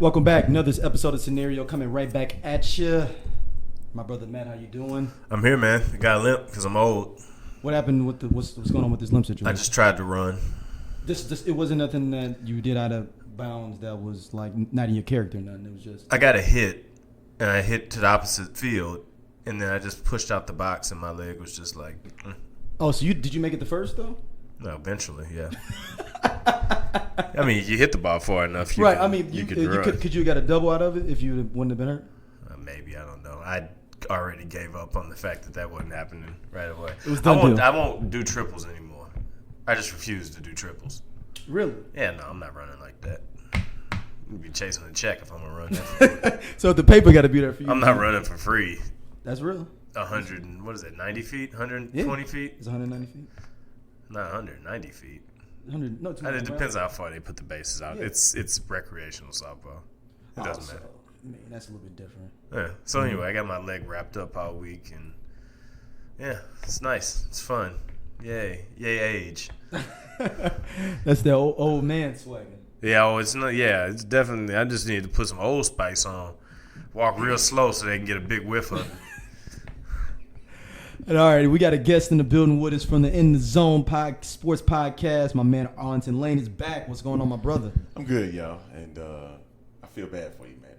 Welcome back. Another episode of Scenario coming right back at you. My brother Matt, how you doing? I'm here, man. I got a limp because I'm old. What happened with what's going on with this limp situation? I just tried to run. It wasn't nothing that you did out of bounds that was like not in your character or nothing. It was just I got a hit, and I hit to the opposite field, and then I just pushed out the box, and my leg was just like. Oh, so did you make it the first though? No, eventually, yeah. I mean, you hit the ball far enough. You could run. Could you got a double out of it if you wouldn't have been hurt? Maybe, I don't know. I already gave up on the fact that wasn't happening right away. It was done. I won't do triples anymore. I just refuse to do triples. Really? Yeah, no, I'm not running like that. You'd be chasing a check if I'm gonna run that. So the paper got to be there for you. I'm not running for free. That's real. 100 and what is it? 90 feet? 120 feet? It's 190 feet. Not 190 feet. 100. No, it depends on how far they put the bases out. Yeah. It's recreational softball. It doesn't matter. Man, that's a little bit different. Yeah. So anyway, I got my leg wrapped up all week, and yeah, it's nice. It's fun. Yay age. That's the old man swagger. Yeah, it's not. Yeah, it's definitely. I just need to put some Old Spice on. Walk real slow so they can get a big whiff of it. And all right, we got a guest in the building with us from the In the Zone Sports Podcast. My man Arlington Lane is back. What's going on, my brother? I'm good, y'all, and I feel bad for you, man.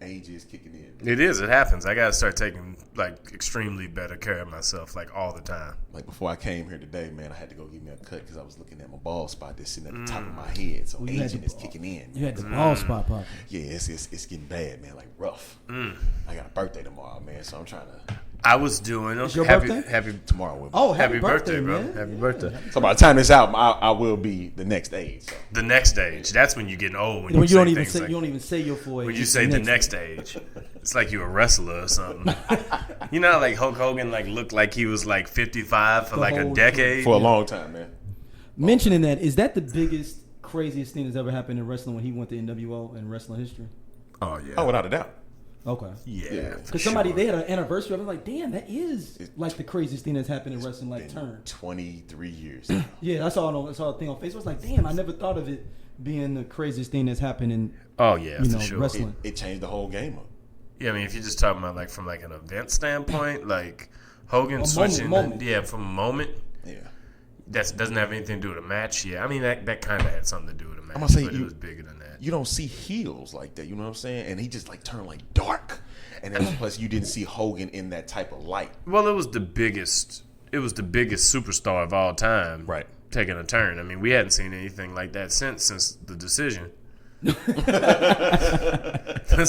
Age is kicking in. It is. It happens. I gotta start taking like extremely better care of myself, like all the time. Like before I came here today, man, I had to go give me a cut because I was looking at my bald spot that's sitting at the top of my head. So aging is kicking in. You had the bald spot pop. Yeah, it's getting bad, man. Like rough. I got a birthday tomorrow, man. So I'm trying to. I was doing your birthday? Happy tomorrow. Happy birthday, bro! Man. Happy birthday. So by the time this out, I will be the next age. So. The next age. That's when you're getting old. When you don't even say like, you don't even say your full age. When you say the next age, it's like you're a wrestler or something. You know, like Hulk Hogan, like looked like he was like 55 for like a decade. For a long time, man. Mentioning that, is that the biggest, craziest thing that's ever happened in wrestling when he went to NWO in wrestling history? Oh yeah. Oh, without a doubt. Okay. Yeah. Because they had an anniversary. I was like, damn, that is like the craziest thing that's happened in wrestling. Like, turn 23 years. Yeah, I saw a thing on Facebook. I was like, damn, I never thought of it being the craziest thing that's happened in. Oh yeah, for sure. Wrestling. It changed the whole game up. Yeah, I mean, if you're just talking about like from like an event standpoint, like Hogan switching, from a moment. Yeah. That doesn't have anything to do with a match. Yeah, I mean that kind of had something to do with a match. I'm gonna say but it was bigger than that. You don't see heels like that. You know what I'm saying? And he just like turned like dark. And then plus you didn't see Hogan in that type of light. Well, it was the biggest superstar of all time. Right. Taking a turn. I mean, we hadn't seen anything like that since the decision. That's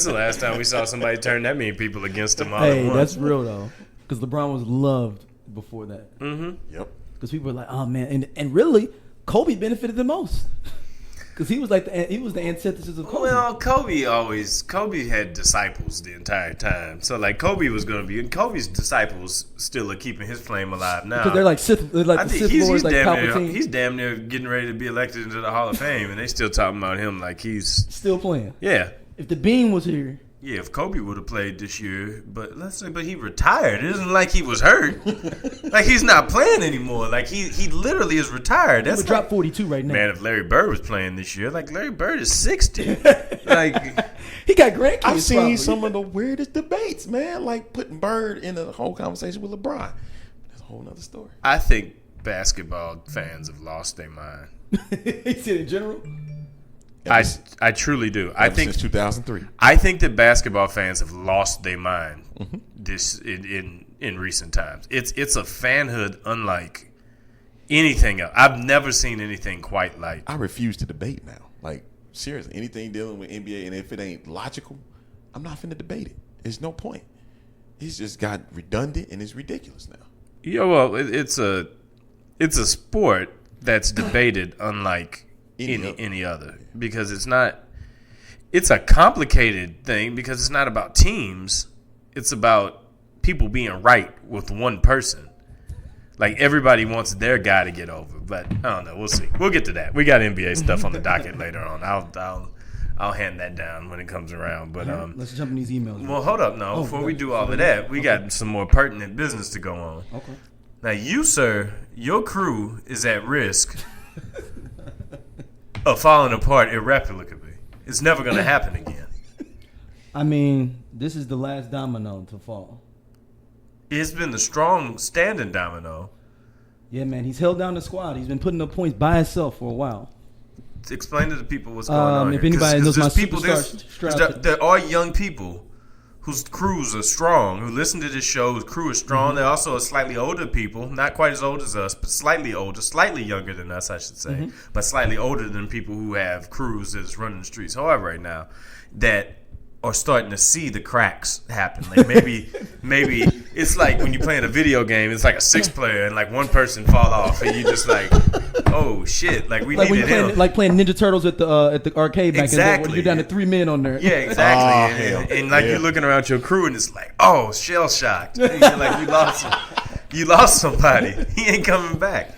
the last time we saw somebody turn that many people against him all at once. That's real though, because LeBron was loved before that. Mm-hmm. Yep. Because people were like, oh man, and really, Kobe benefited the most. Because he was the antithesis of Kobe. Well, Kobe had disciples the entire time. So like Kobe was going to be, and Kobe's disciples still are keeping his flame alive now. Because they're like Sith Lords, like Palpatine. He's damn near getting ready to be elected into the Hall of Fame, and they still talking about him like he's still playing. Yeah. If the Beam was here. Yeah, if Kobe would have played this year, but he retired. It isn't like he was hurt. Like he's not playing anymore. Like he literally is retired. That's drop 42 right now. Man, if Larry Bird was playing this year, like Larry Bird is 60. Like he got grandkids. I've seen some of the weirdest debates, man. Like putting Bird in the whole conversation with LeBron. That's a whole nother story. I think basketball fans have lost their mind. He said in general. I truly do. I think since 2003. I think that basketball fans have lost their mind this in recent times. It's a fanhood unlike anything else. I've never seen anything quite like. I refuse to debate now. Like seriously, anything dealing with NBA, and if it ain't logical, I'm not finna debate it. There's no point. It's just got redundant and it's ridiculous now. Yeah, well, it's a sport that's debated unlike any other, because it's a complicated thing because it's not about teams. It's about people being right with one person. Like everybody wants their guy to get over, but I don't know. We'll see. We'll get to that. We got NBA stuff on the docket later on. I'll hand that down when it comes around. But let's jump in these emails. Well, hold up, before we do all of that, we got some more pertinent business to go on. Okay. Now, you, sir, your crew is at risk of falling apart irreparably. It's never going to happen again. I mean, this is the last domino to fall. It's been the strong standing domino. Yeah, man. He's held down the squad. He's been putting up points by himself for a while. Explain to the people what's going on if here. anybody knows my people, superstar, there are young people whose crews are strong, who listen to this show, whose crew is strong. Mm-hmm. There also are slightly older people, not quite as old as us, but slightly older, slightly younger than us, I should say, but slightly older than people who have crews that's running the streets hard right now, that are starting to see the cracks happen. Like maybe it's like when you're playing a video game, it's like a 6-player and like one person fall off and you just like, oh shit, like we needed him. Like playing Ninja Turtles at the arcade back in the day when you're down to 3 men on there. Yeah, exactly. And like you're looking around your crew and it's like, oh, shell shocked. You're like you lost somebody. He ain't coming back.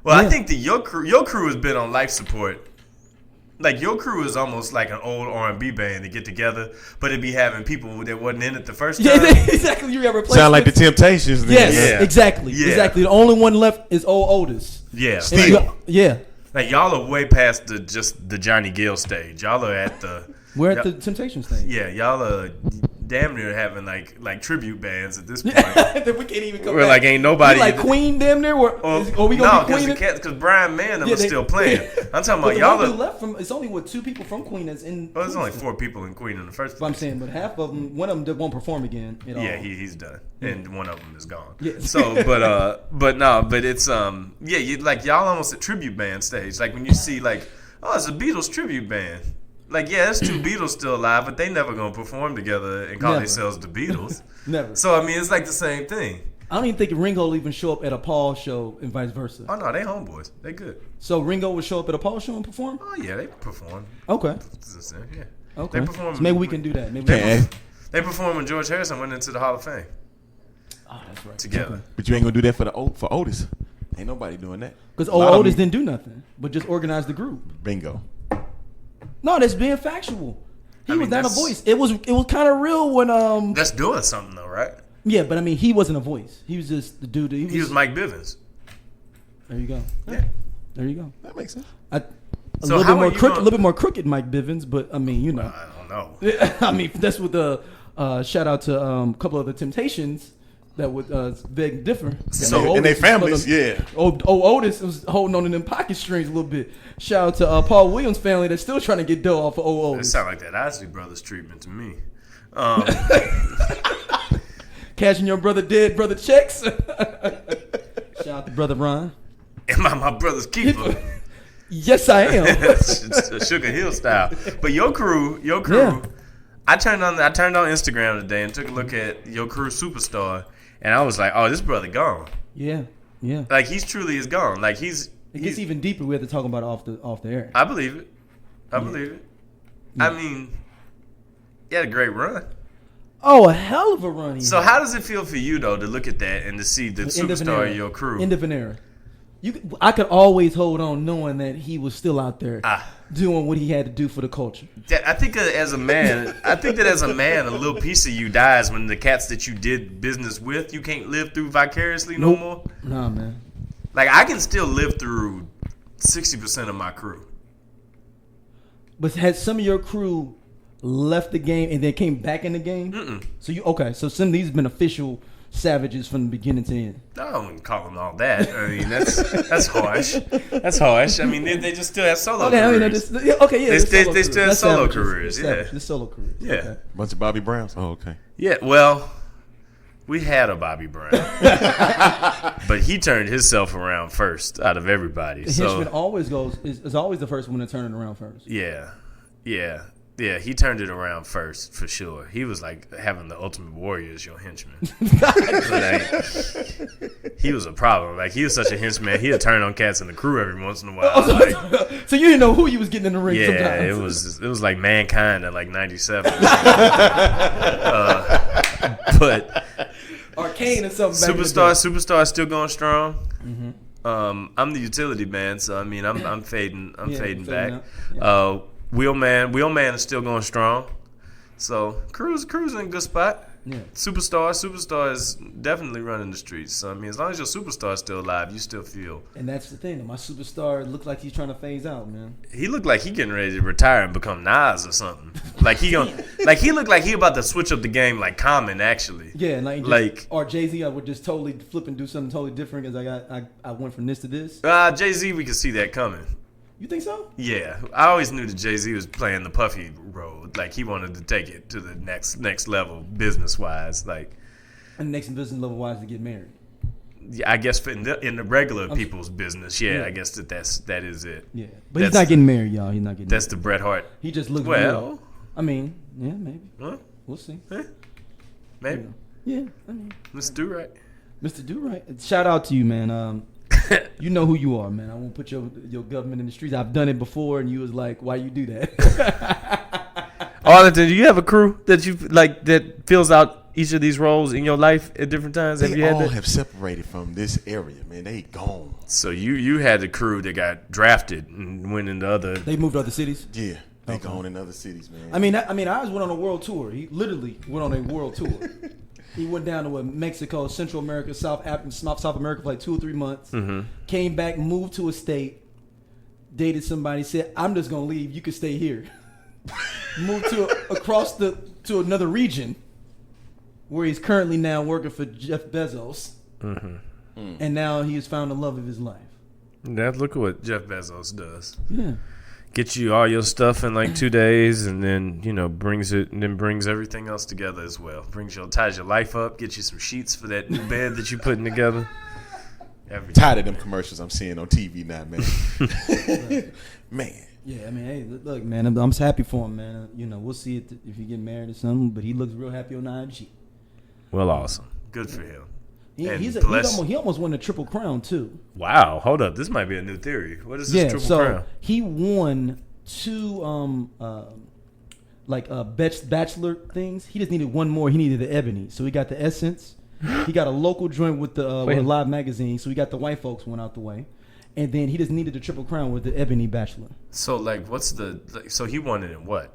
Well, yeah. I think that your crew has been on life support. Like, your crew is almost like an old R&B band to get together, but it'd be having people that wasn't in it the first time. Yeah, exactly. You got replacements. Sound like the Temptations. Then. Yes, yeah. Exactly. Yeah. Exactly. The only one left is old Otis. Yeah. Still. Yeah. Like, y'all are way past the Johnny Gill stage. Y'all are at the... We're at the Temptation stage. Yeah, y'all are damn near having like tribute bands at this point. That we can't even come We're back. like ain't nobody we like Queen damn near. Are we gonna be Queen? Because Brian Mann was still playing. I'm talking about y'all. Are Left from it's only 2 people from Queen that's in. Well, there's only 4 people in Queen in the first place. But I'm saying, but half of them, one of them won't perform again at all. Yeah, he's done, and one of them is gone. Yeah. So, but it's you like y'all almost at tribute band stage. Like when you see like, oh, it's a Beatles tribute band. Like, yeah, there's 2 Beatles still alive, but they never gonna perform together and call themselves the Beatles. Never. So I mean, it's like the same thing. I don't even think Ringo will even show up at a Paul show and vice versa. Oh no, they homeboys. They good. So Ringo would show up at a Paul show and perform? Oh yeah, they perform. Okay. Yeah. Okay. They perform. So maybe we can do that. Maybe they performed when George Harrison went into the Hall of Fame. Oh, that's right. Together. Okay. But you ain't gonna do that for Otis. Ain't nobody doing that. Because Otis didn't do nothing, but just organize the group. Bingo. No, that's being factual. He was not a voice. It was kind of real when That's doing something though, right? Yeah, but I mean, he wasn't a voice. He was just the dude. He was Mike Bivens. There you go. Yeah. There you go. That makes sense. A little bit more crooked Mike Bivens, but I mean, you know. I don't know. I mean, that's what the shout out to a couple of the Temptations that would beg and differ. So and their families, yeah. Otis was holding on to them pocket strings a little bit. Shout out to Paul Williams' family that's still trying to get dough off of Otis. It sound like that Isley Brothers treatment to me. Cashing your dead brother checks. Shout out to brother Ron. Am I my brother's keeper? Yes, I am. It's Sugar Hill style. But your crew. Yeah. I turned on Instagram today and took a look at your crew Superstar, and I was like, oh, this brother gone. Yeah. Like he's truly is gone. Like it gets even deeper. We have to talk about it off the air. I believe it. Yeah. I mean, he had a great run. Oh, a hell of a run. So how does it feel for you though to look at that and to see the superstar of your crew? End of an era. I could always hold on knowing that he was still out there doing what he had to do for the culture. I think that as a man, a little piece of you dies when the cats that you did business with, you can't live through vicariously no more. Nah, man. Like, I can still live through 60% of my crew. But had some of your crew left the game and then came back in the game? Mm-mm. So some of these have been official savages from the beginning to end. I wouldn't call them all that. I mean, that's harsh. That's harsh. I mean, they just still have solo careers. They still have solo careers. Yeah, the solo careers. Yeah, okay. Bunch of Bobby Browns. Oh, okay. Yeah, well, we had a Bobby Brown, but he turned himself around first out of everybody. The henchman always is always the first one to turn it around first. Yeah, he turned it around first for sure. He was like having the Ultimate Warrior as your henchman. He was a problem. Like he was such a henchman. He'd turn on cats in the crew every once in a while. So you didn't know who you was getting in the ring. Yeah, sometimes. it was like Mankind at like 97. But Arcane or something. Superstar is still going strong. Mm-hmm. I'm the utility man, so I mean I'm fading back. Yeah. Wheelman is still going strong. So Cruz in a good spot. Yeah. Superstar is definitely running the streets. So I mean, as long as your superstar is still alive, you still feel. And that's the thing. My superstar looks like he's trying to phase out, man. He looked like he getting ready to retire and become Nas or something. Like he looked like he about to switch up the game like Common actually. Yeah, and or Jay-Z, I would just totally flip and do something totally different because I went from this to this. Jay-Z, we can see that coming. You think so? Yeah, I always knew that Jay-Z was playing the Puffy road. Like he wanted to take it to the next level business wise. Like, and next business level wise to get married. Yeah, I guess in the regular people's business, yeah, I guess that is it. Yeah, but he's not getting married, y'all. He's not getting. That's married. the Bret Hart. He just looks. Well, real. I mean, yeah, maybe. Huh? We'll see. Maybe. Yeah, I mean, Mr. Do-Right. Mr. Do-Right. Shout out to you, man. You know who you are, man. I won't put your government in the streets. I've done it before, and you was like, "Why you do that?" Arlington, do you have a crew that you like that fills out each of these roles in your life at different times? They all have separated from this area, man. They gone. So you had a crew that got drafted and went into other. They moved to other cities. Yeah, they gone in other cities, man. I mean, I went on a world tour. He literally went on a world tour. He went down to Mexico, Central America, South America for like 2 or 3 months. Mm-hmm. Came back, moved to a state, dated somebody, said, "I'm just gonna leave. You can stay here." Moved to another region, where he's currently now working for Jeff Bezos, and now he has found the love of his life. Look at what Jeff Bezos does. Yeah. Get you all your stuff in like 2 days, and then brings everything else together as well. Ties your life up, get you some sheets for that new bed that you're putting together. Tired of them commercials I'm seeing on TV now, man. Man. Yeah, I mean, hey, look, man, I'm happy for him, man. We'll see if he get married or something, but he looks real happy on IG. Well, awesome, good for him. He almost won the Triple Crown too. Wow, hold up, this might be a new theory. What is this Triple Crown? He won 2 bachelor things. He just needed one more. He needed the Ebony, so he got the Essence. He got a local joint with the Live magazine, so he got the white folks one out the way, and then he just needed the Triple Crown with the Ebony Bachelor. So so he won it in what?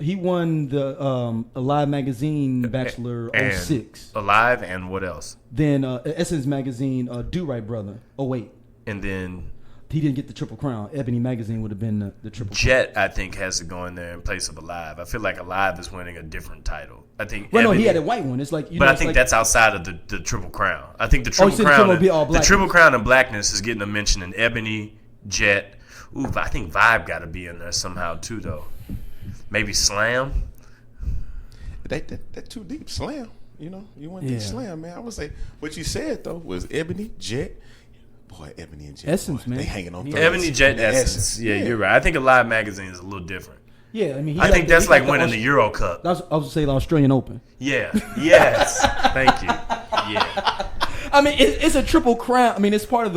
He won the Alive magazine Bachelor 06. Alive and what else? Then Essence magazine Do-Right Brother 08. And then he didn't get the Triple Crown. Ebony magazine would have been the Triple Jet, Crown. I think, has to go in there in place of Alive. I feel like Alive is winning a different title. I think. Well, Ebony, no, he had a white one. It's like, but I think that's outside of the Triple Crown. I think the Triple Crown, the Triple Crown and Blackness is getting a mention in Ebony, Jet. Ooh, I think Vibe got to be in there somehow too, though. Maybe Slam. That too deep. Slam. You went deep. Slam, man. I would say what you said though was Ebony, Jet. Boy, Ebony and Jet. Essence, boy, man. They hanging on. Ebony, Jet, Essence. Yeah, you're right. I think Alive magazine is a little different. Yeah, I mean, I think that's like winning the Euro Cup. I was going to say the Australian Open. Yeah. Yes. Thank you. Yeah. I mean, it's a Triple Crown. I mean, it's part of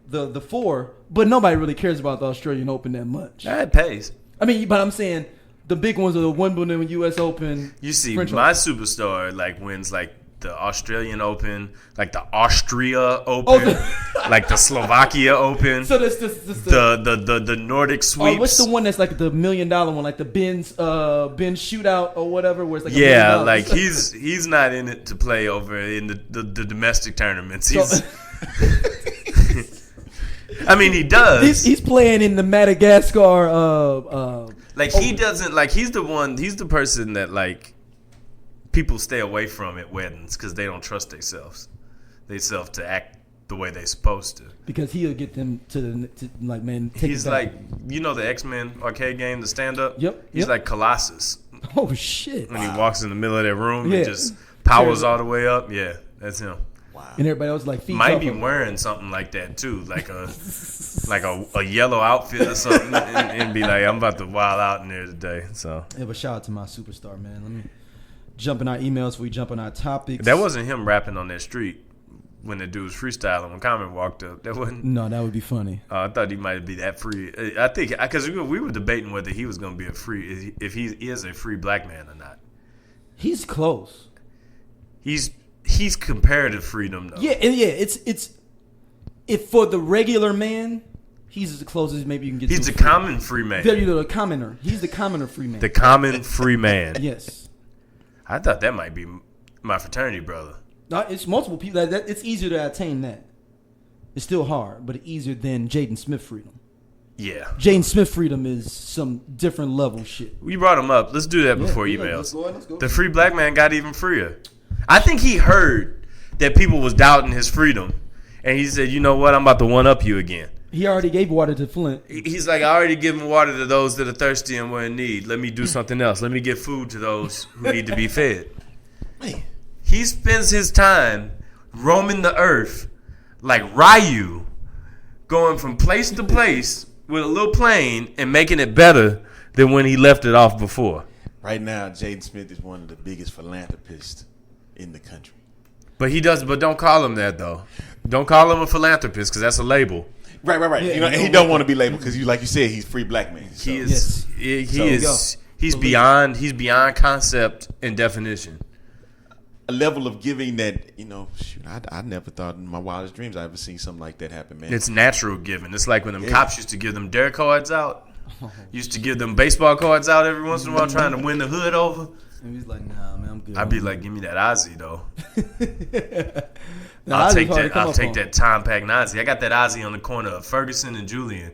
the 4, but nobody really cares about the Australian Open that much. It pays. I mean, but I'm saying the big ones are the Wimbledon, U.S. Open. You see, my superstar wins the Australian Open, the Austria Open, the Slovakia Open. So that's the Nordic sweeps. Oh, what's the one that's like the $1 million one, like the Ben's shootout or whatever, where it's like $1 million? He's not in it to play over in the domestic tournaments. He's. I mean, he does. He's playing in the Madagascar. He doesn't he's the person that people stay away from at weddings because they don't trust themselves. They to act the way they're supposed to. Because he'll get them to man. He's the X-Men arcade game, the stand-up. Yep. He's like Colossus. Oh shit! When he walks in the middle of that room, he just powers all the way up. Yeah, that's him. Wow. And everybody else might be wearing something like that too, like a yellow outfit or something, and be like, I'm about to wild out in there today. So yeah, but shout out to my superstar, man. Let me jump in our emails before we jump on our topics. That wasn't him rapping on that street when the dude was freestyling when Common walked up. That wasn't. No, that would be funny. I thought he might be that free. I think because we were debating whether he was going to be if he is a free black man or not. He's close. He's comparative freedom though. Yeah. It's if for the regular man, He's the closest maybe you can get. He's to the common free man. There you go, the commoner. He's the commoner free man. The common free man. Yes. I thought that might be my fraternity brother. No, it's multiple people. It's easier to attain that. It's still hard, but easier than Jaden Smith freedom. Yeah. Jaden Smith freedom is some different level shit. We brought him up. Let's do that before Yeah, emails. let's go. The free black man got even freer. I think he heard that people was doubting his freedom, and he said, "You know what? I'm about to one up you again." He already gave water to Flint. He's like, "I already given water to those that are thirsty and were in need. Let me do something else. Let me give food to those who need to be fed." Man. He spends his time roaming the earth like Ryu, going from place to place with a little plane and making it better than when he left it off before. Right now, Jaden Smith is one of the biggest philanthropists in the country. But he doesn't. But don't call him that though. Don't call him a philanthropist because that's a label. Right. Yeah, You know, and he don't want to be labeled because like you said, he's free black man. So. He is. Yes. He is. He's beyond. He's beyond concept and definition. A level of giving that, you know, shoot, I never thought in my wildest dreams I ever seen something like that happen, man. It's natural giving. It's like when them cops used to give them dare cards out. Used to give them baseball cards out every once in a while trying to win the hood over. And he's like, "Nah, man, I'm good." I'd be like, "Give me that Ozzy though." Now, I'll take hard to that. come I'll up take on. that Tom Pack Nazi. I got that Ozzy on the corner of Ferguson and Julian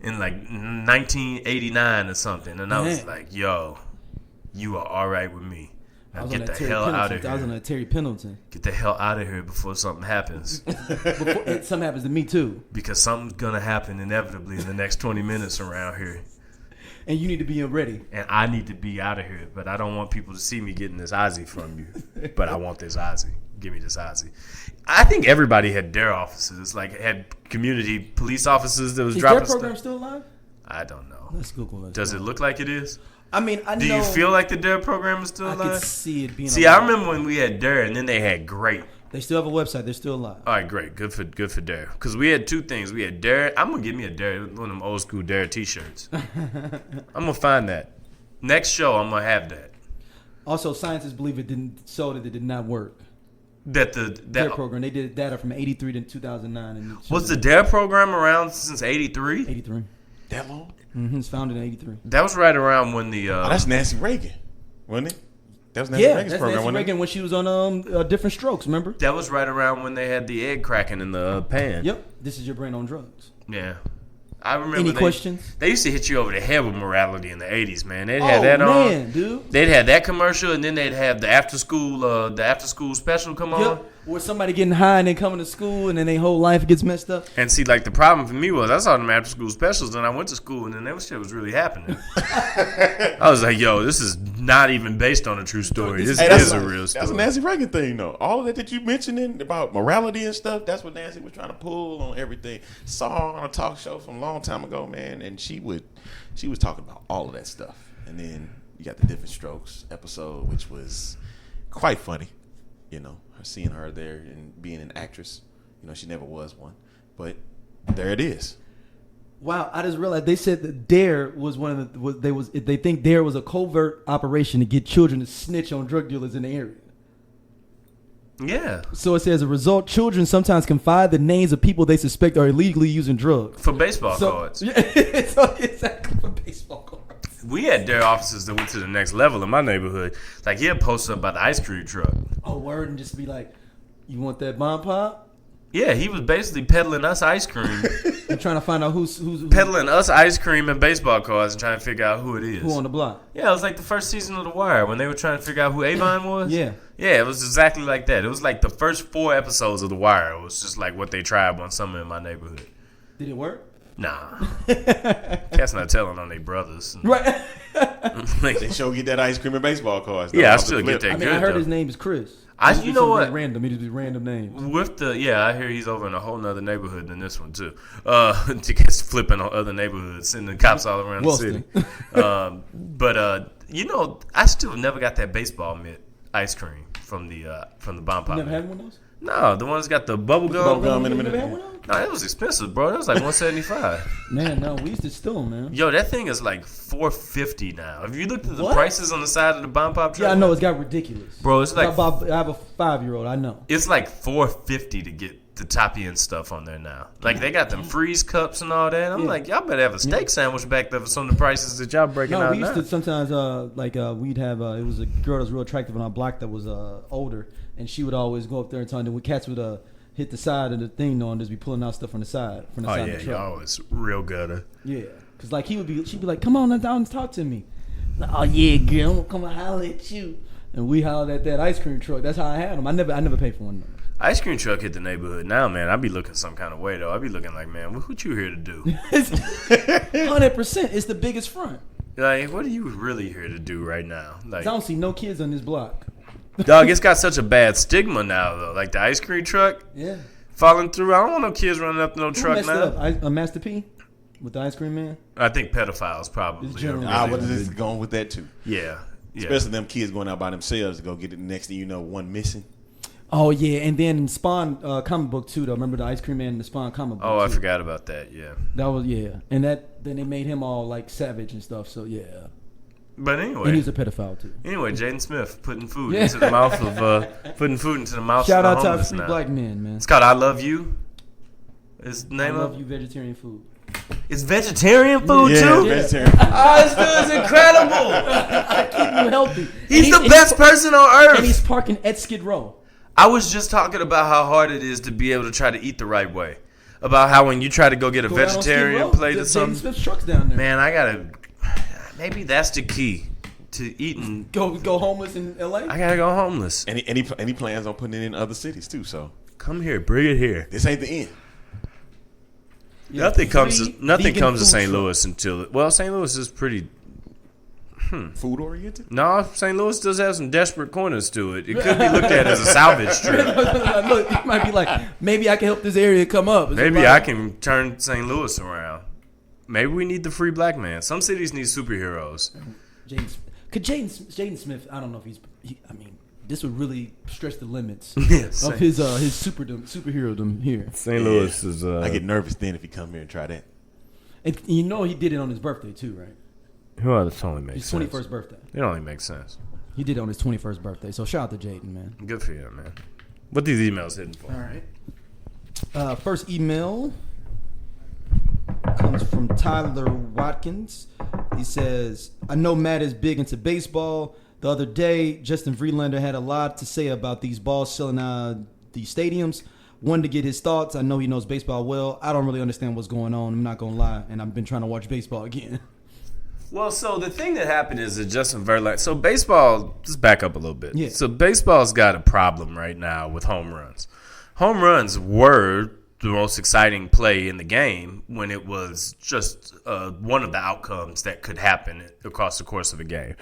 in like 1989 or something, and I was Man. like, "Yo, you are all right with me. I Now was on get that the Terry hell out of Pendleton. I was on here. that Terry Pendleton. Get the hell out of here before something happens, Something happens to me too, because something's gonna happen inevitably in the next 20 minutes around here." and you need to be ready. And I need to be out of here, but I don't want people to see me getting this Ozzy from you. But I want this Ozzy. Give me this Ozzy. I think everybody had DARE officers, like had community police officers that was Is dropping their program stuff. still alive? I don't know. Let's Google that. Does it look like it is? I mean, I Do know. you feel like the DARE program is still I could alive? see it being. See, I alive. remember when we had DARE, and then they had GREAT. They still have a website. They're still alive. All right, great, good for DARE. Because we had two things. We had DARE. I'm gonna give me a DARE, one of them old school DARE T-shirts. I'm gonna find that. Next show, I'm gonna have that. Also, scientists believe it did not work. That Their program. They did data from 83 to 2009. And was the DARE program around since '83? 83. That long? Mm-hmm. It's founded in 83. That was right around when the. Oh, that's Nancy Reagan, wasn't it? That was Nancy Yeah, Reagan's that's program, Nancy wasn't Reagan when she was on Different Strokes. Remember? That was right around when they had the egg cracking in the pan. Yep. This is your brain on drugs. Yeah. I remember. Any questions? They used to hit you over the head with morality in the '80s, man. They'd have that on. Man, dude. They'd have that commercial, and then they'd have the after school special come on. Yep. Where somebody getting high and then coming to school and then their whole life gets messed up. And see, like the problem for me was I saw them after school specials, and I went to school, and then that shit was really happening. I was like, "Yo, this is not even based on a true story. This is a real story." That's a Nancy Reagan thing, though. All of that you mentioning about morality and stuff, that's what Nancy was trying to pull on everything. Saw her on a talk show from a long time ago, man, and she was talking about all of that stuff. And then you got the Different Strokes episode, which was quite funny. You know, seeing her there and being an actress. You know, she never was one, but there it is. Wow, I just realized they said that DARE was one of the they think DARE was a covert operation to get children to snitch on drug dealers in the area. Yeah. So it says, as a result, children sometimes confide the names of people they suspect are illegally using drugs. For baseball cards. Yeah, so exactly for baseball cards. We had DARE officers that went to the next level in my neighborhood. Like, he'd post up about the ice cream truck. Oh, word, and just be like, "You want that bomb pop?" Yeah, he was basically peddling us ice cream. And trying to find out who's Peddling us ice cream and baseball cards and trying to figure out who it is. who on the block. Yeah, it was like the first season of The Wire when they were trying to figure out who Avon was. Yeah. Yeah, it was exactly like that. It was like the first 4 episodes of The Wire. It was just like what they tried on summer in my neighborhood. Did it work? Nah. Cats not telling on their brothers. Right. Like, They sure get that ice cream and baseball cards. though, yeah, I off the still flip. get that I mean, good, I heard though. his name is Chris. You know what? Random. He just be random names. With the I hear he's over in a whole nother neighborhood than this one too. Just flipping on other neighborhoods, sending cops all around the city. But I still never got that baseball mitt ice cream from the Bomb Pop. You never had one of those? No, the one that's got the bubble gum. Bubble gum in You the never had middle. one of those? No, it was expensive, bro. It was like $175. Man, no, we used to steal them, man. Yo, that thing is like $450 now. Have you looked at the What? prices on the side of the Bomb Pop truck? Yeah, I know it's got ridiculous. Bro, it's like I have a 5-year-old. I know. it's like $450 to get the top end stuff on there now. Like they got them freeze cups and all that. I'm like, y'all better have a steak sandwich back there for some of the prices that y'all breaking out we used now. to sometimes we'd have it was a girl that was real attractive on our block that was older, and she would always go up there and tell them cats would hit the side of the thing and just be pulling out stuff from the side of the truck. Y'all was real gutter. Yeah, because like she'd be like, come on down and talk to me. Like, oh yeah, girl, I'm gonna come and holler at you. And we hollered at that ice cream truck. That's how I had them. I never paid for one. Ice cream truck hit the neighborhood now, man. I be looking some kind of way though. I be looking like, man, what you here to do? 100%. It's the biggest front. Like, what are you really here to do right now? Like, I don't see no kids on this block. dog, it's got such a bad stigma now though. Like the ice cream truck, falling through. I don't want no kids running up to no truck now. Master P with the ice cream man. I think pedophiles probably. What is this going with that too? Yeah. Especially them kids going out by themselves to go get it. The next thing you know, one missing. Oh yeah, and then in Spawn comic book too. Though, remember the ice cream man in the Spawn comic book? Oh, I too. forgot about that. Yeah, that was and then they made him all like savage and stuff. So yeah. But anyway, and he's a pedophile too. Anyway, Jaden Smith putting food into the mouth of Shout out of to our free black men, man. It's called I Love You. Is the name I Love You vegetarian food. It's vegetarian food too. Vegetarian food. Oh, this dude is incredible. I keep him healthy. He's the best person on earth. And he's parking at Skid Row. I was just talking about how hard it is to be able to try to eat the right way. About how when you try to go get a vegetarian plate or something. Jaden Smith's truck's down there. Man, I gotta. Maybe that's the key to eating. Go homeless in L.A. I gotta go homeless. And he plans on putting it in other cities too. So come here, bring it here. This ain't the end. Yeah, nothing comes to St. Louis until St. Louis is pretty food oriented. No, St. Louis does have some desperate corners to it. It could be looked at as a salvage trip. Look, it might be like maybe I can help this area come up. Maybe I can turn St. Louis around. Maybe we need the free black man. Some cities need superheroes. Jaden Smith, I don't know if this would really stretch the limits of his superhero here. St. Louis is. I get nervous then if he come here and try that. And you know he did it on his birthday too, right? Well, that only makes sense. His 21st birthday. It only makes sense. He did it on his 21st birthday. So shout out to Jaden, man. Good for you, man. What these emails hitting for? All right. First email comes from Tyler Watkins. He says, I know Matt is big into baseball. The other day, Justin Verlander had a lot to say about these balls selling out these stadiums. Wanted to get his thoughts. I know he knows baseball well. I don't really understand what's going on. I'm not going to lie. And I've been trying to watch baseball again. Well, so the thing that happened is that Justin Verlander. So baseball, just back up a little bit. Yeah. So baseball's got a problem right now with home runs. Home runs were the most exciting play in the game when it was just one of the outcomes that could happen across the course of a game.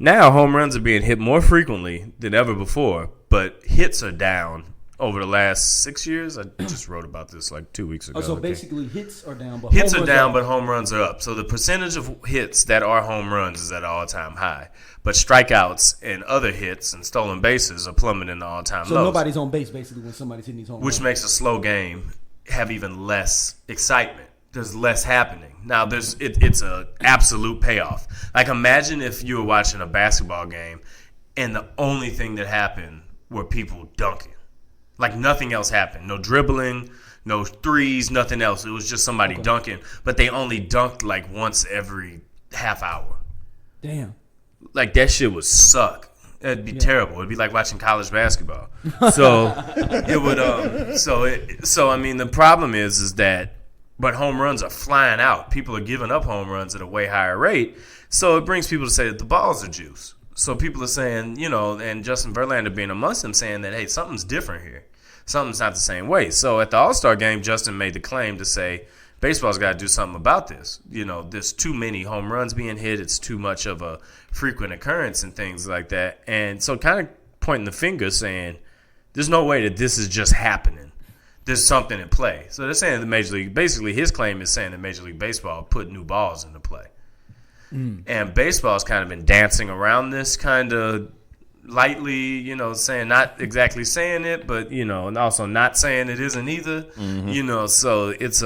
Now home runs are being hit more frequently than ever before, but hits are down over the last 6 years. I just wrote about this like 2 weeks ago. So basically hits are down, but hits are down, but home runs are up. So the percentage of hits that are home runs is at an all-time high. But strikeouts and other hits and stolen bases are plummeting to all-time lows. So nobody's on base basically when somebody's hitting these home runs. Which makes a slow game have even less excitement. There's less happening. Now it's a absolute payoff. Like imagine if you were watching a basketball game and the only thing that happened were people dunking. Like nothing else happened. No dribbling, no threes, nothing else. It was just somebody dunking. But they only dunked like once every half hour. Damn. Like that shit would suck. It'd be terrible. It'd be like watching college basketball. So it would. So I mean, the problem is that, but home runs are flying out. People are giving up home runs at a way higher rate. So it brings people to say that the balls are juice. So people are saying, and Justin Verlander being amongst them, saying that hey, something's different here. Something's not the same way. So at the All-Star game, Justin made the claim to say baseball's got to do something about this. There's too many home runs being hit. It's too much of a frequent occurrence and things like that. And so kind of pointing the finger saying there's no way that this is just happening. There's something in play. So they're saying the Major League, basically his claim is saying that Major League Baseball put new balls into play. And baseball's kind of been dancing around this kind of lightly, saying not exactly saying it, but and also not saying it isn't either. So it's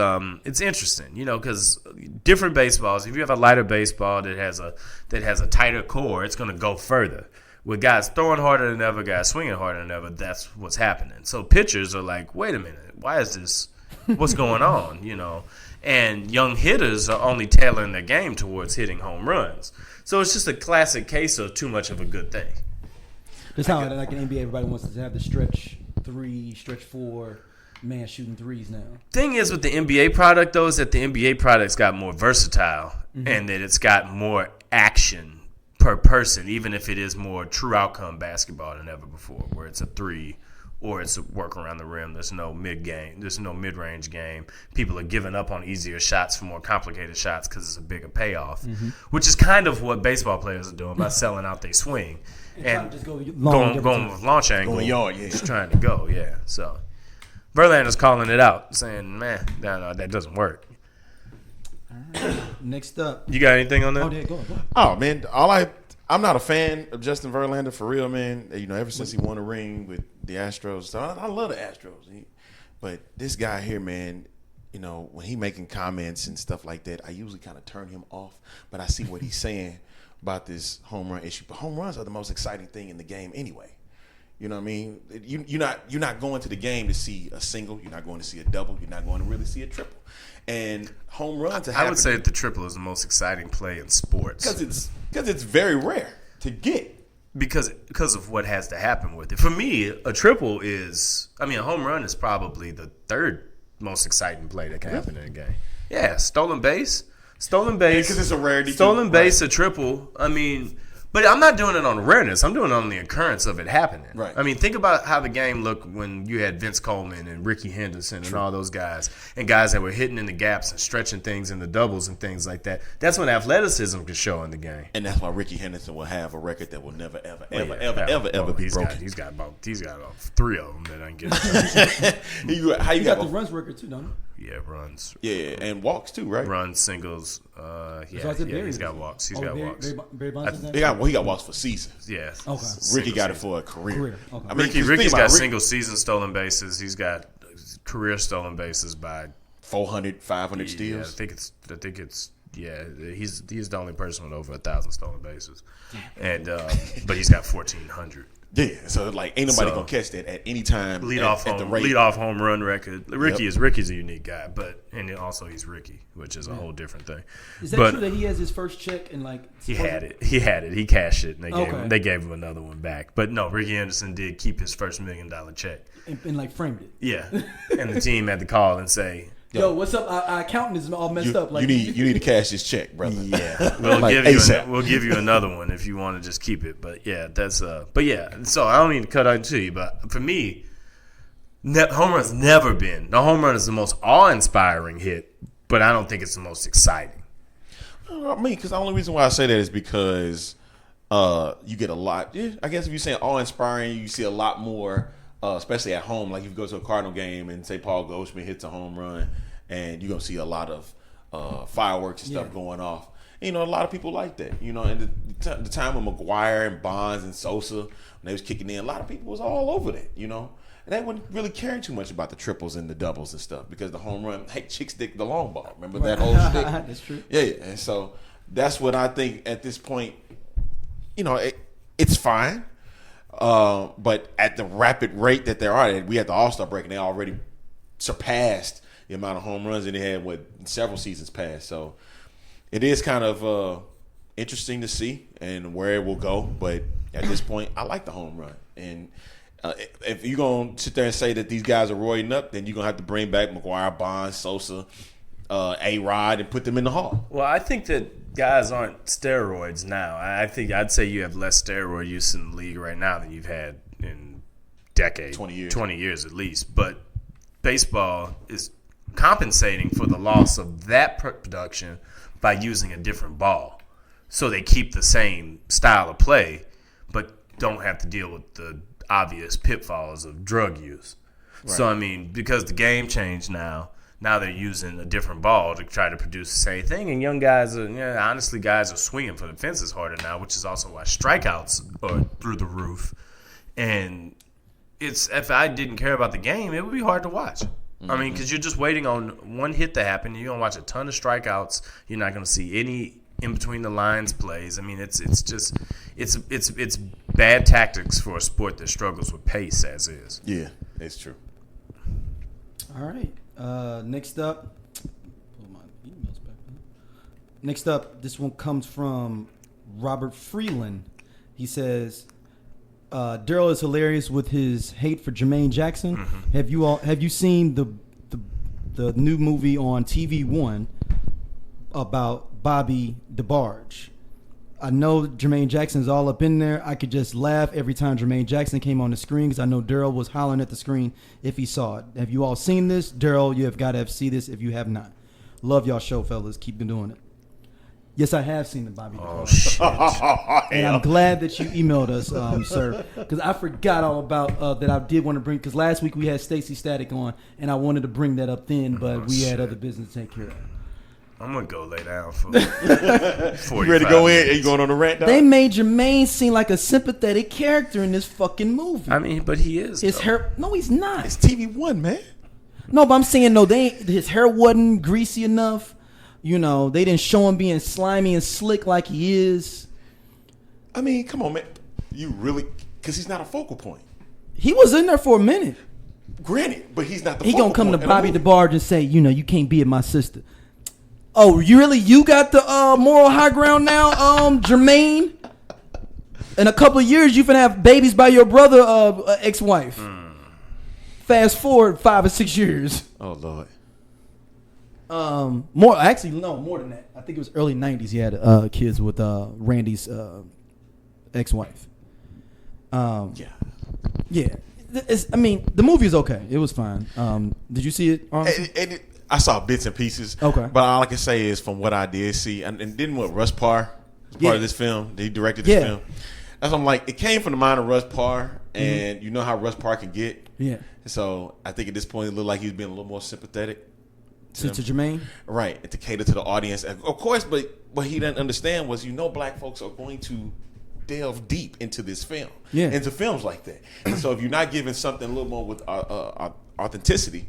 interesting, because different baseballs. If you have a lighter baseball that has a tighter core, it's going to go further. with guys throwing harder than ever, guys swinging harder than ever, that's what's happening. So pitchers are like, wait a minute, why is this? What's going on? And young hitters are only tailoring their game towards hitting home runs. So it's just a classic case of too much of a good thing. That's how, like in NBA, everybody wants to have the stretch 3, stretch 4, man shooting threes now. Thing is with the NBA product, though, is that the NBA product's got more versatile and that it's got more action per person, even if it is more true outcome basketball than ever before, where it's a 3 or it's a work around the rim. There's no mid-game. There's no mid-range game. People are giving up on easier shots for more complicated shots because it's a bigger payoff, which is kind of what baseball players are doing by selling out their swing and just going going with launch angle. Going yard, Just trying to go, yeah. So Verlander's calling it out, saying, man, no, that doesn't work. Next up. You got anything on that? Oh, yeah, go. Oh man, I'm not a fan of Justin Verlander for real, man. Ever since he won a ring with the Astros, so I love the Astros. But this guy here, man, when he making comments and stuff like that, I usually kind of turn him off. But I see what he's saying about this home run issue. But home runs are the most exciting thing in the game anyway. You know what I mean? You're not going to the game to see a single. You're not going to see a double. You're not going to really see a triple. And home runs. I would say that the triple is the most exciting play in sports because it's very rare to get. Because of what has to happen with it. For me, a triple is. A home run is probably the third most exciting play that can happen in a game. Yeah, stolen base. Because it's a rarity. Stolen base, a triple. But I'm not doing it on awareness. I'm doing it on the occurrence of it happening. Right. Think about how the game looked when you had Vince Coleman and Ricky Henderson and all those guys, and guys that were hitting in the gaps and stretching things in the doubles and things like that. That's when athleticism could show in the game. And that's why Ricky Henderson will have a record that will never, ever be broken. He's got about 3 of them that I can get. How you got the runs record too, don't you? Yeah, runs. Yeah, and walks too, right? Runs, singles. He's got walks. He's got walks. He got walks for seasons. Yeah. Okay. Ricky got it for a career. Okay. Ricky's got single season stolen bases. He's got career stolen bases by 400, 500 steals. I think it's he's the only person with over 1,000 stolen bases, and but he's got 1,400. Yeah, so ain't nobody gonna catch that at any time. Lead off home run record. Ricky's a unique guy, and also he's Ricky, which is a whole different thing. Is that true that he has his first check and he had it? He cashed it, and they gave him another one back. But no, Ricky Anderson did keep his first $1 million check and framed it. Yeah, and the team had to call and say, Yo, what's up? Our accountant is all messed up. You need to cash this check, brother. Yeah, we'll give you another one if you want to just keep it. But yeah, So I don't mean to cut into you, but for me, home run's never been. The home run is the most awe-inspiring hit, but I don't think it's the most exciting. Because the only reason why I say that is because you get a lot. Yeah, I guess if you're saying awe-inspiring, you see a lot more. Especially at home, like if you go to a Cardinal game and say Paul Goldschmidt hits a home run, and you're gonna see a lot of fireworks and stuff going off. A lot of people like that. And the time with McGuire and Bonds and Sosa when they was kicking in, a lot of people was all over that. And they wouldn't really care too much about the triples and the doubles and stuff because the home run, chick stick the long ball. Remember that whole stick? That's true. Yeah. And so that's what I think at this point. It's fine. But at the rapid rate that there are, we had the All-Star break, and they already surpassed the amount of home runs that they had several seasons past. So it is kind of interesting to see and where it will go. But at this point, I like the home run. And if you're going to sit there and say that these guys are roiding up, then you're going to have to bring back McGuire, Bonds, Sosa, A-Rod, and put them in the Hall. Well, I think that guys aren't steroids now. I'd say you have less steroid use in the league right now than you've had in decades, 20 years at least. But baseball is compensating for the loss of that production by using a different ball. So they keep the same style of play, but don't have to deal with the obvious pitfalls of drug use. Right. So, because the game changed now they're using a different ball to try to produce the same thing. And young guys guys are swinging for the fences harder now, which is also why strikeouts are through the roof. And if I didn't care about the game, it would be hard to watch. Because you're just waiting on one hit to happen. You're going to watch a ton of strikeouts. You're not going to see any in between the lines plays. I mean, it's bad tactics for a sport that struggles with pace as is. Yeah, it's true. All right. Next up, pull my emails back. Next up, this one comes from Robert Freeland. He says, Daryl is hilarious with his hate for Jermaine Jackson. Mm-hmm. Have you seen the new movie on TV One about Bobby DeBarge? I know Jermaine Jackson's all up in there. I could just laugh every time Jermaine Jackson came on the screen because I know Daryl was hollering at the screen if he saw it. Have you all seen this? Daryl, you have got to see this if you have not. Love y'all show, fellas. Keep doing it. Yes, I have seen the Bobby DeBarge. Shit. And I'm glad that you emailed us, sir, because I forgot all about that I did want to bring, because last week we had Stacey Static on, and I wanted to bring that up then, but we had other business to take care of. I'm going to go lay down for 45 You ready to go minutes. in? Are you going on the rant, dog? They made Jermaine seem like a sympathetic character in this fucking movie. I mean, but he is. His hair, no, he's not. It's TV One, man. No, but I'm saying, no, his hair wasn't greasy enough. You know, they didn't show him being slimy and slick like he is. I mean, come on, man. You really, because he's not a focal point. He was in there for a minute. Granted, but he's not the He focal gonna come point to in the Bobby movie. DeBarge and say, you know, you can't be at my sister. Oh, you got the moral high ground now, Jermaine? In a couple of years, you finna have babies by your brother, ex-wife. Fast forward 5 or 6 years. Oh, Lord. More than that. I think it was early 90s. He had kids with Randy's ex-wife. Yeah. I mean, the movie is okay. It was fine. Did you see it, Arlington? I saw bits and pieces. Okay. But all I can say is from what I did see, and didn't what Russ Parr was part of this film? He directed this film. That's what I'm like. It came from the mind of Russ Parr, and you know how Russ Parr can get. Yeah. So I think at this point it looked like he was being a little more sympathetic. To Jermaine? Right, and to cater to the audience. Of course, but what he didn't understand was, black folks are going to delve deep into this film. Yeah. Into films like that. And so if you're not giving something a little more with authenticity,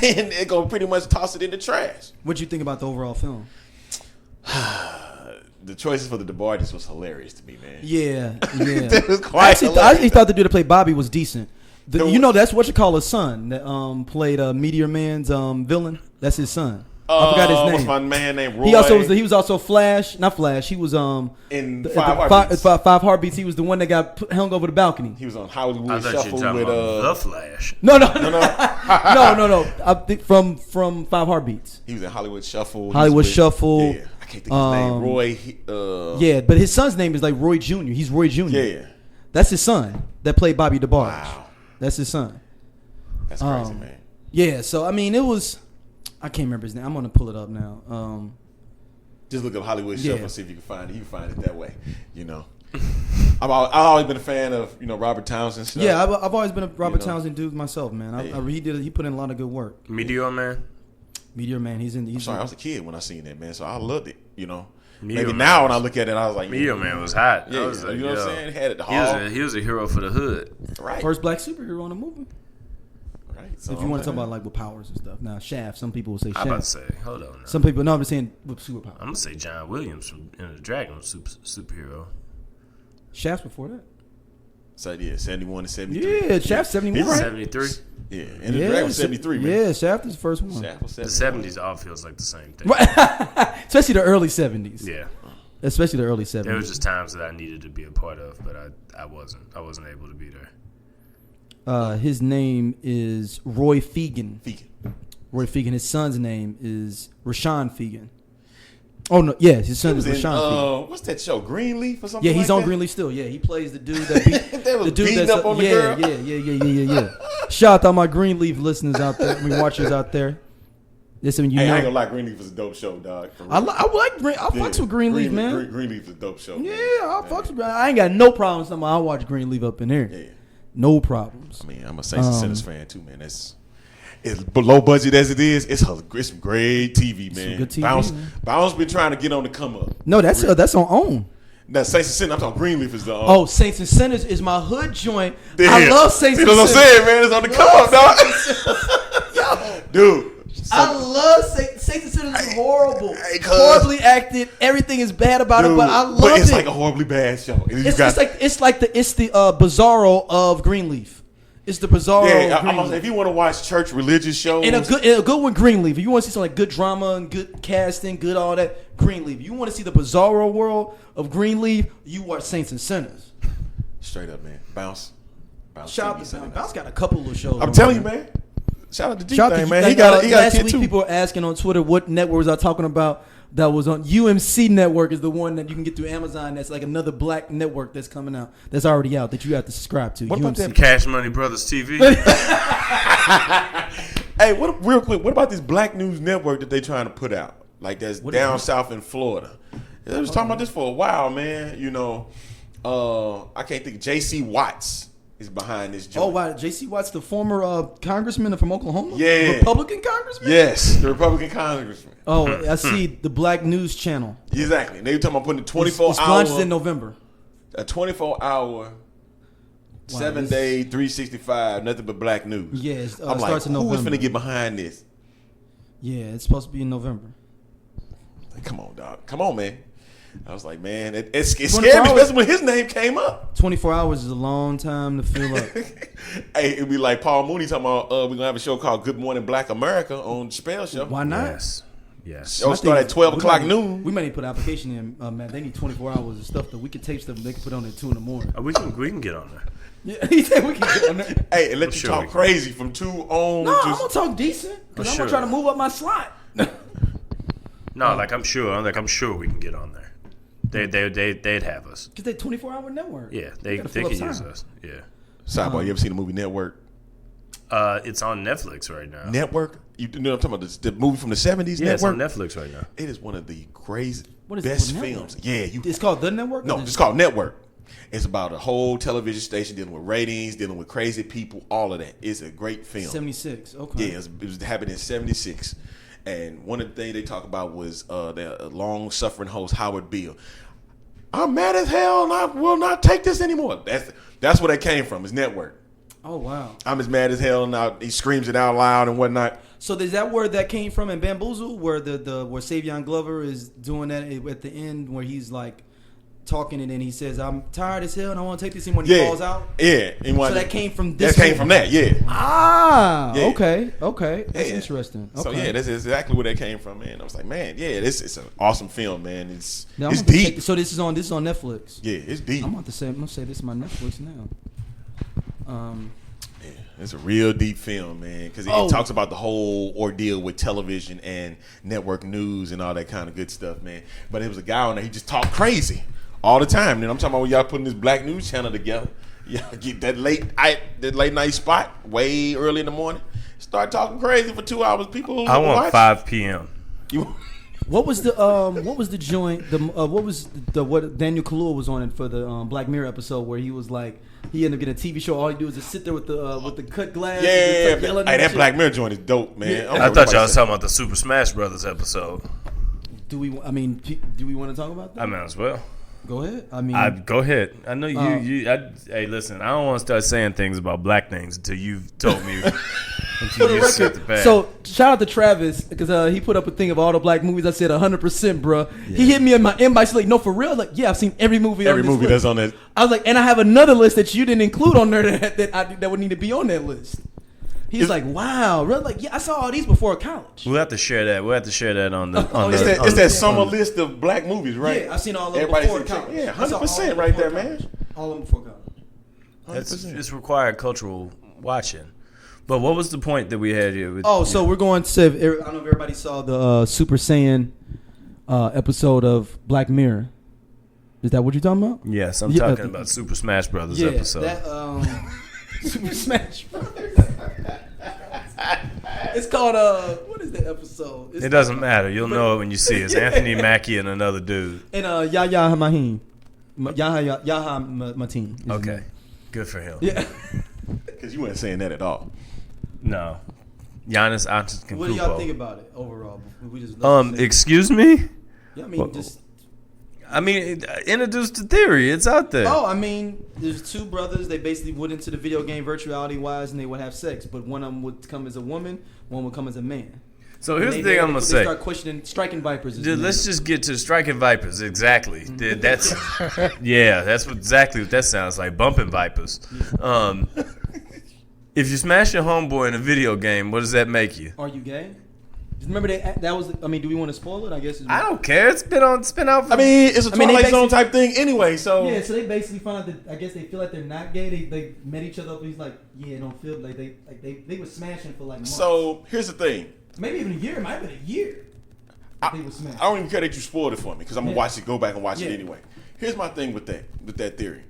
then they're going to pretty much toss it in the trash. What'd you think about the overall film? The choices for the DeBarges was hilarious to me, man. Yeah. It was I quite actually hilarious. thought the dude that played Bobby was decent. That's what you call his son that played Meteor Man's villain. That's his son. I forgot his name. What's my man named Roy? He was also Flash. Not Flash. He was in Five Heartbeats. Five Heartbeats. He was the one that got hung over the balcony. He was on Hollywood I thought you Shuffle were talking with about The Flash. No. No. I think from Five Heartbeats. He was in Hollywood Shuffle. Shuffle. Yeah, I can't think of his name. Roy. Yeah, but his son's name is like Roy Jr. He's Roy Jr. Yeah. That's his son that played Bobby DeBarge. Wow. That's his son. That's crazy, man. Yeah, so I mean, it was. I can't remember his name. I'm gonna pull it up now. Just look up Hollywood Shuffle and see if you can find it. You can find it that way, I've always been a fan of Robert Townsend stuff. Yeah, I've always been a Robert Townsend dude myself, man. He put in a lot of good work. Meteor Man. Meteor Man. I'm sorry, I was a kid when I seen that, man, so I loved it. Meteor Maybe Man now when I look at it, I was like, Meteor Man was hot. Yeah, I was like, you know what I'm saying? Had it the hall. He was a hero for the hood. Right. First black superhero in the movie. Right. So If you want to talk about like with powers and stuff. Now Shaft. Some people will say I'm about to Shaft. say, hold on. Now. Some people. No, I'm saying with superpowers. I'm gonna say John Williams from Enter the Dragon was superhero. Shaft's before that. So yeah, 71 and 73. Yeah, Shaft's 71. Right. 73. Yeah, and the Dragon was 73, man. Yeah, Shaft is the first one. Shaft was The 71. 70s all feels like the same thing. Right. Especially the early 70s. Yeah. Especially the early 70s. There was just times that I needed to be a part of, but I wasn't able to be there. His name is Roy Fegan. Roy Fegan. His son's name is Rashawn Fegan. Oh no, yeah, his son is Rashawn Fegan. What's that show? Greenleaf or something? Yeah, he's like on that? Greenleaf still. Yeah, he plays the dude that beat That was the dude beating that's up on the girl. Yeah. Shout out to all my Greenleaf listeners out there, watchers out there. Listen, I ain't gonna lie, Greenleaf is a dope show, dog. I like Green. I fucks with Greenleaf, man. Greenleaf is a dope show. Yeah, man. I fucks with. I ain't got no problems. I'll watch Greenleaf up in here. Yeah. No problems. I mean, I'm a Saints and Sinners fan too, man. It's below budget as it is. It's some great TV, man. Some good TV, Bounce been trying to get on the come up. No, that's on OWN. That Saints and Sinners. I'm talking Greenleaf is the. Oh, Saints and Sinners is my hood joint. Yeah. I love Saints and Sinners. You know what I'm saying, man? It's on the come up, dog. Dude. I love Saints Saints and Sinners is horrible. Hey, Horribly acted. Everything is bad about it, but I love it. But it's like a horribly bad show. It's like the Bizarro of Greenleaf. It's the Bizarro. Yeah, of I'm gonna say, if you want to watch church religious shows, and a good one, Greenleaf. If you want to see some like good drama and good casting, good all that, Greenleaf. You want to see the Bizarro world of Greenleaf, you watch Saints and Sinners. Straight up, man. Bounce. Shout out to Bounce. Bounce got a couple of shows. I'm telling you, man. Shout out to D-Thing, man. He got a last kid week, too. people were asking on Twitter what networks I'm talking about. That was on UMC Network is the one that you can get through Amazon. That's like another black network that's coming out. That's already out that you have to subscribe to. What about UMC. that Cash Money Brothers TV. Hey, real quick, what about this Black News Network that they trying to put out? Like that's down south in Florida. They was talking about this for a while, man. You know, I can't think. J.C. Watts is behind this joint. Oh wow, J.C. Watts, the former congressman from Oklahoma. Yeah, Republican congressman. Yes, the Republican congressman. Oh, I see the Black News Channel. Exactly. They were talking about putting a 24 It's hour launched in November. a 24-hour, 7-day, 365, nothing but black news. Yeah, it I'm like, starts in who is November. finna get behind this? Yeah, it's supposed to be in November. Like, come on, dog. Come on, man. I was like, man, it scared 24 me, hours. especially when his name came up. 24 hours is a long time to fill up. Hey, it'd be like Paul Mooney talking about we're gonna have a show called Good Morning Black America on Spell Show. Why not? Yes. Show start at 12 o'clock noon. We might need to put an application in, man. They need 24 hours of stuff that we can tape stuff and they can put on at 2 in the morning. We can get on there. Yeah, he said we can get on there. Hey, and let you sure we talk can. crazy from 2 on. No, I'm gonna talk decent because I'm gonna try to move up my slot. No, I'm sure we can get on there. They'd have us. Because they're 24-hour network. Yeah, they gotta can fill up use time. us. Yeah. Sidebar, you ever seen the movie Network? It's on Netflix right now. Network? You know what I'm talking about? The movie from the 70s, Yeah, it's on Network? Netflix right now. It is one of the crazy, What is it, best the Network? films. Yeah, It's called The Network? No, it's called Network. It's about a whole television station dealing with ratings, dealing with crazy people, all of that. It's a great film. 76. Okay. Yeah, it was happened in 76. And one of the things they talk about was the long-suffering host, Howard Beale. I'm mad as hell and I will not take this anymore. That's where that came from, is Network. Oh, wow. I'm as mad as hell and he screams it out loud and whatnot. So is that where that came from in Bamboozle, where where Savion Glover is doing that at the end, where he's like talking and then he says, "I'm tired as hell and I want to take this," and when he falls out. Yeah. So that came from this. That came from that. Yeah. Ah. Yeah. Okay. That's interesting. Okay. So yeah, that's exactly where that came from, man. I was like, man, yeah, it's an awesome film, man. It's Now, it's deep. So this is on Netflix. Yeah, it's deep. I'm gonna say this is my Netflix now. Yeah, it's a real deep film, man, because it talks about the whole ordeal with television and network news and all that kind of good stuff, man. But it was a guy on there, he just talked crazy all the time. And I'm talking about when y'all putting this black news channel together, y'all get that late night spot way early in the morning, start talking crazy for 2 hours. People, I want watch. 5 p.m. What was the joint? What Daniel Kaluuya was on it for the Black Mirror episode where he was like, he ended up getting a TV show. All he do is just sit there with the cut glass. Yeah, and just, like, yelling hey, that shit. Black Mirror joint is dope, man. Yeah. I thought y'all was talking about the Super Smash Brothers episode. Do we want to talk about that? I might as well. Go ahead. Go ahead. I know hey, listen. I don't want to start saying things about black things until you've told me. For the record, so shout out to Travis because he put up a thing of all the black movies. I said 100%, bro. Yeah. He hit me in my inbox. He's like, no, for real. Like, yeah, I've seen every movie. Every on this movie list. that's on that. I was like, and I have another list that you didn't include on there that would need to be on that list. He's like, wow, really? Like, yeah, I saw all these before college. We'll have to share that. on the. It's that summer list of black movies, right? Yeah, I've seen all of them before college. Yeah, 100% right there, man. All of them before college. It's required cultural watching. But what was the point that we had here? So we're going to. I don't know if everybody saw the Super Saiyan episode of Black Mirror. Is that what you're talking about? Yes, I'm talking about Super Smash Brothers episode. That, Super Smash Brothers. It's called what is that episode? It doesn't matter. You'll know it when you see it. It's Anthony Mackie and another dude. And Yahya Maheen. Yahya Mateen. Okay. Good for him. Yeah. Because you weren't saying that at all. No. Giannis Antetokounmpo. What do y'all think about it overall? We just excuse me? Yeah, I mean, introduce the theory. It's out there. Oh, I mean, there's two brothers. They basically went into the video game virtuality wise, and they would have sex. But one of them would come as a woman, one would come as a man. So here's the thing I'm gonna say. They start questioning striking vipers. Dude, let's just get to striking vipers. Exactly. That's that's exactly what that sounds like. Bumping vipers. If you smash your homeboy in a video game, what does that make you? Are you gay? Remember that was. I mean, do we want to spoil it? I guess. I don't care. It's been out. For, I mean, it's a Twilight Zone type thing anyway. So yeah, so they basically find that. I guess they feel like they're not gay. They met each other up. And he's like, yeah, don't feel like they were smashing for like months. So here's the thing. Maybe even a year. It might have been a year. They were smashing. I don't even care that you spoiled it for me because I'm gonna watch it. Go back and watch it anyway. Here's my thing with that theory.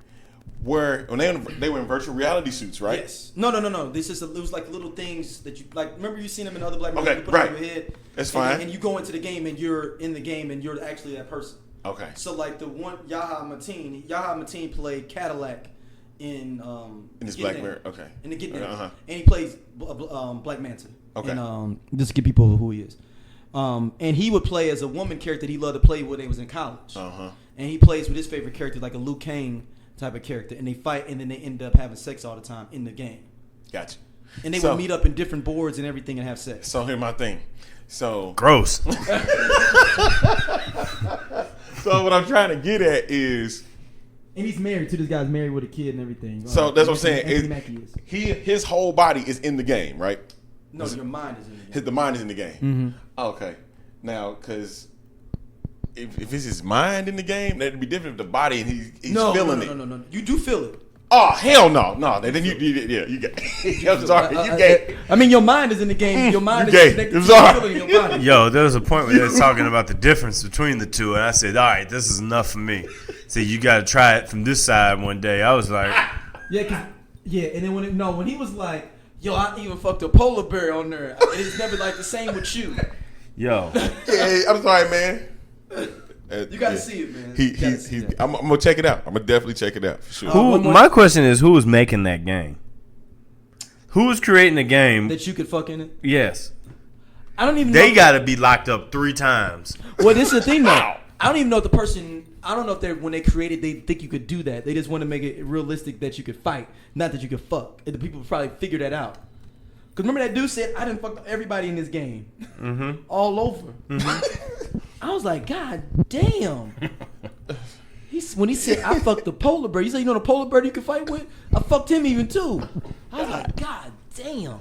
Where when they were in virtual reality suits, right? Yes. No. This is it was like little things that you like. Remember you seen them in other black movies? Okay, You put right. on your head. That's fine. And you go into the game and you're in the game and you're actually that person. Okay. So like the one Yahya Mateen played Cadillac in this Black Mirror. Okay. In the Get Down. Uh-huh. And he plays Black Manta. Okay. And just to give people who he is. And he would play as a woman character that he loved to play when he was in college. Uh-huh. And he plays with his favorite character like a Liu Kang type of character, and they fight, and then they end up having sex all the time in the game. Gotcha. And they would meet up in different boards and everything and have sex. So here's my thing. So gross. So what I'm trying to get at is, and he's married too. This guy's married with a kid and everything. So that's what I'm saying. His whole body is in the game, right? No, your mind is in the game. The mind is in the game. Mm-hmm. Okay. Now, because if it's his mind in the game, that'd be different if the body and he's feeling it. No. You do feel it. Oh hell no. Then you get. I'm sorry, you gay. I mean, your mind is in the game. Your mind is gay. connected I'm to sorry. your feeling in your body. Yo, there was a point where they were talking about the difference between the two, and I said, all right, this is enough for me. So you got to try it from this side one day. I was like, and then when he was like, yo, I even fucked a polar bear on there. It's never like the same with you. yo. Yeah, I'm sorry, man. You gotta see it, man. I'm gonna check it out. I'm gonna definitely check it out for sure. My question is, who was making that game? Who was creating the game that you could fuck in it? Yes. I don't even know. They got to be locked up 3 times. Well, this is the thing, though. I don't even know if the person. I don't know if when they created, they think you could do that. They just want to make it realistic that you could fight, not that you could fuck. And the people probably figure that out. Because remember that dude said, I done fucked everybody in this game. Mm-hmm. All over. Mm-hmm. I was like, God damn. When he said, I fucked the polar bear. He said, you know the polar bear you can fight with? I fucked him even too. I was like, God damn.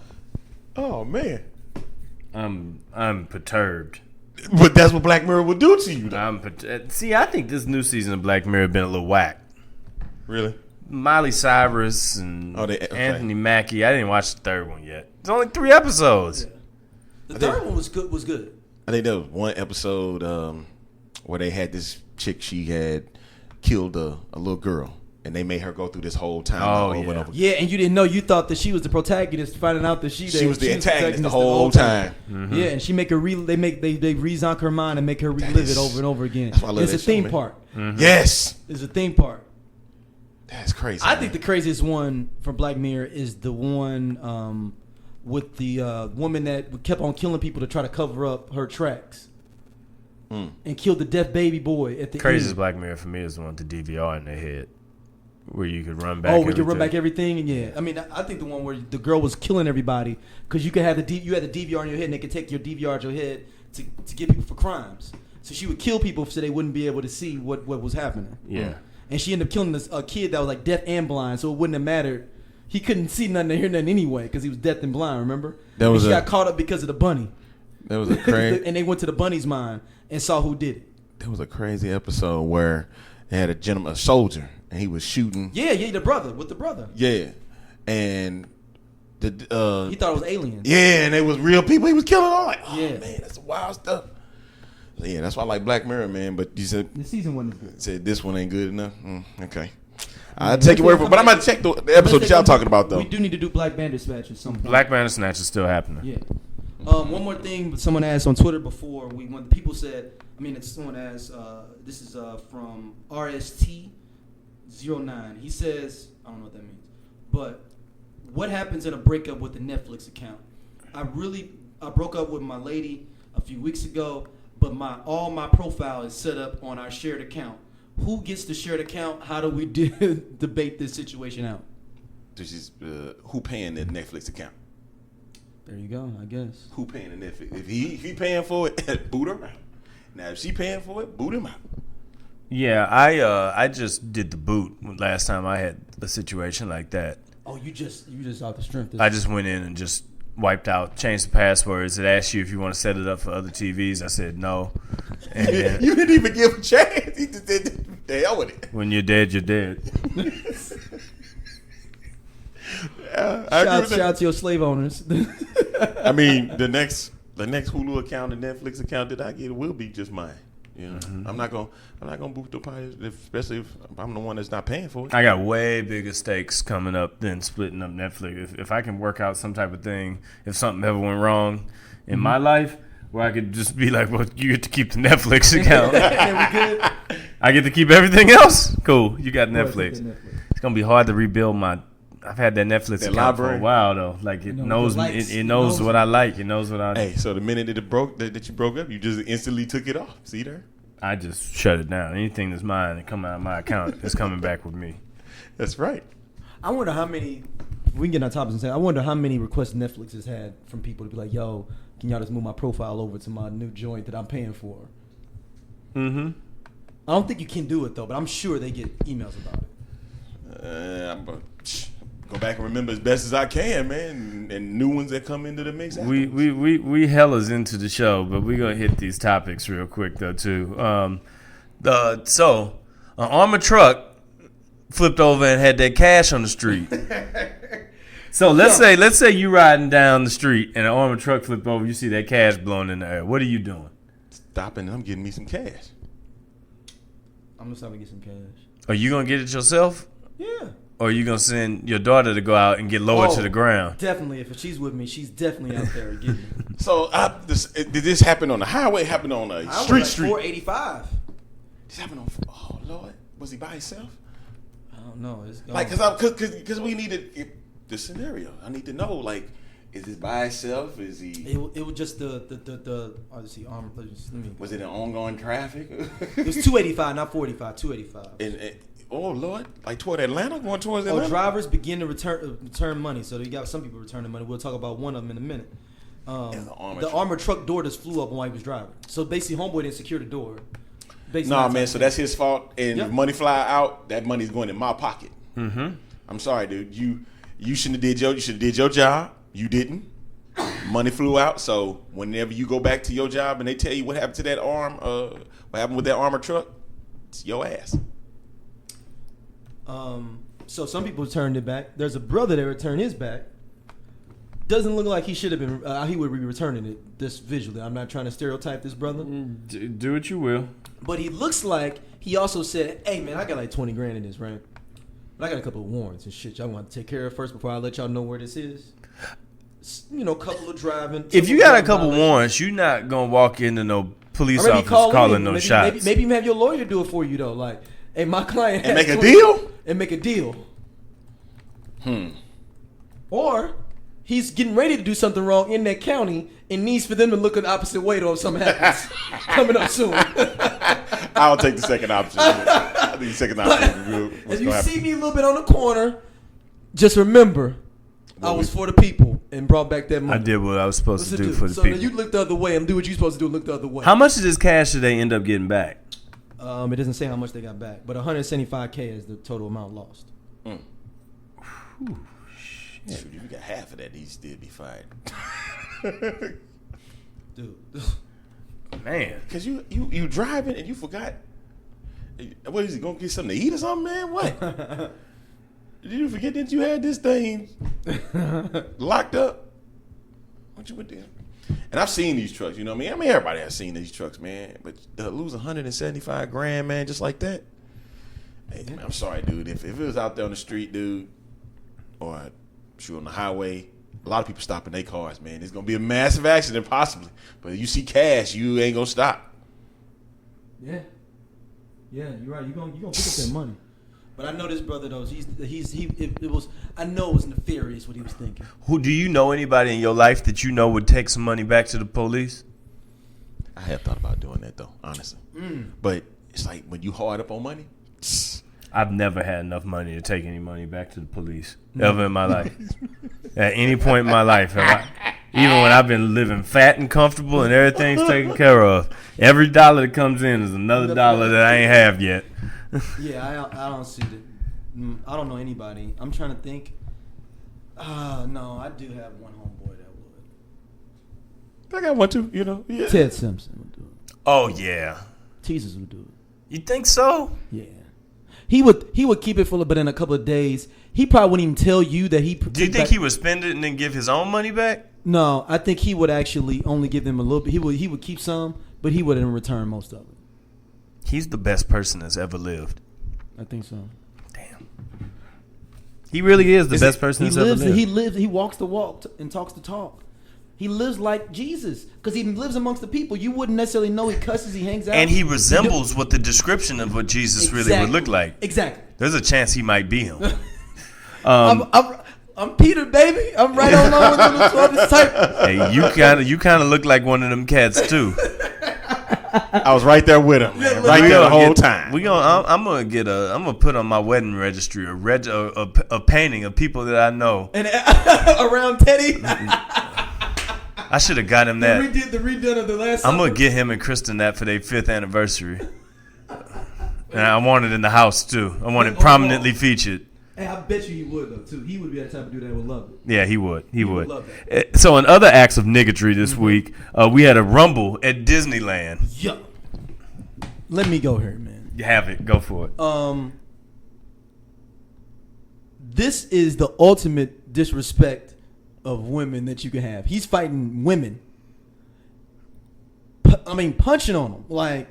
Oh, man. I'm perturbed. But that's what Black Mirror will do to you, though. See, I think this new season of Black Mirror been a little whack. Really? Miley Cyrus and Anthony Mackie. I didn't watch the third one yet. It's only 3 episodes. Yeah. The third one was good. I think there was one episode where they had this chick. She had killed a little girl, and they made her go through this whole time over and over. Yeah, and you didn't know. You thought that she was the protagonist, finding out that she was the antagonist the whole time. Mm-hmm. Yeah, and she make her they rezonk her mind and make her relive it over and over again. That's why I love it's a theme park. Mm-hmm. Yes, it's a theme park. That's crazy. I think the craziest one from Black Mirror is the one with the woman that kept on killing people to try to cover up her tracks. And killed the deaf baby boy at the Craziest end. Black Mirror for me is the one with the DVR in their head, where you could run back. Oh, where you run back everything. Yeah, I mean, I think the one where the girl was killing everybody because you could have you had the DVR in your head and they could take your DVR at your head to get people for crimes. So she would kill people so they wouldn't be able to see what was happening. Yeah, and she ended up killing a kid that was like deaf and blind, so it wouldn't have mattered. He couldn't see nothing or hear nothing anyway because he was deaf and blind. Remember? She got caught up because of the bunny. That was a crazy. And they went to the bunny's mind and saw who did it. There was a crazy episode where they had a soldier, and he was shooting. Yeah, the brother. Yeah, and he thought it was aliens. Yeah, and it was real people he was killing. I'm like, oh yeah, man, that's wild stuff. Yeah, that's why I like Black Mirror, man. But you said the season 1 is good. Said this one ain't good enough. Okay, I'll take your word for it. But I'm gonna check the episode that y'all talking about though. We do need to do Black Bandersnatch at some point. Black Bandersnatch is still happening. Yeah. One more thing someone asked on Twitter before when people said, someone asked, this is from RST09. He says, I don't know what that means, but what happens in a breakup with the Netflix account? I broke up with my lady a few weeks ago, but all my profile is set up on our shared account. Who gets the shared account? How do we debate this situation out? This is who paying the Netflix account? There you go. I guess. Who paying the Netflix? If he paying for it, boot her out. Now if she paying for it, boot him out. Yeah, I just did the boot last time I had a situation like that. Oh, you just out the strength. I just went in and just wiped out, changed the passwords. It asked you if you want to set it up for other TVs. I said no. And then, You didn't even give a chance. He just did the hell with it. when you're dead, you're dead. Shout out to your slave owners. I mean, the next Hulu account and Netflix account that I get will be just mine. You know, I'm not gonna boot the party, especially if I'm the one that's not paying for it. I got way bigger stakes coming up than splitting up Netflix. If I can work out some type of thing, if something ever went wrong in my life, where I could just be like, well, you get to keep the Netflix account. Yeah, we good. I get to keep everything else. Cool, you got Netflix. It's gonna be hard to rebuild my. I've had that Netflix account library for a while though. Like it knows it knows what I like. It knows what I. Hey, so the minute that it broke, that you broke up, you just instantly took it off. See there? I just shut it down. Anything that's mine that come out of my account is coming back with me. That's right. I wonder how many. We can get on topics and say. I wonder how many requests Netflix has had from people to be like, "Yo, can y'all just move my profile over to my new joint that I'm paying for?" Mm-hmm. I don't think you can do it though, but I'm sure they get emails about it. I'm gonna go back and remember as best as I can, man, and new ones that come into the mix. We hellas into the show, but we gonna hit these topics real quick though too. So an armored truck flipped over and had that cash on the street. So let's say you riding down the street and an armored truck flipped over. You see that cash blowing in the air. What are you doing? Stopping. I'm getting me some cash. I'm gonna stop and get some cash. Are you gonna get it yourself? Yeah. Or are you gonna send your daughter to go out and get lowered to the ground? Definitely. If she's with me, she's definitely out there getting it. So did this happen on the highway? Happen on a street? 485. This happened on. Oh Lord, was he by himself? I don't know. It's gone. Like, cause we needed the scenario. I need to know. Like, is this by himself? Is he? It was just the. Oh, let's see. Let me. Was it an ongoing traffic? It was 285, not 485. 285. And oh Lord, like toward Atlanta, going towards Atlanta. Drivers begin to return money. So you got some people returning money. We'll talk about one of them in a minute. The armored truck door just flew up while he was driving. So basically, homeboy didn't secure the door. Nah, man. So that's his fault. And if money fly out, that money's going in my pocket. Mm-hmm. I'm sorry, dude. You shouldn't have did your job. You didn't. Money flew out. So whenever you go back to your job and they tell you what happened to that arm, what happened with that armored truck, it's your ass. So some people returned it back. There's a brother that returned his back. Doesn't look like he should have been. He would be returning it this visually. I'm not trying to stereotype this brother. Do what you will. But he looks like he also said, "Hey man, I got like 20 grand in this, right? But I got a couple of warrants and shit. Y'all want to take care of first before I let y'all know where this is." You know, couple of driving. If you got a couple warrants, you're not gonna walk into no police office calling no shots. Maybe you have your lawyer do it for you though. Like, hey, my client and make a deal. And make a deal. Or he's getting ready to do something wrong in that county and needs for them to look an opposite way though if something happens coming up soon. I'll take the second option. I think the second option. If you see me a little bit on the corner, just remember, I was for the people and brought back that money. I did what I was supposed to do for the people. So now you look the other way and do what you're supposed to do and look the other way. How much of this cash did they end up getting back? It doesn't say how much they got back, but 175K is the total amount lost. Whew, shit. If you got half of that, he'd still be fired. Dude. Man. Because you driving and you forgot. What is he, going to get something to eat or something, man? What? Did you forget that you had this thing locked up? What you would do? And I've seen these trucks, you know what I mean? Everybody has seen these trucks, man. But to lose 175 grand, man, just like that. Hey, man, I'm sorry, dude. If it was out there on the street, dude, or shoot on the highway, a lot of people stopping their cars, man. There's gonna be a massive accident, possibly. But if you see cash, you ain't gonna stop. Yeah, you're right. You gonna pick up that money. But I know this brother though. I know it was nefarious what he was thinking. Who do you know anybody in your life that you know would take some money back to the police? I have thought about doing that though, honestly. But it's like when you hard up on money. I've never had enough money to take any money back to the police ever in my life. At any point in my life, Even when I've been living fat and comfortable and everything's taken care of, every dollar that comes in is another dollar that I ain't have yet. Yeah, I don't see that. I don't know anybody. I'm trying to think. No, I do have one homeboy that would. I got one too, you know. Yeah. Ted Simpson would do it. Oh yeah, Jesus would do it. you think so? Yeah, he would keep it full, but in a couple of days, he probably wouldn't even tell you that he. Do you think he would spend it and then give his own money back? No, I think he would actually only give them a little bit. He would keep some, but he wouldn't return most of it. He's the best person that's ever lived. I think so. Damn. He really is the best person that's ever lived. He walks the walk and talks the talk. He lives like Jesus because he lives amongst the people. You wouldn't necessarily know he cusses, he hangs out. And he resembles what the description of what Jesus really would look like. Exactly. There's a chance he might be him. I'm Peter, baby. I'm right on along with this type. Hey, you kind of look like one of them cats too. I was right there with him, man. Right there the whole time. I'm gonna put on my wedding registry a painting of people that I know. And around Teddy. I should have got him that. The redone of the last. I'm gonna get him and Kristen that for their 5th anniversary. And I want it in the house too. I want it prominently featured. Hey, I bet you he would though too. He would be that type of dude that would love it. Yeah, he would. He would. Love that. So in other acts of niggatry this week, we had a rumble at Disneyland. Yeah. Let me go here, man. You have it. Go for it. This is the ultimate disrespect of women that you can have. He's fighting women. Punching on them like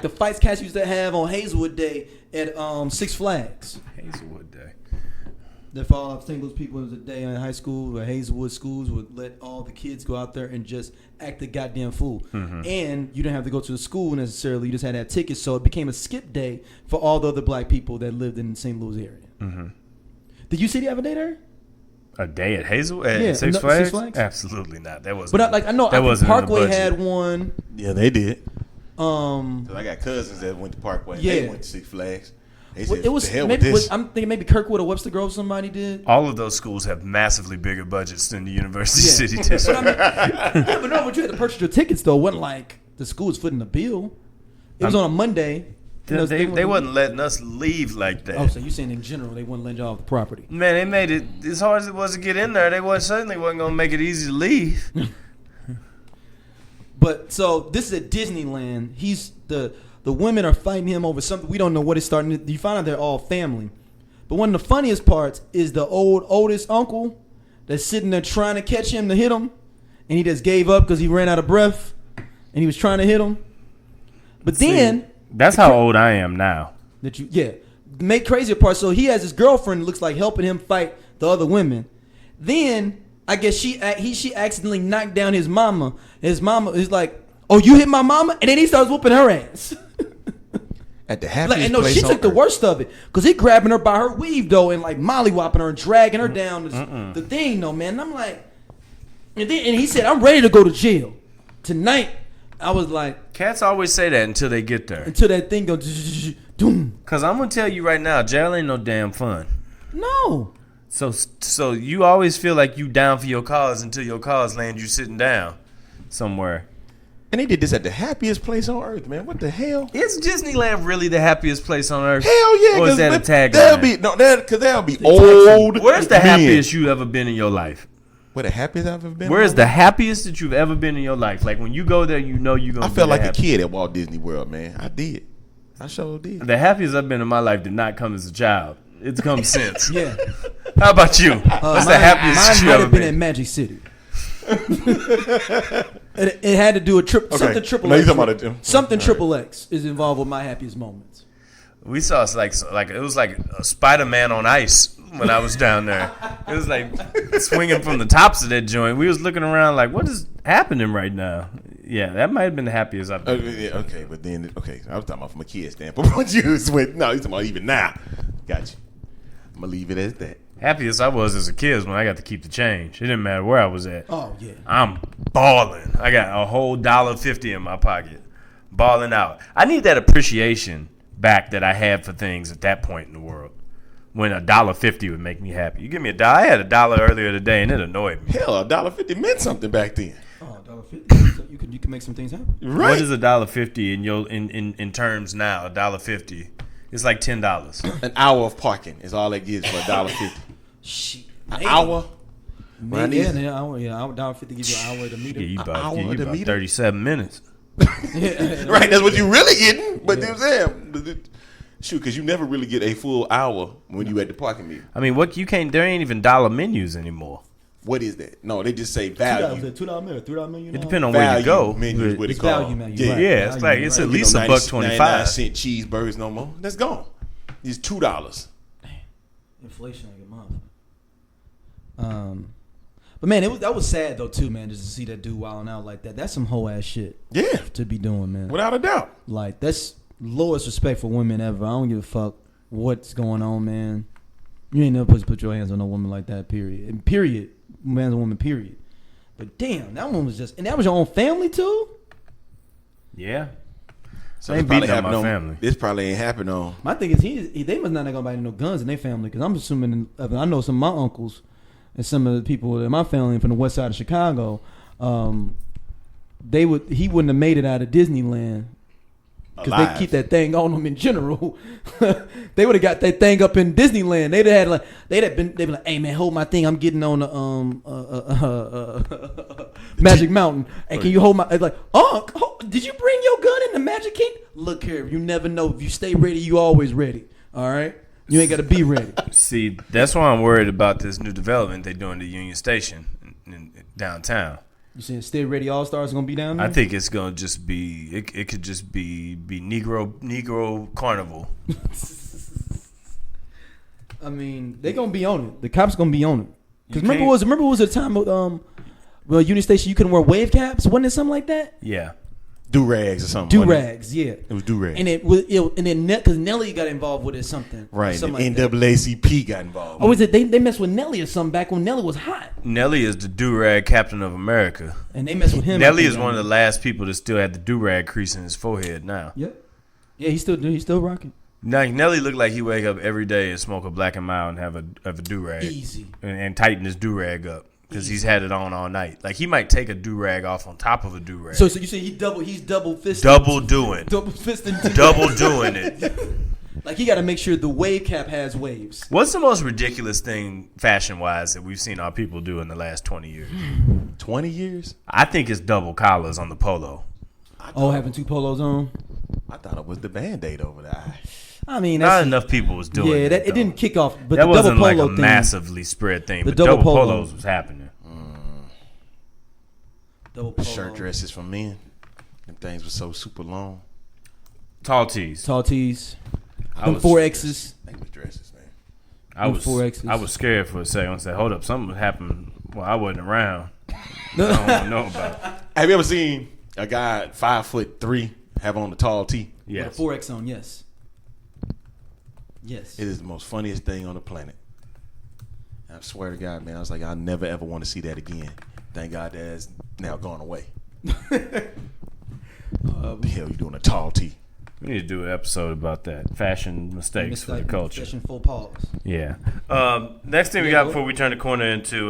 the fights cats used to have on Hazelwood Day at Six Flags. Hazelwood Day. That for all St. Louis people, it was a day in high school where Hazelwood schools would let all the kids go out there and just act a goddamn fool. Mm-hmm. And you didn't have to go to the school necessarily. You just had to have tickets. So it became a skip day for all the other black people that lived in the St. Louis area. Mm-hmm. Did you see the other day there? A day at Hazelwood? At Six Flags? Absolutely not. That wasn't. But I know Parkway had one. Yeah, they did. Cause I got cousins that went to Parkway. Yeah. They went to Six Flags. They said, it was the hell maybe with this. I'm thinking maybe Kirkwood or Webster Grove somebody did. All of those schools have massively bigger budgets than the University City District. But you had to purchase your tickets though. It wasn't like the school was footing the bill. It was on a Monday. They wasn't letting us leave like that. Oh, so you saying in general they wouldn't let you off the property? Man, they made it as hard as it was to get in there. They certainly wasn't gonna make it easy to leave. But so this is at Disneyland. He's the women are fighting him over something we don't know what is starting. You find out they're all family. But one of the funniest parts is the oldest uncle that's sitting there trying to catch him to hit him, and he just gave up because he ran out of breath, and he was trying to hit him. But then that's how old I am now. Make crazier part. So he has his girlfriend looks like helping him fight the other women. Then I guess she accidentally knocked down his mama. His mama is like, "Oh, you hit my mama," and then he starts whooping her ass. At the happiest place she on took the earth. worst of it because he grabbing her by her weave though and like mollywopping her and dragging her down the thing though, man. And I'm like, and he said, "I'm ready to go to jail tonight." I was like, cats always say that until they get there. Until that thing goes, doom. Cause I'm gonna tell you right now, jail ain't no damn fun. No. So you always feel like you down for your cause until your cause land you sitting down somewhere. And they did this at the happiest place on earth, man. What the hell? Is Disneyland really the happiest place on earth? Hell yeah! Or is that a tagline? That'll be old. Where's the happiest you ever been in your life? Where the happiest I've ever been? Where's the happiest that you've ever been in your life? Like when you go there, you know you're gonna. I felt like a kid at Walt Disney World, man. I did. I sure did. The happiest I've been in my life did not come as a child. It's come since. Yeah. How about you? What's the happiest you ever been? Mine might have been in Magic City. It had to do with something triple X. Something triple X is involved with my happiest moments. We saw it was like a Spider-Man on ice when I was down there. It was like swinging from the tops of that joint. We was looking around like, what is happening right now? Yeah, that might have been the happiest I've been. Okay, but then I was talking about from a kid standpoint. What you was with? No, he's talking about even now. Got you. I'm gonna leave it as that. Happiest I was as a kid was when I got to keep the change. It didn't matter where I was at. Oh yeah, I'm balling. I got a whole $1.50 in my pocket, balling out. I need that appreciation back that I had for things at that point in the world. when $1.50 would make me happy. You give me $1. I had $1 earlier today, and it annoyed me. Hell, $1.50 meant something back then. Oh, $1.50. You can make some things happen. Right. What is $1.50 in terms now? $1.50. It's like $10. An hour of parking is all that gives for $1.50. Shit. An hour. Man, an hour. Yeah, $1.50 gives you an hour to meet Yeah, you hour about to meet 37 minutes. Right, that's what you really getting. But them saying, shoot, because you never really get a full hour when you at the parking meter. I mean, what you can't? There ain't even dollar menus anymore. What is that? No, they just say value. $2 menu, $3 menu. It depends on where you go. Menus, what It's it called. value menu. Yeah, Right. Yeah, it's like it's at least $1.25. 99-cent cheeseburgers no more. That's gone. It's $2. Inflation like a month. But man, that was sad though too, man. Just to see that dude wilding out like that. That's some whole ass shit. Yeah, To be doing, man. without a doubt. Like that's lowest respect for women ever. I don't give a fuck what's going on, man. You ain't never supposed to put your hands on a woman like that. Period. And period. Man's a woman. Period. But damn, that one was just, and that was your own family too. Yeah. So I ain't this probably beating up my happened family. This probably ain't happened on. My thing is, they must not gonna buy no guns in their family because I'm assuming. I know some of my uncles and some of the people in my family from the west side of Chicago. He wouldn't have made it out of Disneyland. Because they keep that thing on them in general. They would have got that thing up in Disneyland. They'd been like, hey man, hold my thing. I'm getting on the Magic Mountain. Hey, can you hold my? Like, did you bring your gun in the Magic Kingdom? Look here, you never know. If you stay ready, you always ready. All right, you ain't got to be ready. See, that's why I'm worried about this new development they're doing to Union Station in downtown. You saying Stay Ready All Stars gonna be down there? I think it's gonna just be it could just be Negro Carnival. I mean, they gonna be on it. The cops gonna be on it. Because You remember it was a time of Union Station you couldn't wear wave caps. Wasn't it something like that? Yeah. Do-rags or something. Do wasn't it? rags, yeah. It was do-rags. And and then because Nelly got involved with it, something. Right. Something And like that. NAACP got involved. Oh, was it they messed with Nelly or something back when Nelly was hot, Nelly is the do-rag captain of America. and they messed with him. Nelly is one of the last people that still had the do-rag crease in his forehead now. Yep. Yeah, he's still rocking. Now, Nelly looked like he wake up every day and smoke a Black and Mild and have a do-rag. Easy. And tighten his do-rag up. Because he's had it on all night. Like, he might take a do-rag off on top of a do-rag. So you say he's double fisting. Double doing. Double fisting. Double doing it. Like he got to make sure the wave cap has waves. What's the most ridiculous thing, fashion-wise, that we've seen our people do in the last 20 years? 20 years? I think it's double collars on the polo. Having two polos on. I thought it was the Band-Aid over the eye. I mean, Not enough people was doing it. it didn't kick off. But that the wasn't double like polo a thing, massively spread thing, The but double double polo. polos was happening. Double polo. Shirt dresses for men. Them things were so super long. Tall tees. Tall tees. I Them was- 4Xs. They was dresses, man. I was scared for a second. I said, hold up, something happened while I wasn't around. I don't know about it. Have you ever seen a guy 5'3" have on the tall tee? Yes. With a 4X on, yes. Yes. It is the most funniest thing on the planet. I swear to God, man, I was like, I'll never ever want to see that again. Thank God that's now gone away. What the hell you doing a tall tee? We need to do an episode about that. Fashion mistakes for the culture. Fashion faux pas. Yeah. Next thing we got before we turn the corner into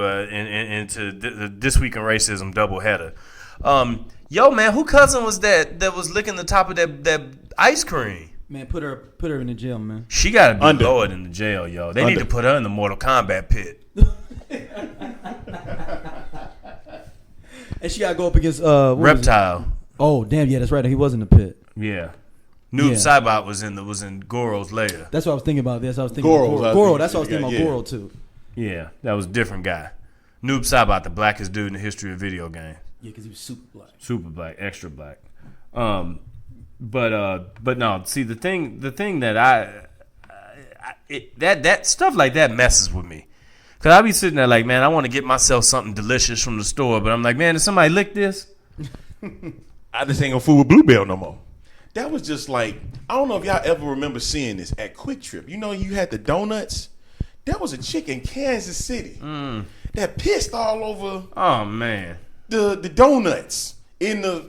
This Week in Racism doubleheader. Yo, man, who cousin was that was licking the top of that ice cream? Man, put her in the jail, man. She got to be Under. lowered in the jail, yo. They need to put her in the Mortal Kombat pit. And she got to go up against what was it? Reptile. Oh, damn, yeah, that's right. He was in the pit. Yeah. Noob Yeah. Saibot was in Goro's lair. That's what I was thinking about. This I was thinking Goro, about Goro. That's what I was thinking yeah. about Goro too. Yeah, that was a different guy. Noob Saibot, the blackest dude in the history of video games. Yeah, because he was super black. Super black, extra black. But no. See, the thing that that stuff like that messes with me, cause I be sitting there like, man, I want to get myself something delicious from the store, but I'm like, man, did somebody lick this? I just ain't gonna fool with Bluebell no more. That was just like, I don't know if y'all ever remember seeing this at Quick Trip. You know, you had the donuts. There was a chick in Kansas City that pissed all over Oh man, the donuts in the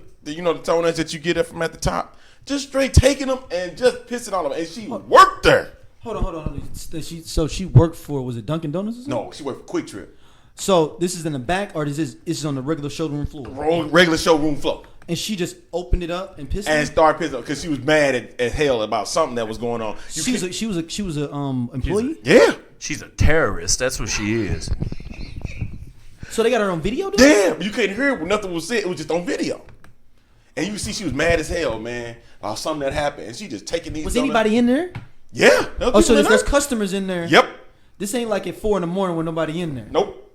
donuts that you get from at the top. Just straight taking them and just pissing on them. And she worked her. Hold on. So she worked for, was it Dunkin' Donuts or something? No, she worked for Quick Trip. So this is in the back, or this is on the regular showroom floor? Regular showroom floor. And she just opened it up and pissed. And started pissing because she was mad at hell about something that was going on. She was a employee. Yeah. She's a terrorist. That's what she is. So they got her on video. Damn, you couldn't hear it when nothing was said. It was just on video. And you see she was mad as hell, man, about something that happened. And she just taking these. Was anybody in there? Yeah. Oh, so there's customers in there. Yep. This ain't like at 4 a.m. with nobody in there. Nope.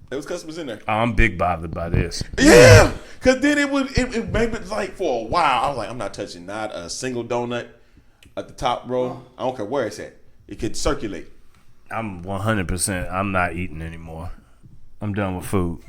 There was customers in there. I'm big bothered by this. Yeah. Because then it made it like for a while. I was like, I'm not touching not a single donut at the top row. I don't care where it's at. It could circulate. I'm 100%. I'm not eating anymore. I'm done with food.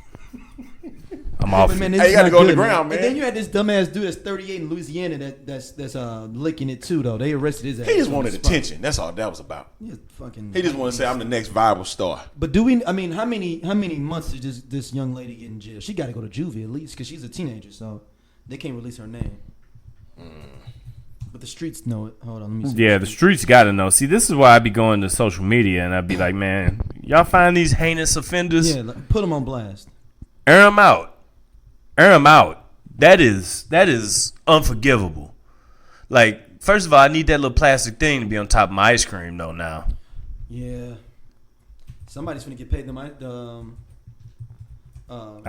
I'm off. Man, hey, you got to go on the ground, man. And then you had this dumbass dude that's 38 in Louisiana that's licking it too, though. They arrested his ass. He just wanted attention. That's all that was about. He just wanted to say, I'm the next viral star. But how many months is this young lady get in jail? She got to go to juvie at least because she's a teenager, so they can't release her name. But the streets know it. Hold on, let me see. Yeah, the streets got to know. See, this is why I be going to social media and I'd be like, man, y'all find these heinous offenders? Yeah, put them on blast. Air them out. That is unforgivable. Like, first of all, I need that little plastic thing to be on top of my ice cream, though, now. Yeah. Somebody's going to get paid I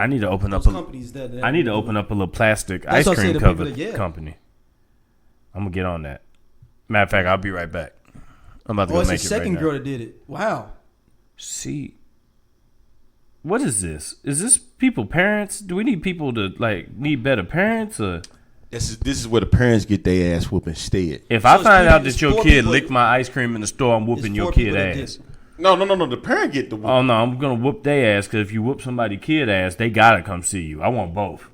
need to open up I need to open up a little plastic ice cream cover company. I'm going to get on that. Matter of fact, I'll be right back. I'm about to go make it right now. It's the second girl that did it. Wow. See. What is this? Is this people parents? Do we need people to need better parents or? This is where the parents get their ass whooped instead. If I find out that your kid licked my ice cream in the store, I'm whooping your kid ass. No. The parent get the whoop. Oh no, I'm gonna whoop their ass because if you whoop somebody kid ass, they gotta come see you. I want both.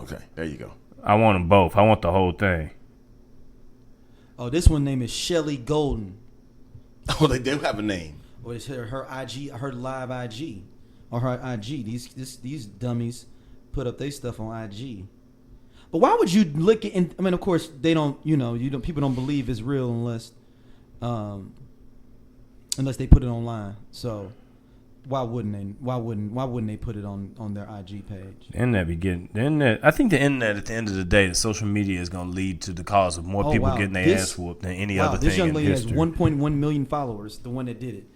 Okay, there you go. I want them both. I want the whole thing. Oh, this one name is Shelly Golden. Oh, they do have a name. Or it's her IG, her live IG. Or her IG. These dummies put up their stuff on IG. But why would you lick it? I mean, of course, they don't. People don't believe it's real unless they put it online. So why wouldn't they? Why wouldn't they put it on their IG page? I think the internet at the end of the day, the social media is going to lead to the cause of more people getting their ass whooped than any other thing. This young lady has 1.1 million followers. The one that did it.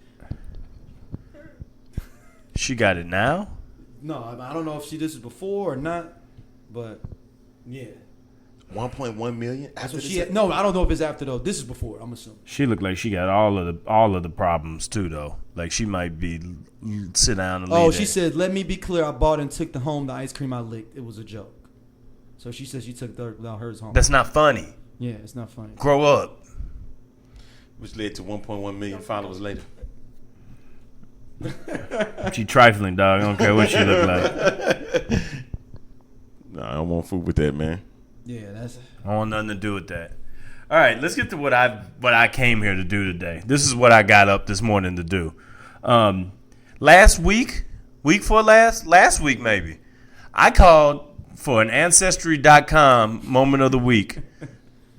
She got it now? No, I don't know if this is before or not, but yeah. 1.1 million. That's what she had. No, I don't know if it's after though. This is before. I'm assuming. She looked like she got all of the problems too, though. Like she might be sit down and. Oh, she said, "Let me be clear. I bought and took home the ice cream I licked. It was a joke." So she said she took hers home. That's not funny. Yeah, it's not funny. Grow up. Which led to 1.1 million followers later. She trifling, dog. I don't care what she look like. Nah, I don't want food with that, man. Yeah, I want nothing to do with that. All right, let's get to what I came here to do today. This is what I got up this morning to do. Last week maybe, I called for an Ancestry.com moment of the week,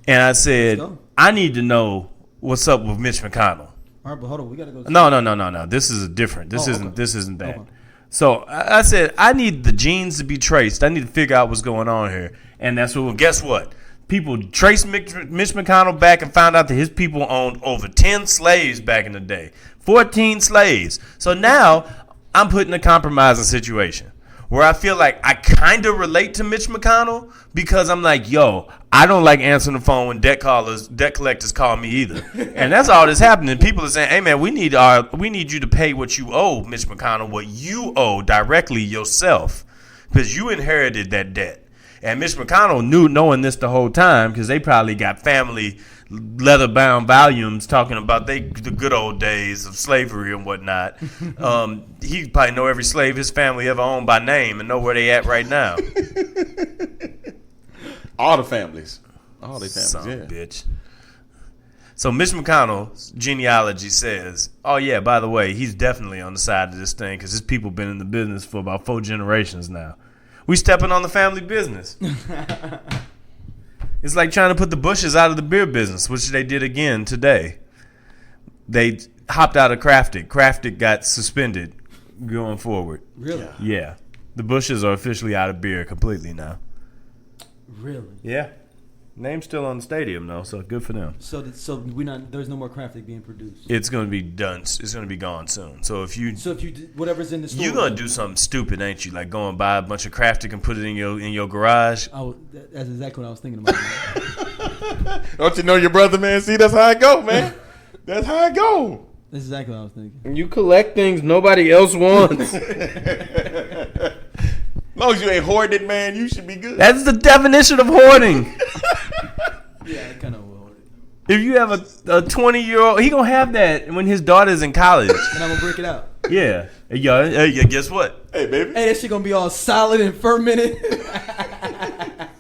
and I said, I need to know what's up with Mitch McConnell. All right, but hold on, we gotta go. No. This is different. This isn't that. Okay. So I said I need the genes to be traced. I need to figure out what's going on here, and that's what. Well, guess what? People traced Mitch McConnell back and found out that his people owned over 10 slaves back in the day, 14 slaves. So now I'm put in a compromising situation where I feel like I kind of relate to Mitch McConnell because I'm like, yo, I don't like answering the phone when debt collectors call me either. And that's all that's happening. People are saying, hey, man, we need you to pay what you owe, Mitch McConnell, what you owe directly yourself because you inherited that debt. And Mitch McConnell knowing this the whole time because they probably got family leather-bound volumes talking about the good old days of slavery and whatnot. He probably know every slave his family ever owned by name and know where they at right now. All the families. All their families, Son of a bitch. So Mitch McConnell's genealogy says, oh, yeah, by the way, he's definitely on the side of this thing because his people been in the business for about 4 generations now. We stepping on the family business. It's like trying to put the Bushes out of the beer business, which they did again today. They hopped out of Crafted. Crafted got suspended going forward. Really? Yeah. The Bushes are officially out of beer completely now. Really? Yeah. Name's still on the stadium though, so good for them. So there's no more Crafted being produced. It's going to be done. It's going to be gone soon. So if you whatever's in the store, you're going to do something stupid, ain't you? Like go and buy a bunch of Crafted and put it in your garage. Oh, that's exactly what I was thinking about. Don't you know your brother, man? See, that's how I go, man. That's how I go. That's exactly what I was thinking. You collect things nobody else wants. As long as you ain't hoarding it, man, you should be good. That's the definition of hoarding. Yeah, I kind of will. If you have a 20-year-old, he gonna have that when his daughter's in college. And I'm gonna break it out. Yeah. Yeah. Guess what? Hey, baby. Hey, that shit gonna be all solid and fermented.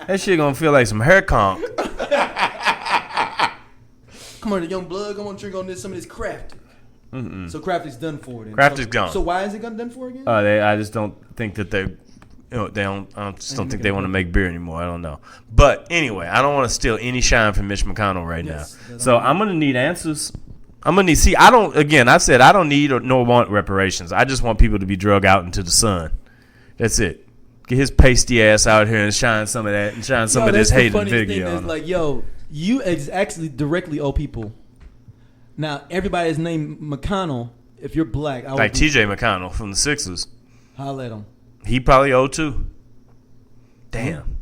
That shit gonna feel like some hair conch. Come on, the young blood. I want to drink on some of this Crafted. Mm-mm. So Crafted's done for it. Crafted's gone. So why is it done for again? I just don't think that they don't. I just don't think they want to make beer anymore. I don't know. But anyway, I don't want to steal any shine from Mitch McConnell right now. So I'm gonna need answers. I'm gonna need. See, I don't. Again, I've said I don't need or nor want reparations. I just want people to be drug out into the sun. That's it. Get his pasty ass out here and shine some of that and shine some of this hate and video. Thing is, like, yo, you actually directly owe people. Now everybody is named McConnell. If you're black, I would like T.J. McConnell from the Sixers. Holla at him. He probably owed too. Damn.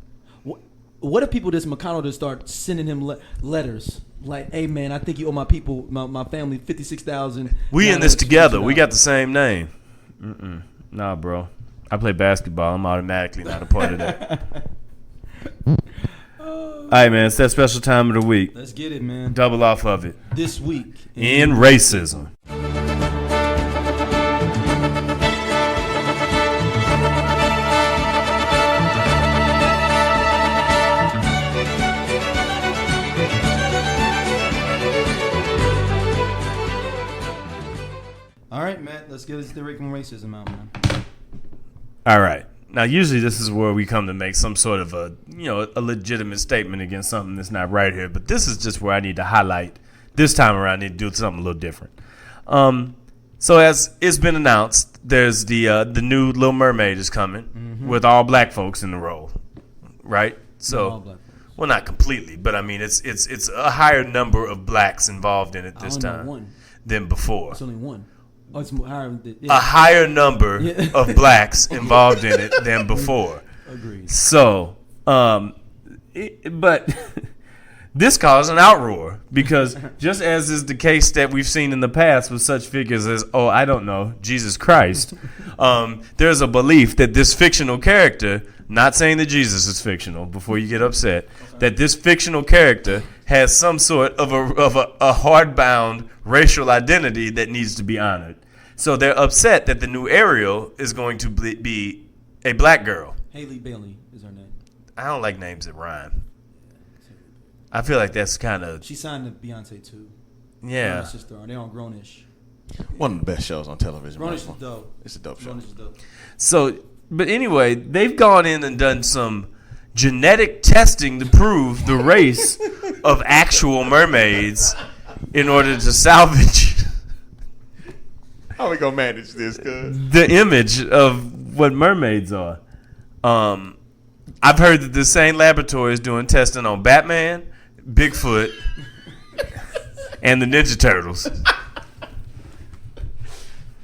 What if people just McConnell just start sending him letters like, "Hey man, I think you owe my people, my family, $56,000. We in this together. We got the same name." Nah, bro. I play basketball. I'm automatically not a part of that. All right, man. It's that special time of the week. Let's get it, man. Double off of it. This week in racism. All right, Matt. Let's get this lyric from racism out, man. All right. Now, usually this is where we come to make some sort of a legitimate statement against something that's not right here. But this is just where I need to highlight. This time around, I need to do something a little different. So as it's been announced, there's the new Little Mermaid is coming with all black folks in the role, right? So, well, not completely, but I mean it's a higher number of blacks involved in it this time than before. It's only one. Oh, it's higher. A higher number of blacks involved in it than before. Agreed. So, but this caused an outroar because just as is the case that we've seen in the past with such figures as, I don't know, Jesus Christ, there's a belief that this fictional character, not saying that Jesus is fictional before you get upset, that this fictional character has some sort of a hardbound racial identity that needs to be honored. So they're upset that the new Ariel is going to be a black girl. Haley Bailey is her name. I don't like names that rhyme. I feel like that's kind of... She signed to Beyonce, too. Yeah. Her sister. They're on Grownish. One of the best shows on television. Grownish is dope. It's a dope show. Grownish is dope. So, but anyway, they've gone in and done some genetic testing to prove the race of actual mermaids in order to salvage... How we gonna manage this, cuz? The image of what mermaids are. I've heard that the same laboratory is doing testing on Batman, Bigfoot, and the Ninja Turtles.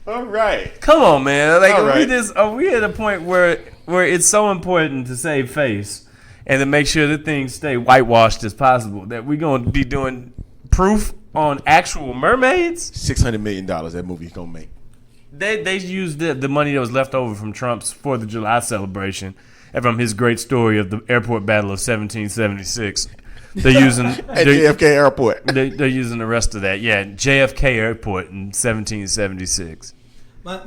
All right. Come on, man. Like, All are we at a point where it's so important to save face and to make sure that things stay whitewashed as possible that we're going to be doing proof on actual mermaids? $600 million that movie's gonna make. They used the money that was left over from Trump's 4th of July celebration and from his great story of the airport battle of 1776. They're using at JFK Airport. They're using the rest of that. Yeah, JFK Airport in 1776.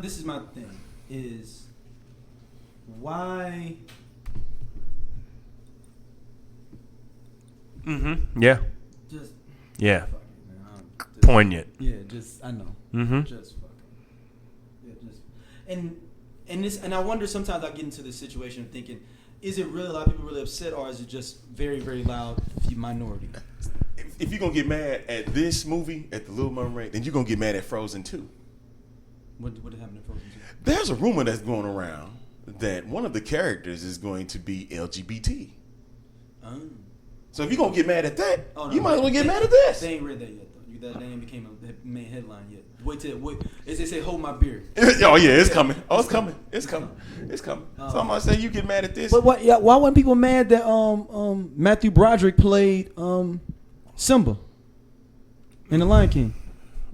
This is my thing. Is why? Yeah. Just. Yeah. Fuck it, man. Just, Poignant. Yeah. Just I know. Just fucking. Yeah. Just and I wonder sometimes I get into this situation of thinking, is it really a lot of people really upset, or is it just very, very loud minority? if you're gonna get mad at this movie, at the Little Mermaid, then you're gonna get mad at Frozen 2. What happened in Frozen 2? There's a rumor that's going around that one of the characters is going to be LGBT. So if you're gonna get mad at that, you might as well get mad at this. They ain't read that yet, though. That ain't became a main headline yet. Wait, as they say, hold my beer. Oh yeah, it's coming. Oh, it's coming. It's coming. It's coming. So I'm gonna say you get mad at this. But why weren't people mad that Matthew Broderick played Simba in The Lion King?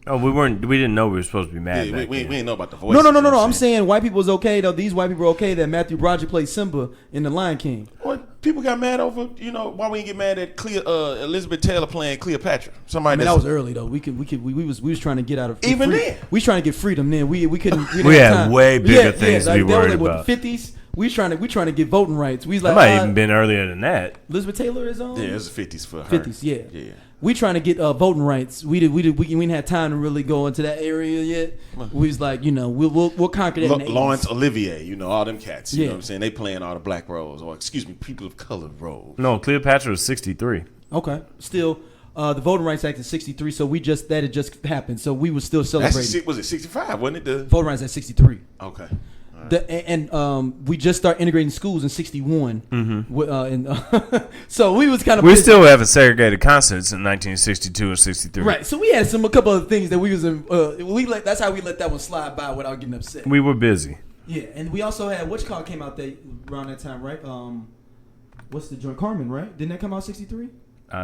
Oh, we didn't know we were supposed to be mad. Yeah, we didn't know about the voice. No. I'm saying white people was okay though. These white people were okay that Matthew Broderick played Simba in The Lion King. Well, people got mad over, why we didn't get mad at Elizabeth Taylor playing Cleopatra? Somebody that was early though. We was trying to get out of even then. We was trying to get freedom then. We couldn't. We had way bigger things to be worried about. The 50s. We trying to get voting rights. We was like, it might even been earlier than that. Elizabeth Taylor is on. Yeah, it was the 50s for her. 50s, yeah. We trying to get voting rights. We didn't have time to really go into that area yet. We was like, we'll conquer that. Laurence Olivier, all them cats. You know what I'm saying? They playing all the black roles, or excuse me, people of color roles. No, Cleopatra was 63. Okay, still, the Voting Rights Act is 63, so that had just happened. So we were still celebrating. Was it 65? Wasn't it the Voting Rights Act 63? Okay. We just start integrating schools in 61. Mm-hmm. So we was kind of. We still having segregated consonants in 1962 or 63. Right. So we had a couple of things that we was in. That's how we let that one slide by without getting upset. We were busy. Yeah, and we also had came out around that time, right? What's the joint? Carmen, right? Didn't that come out 63?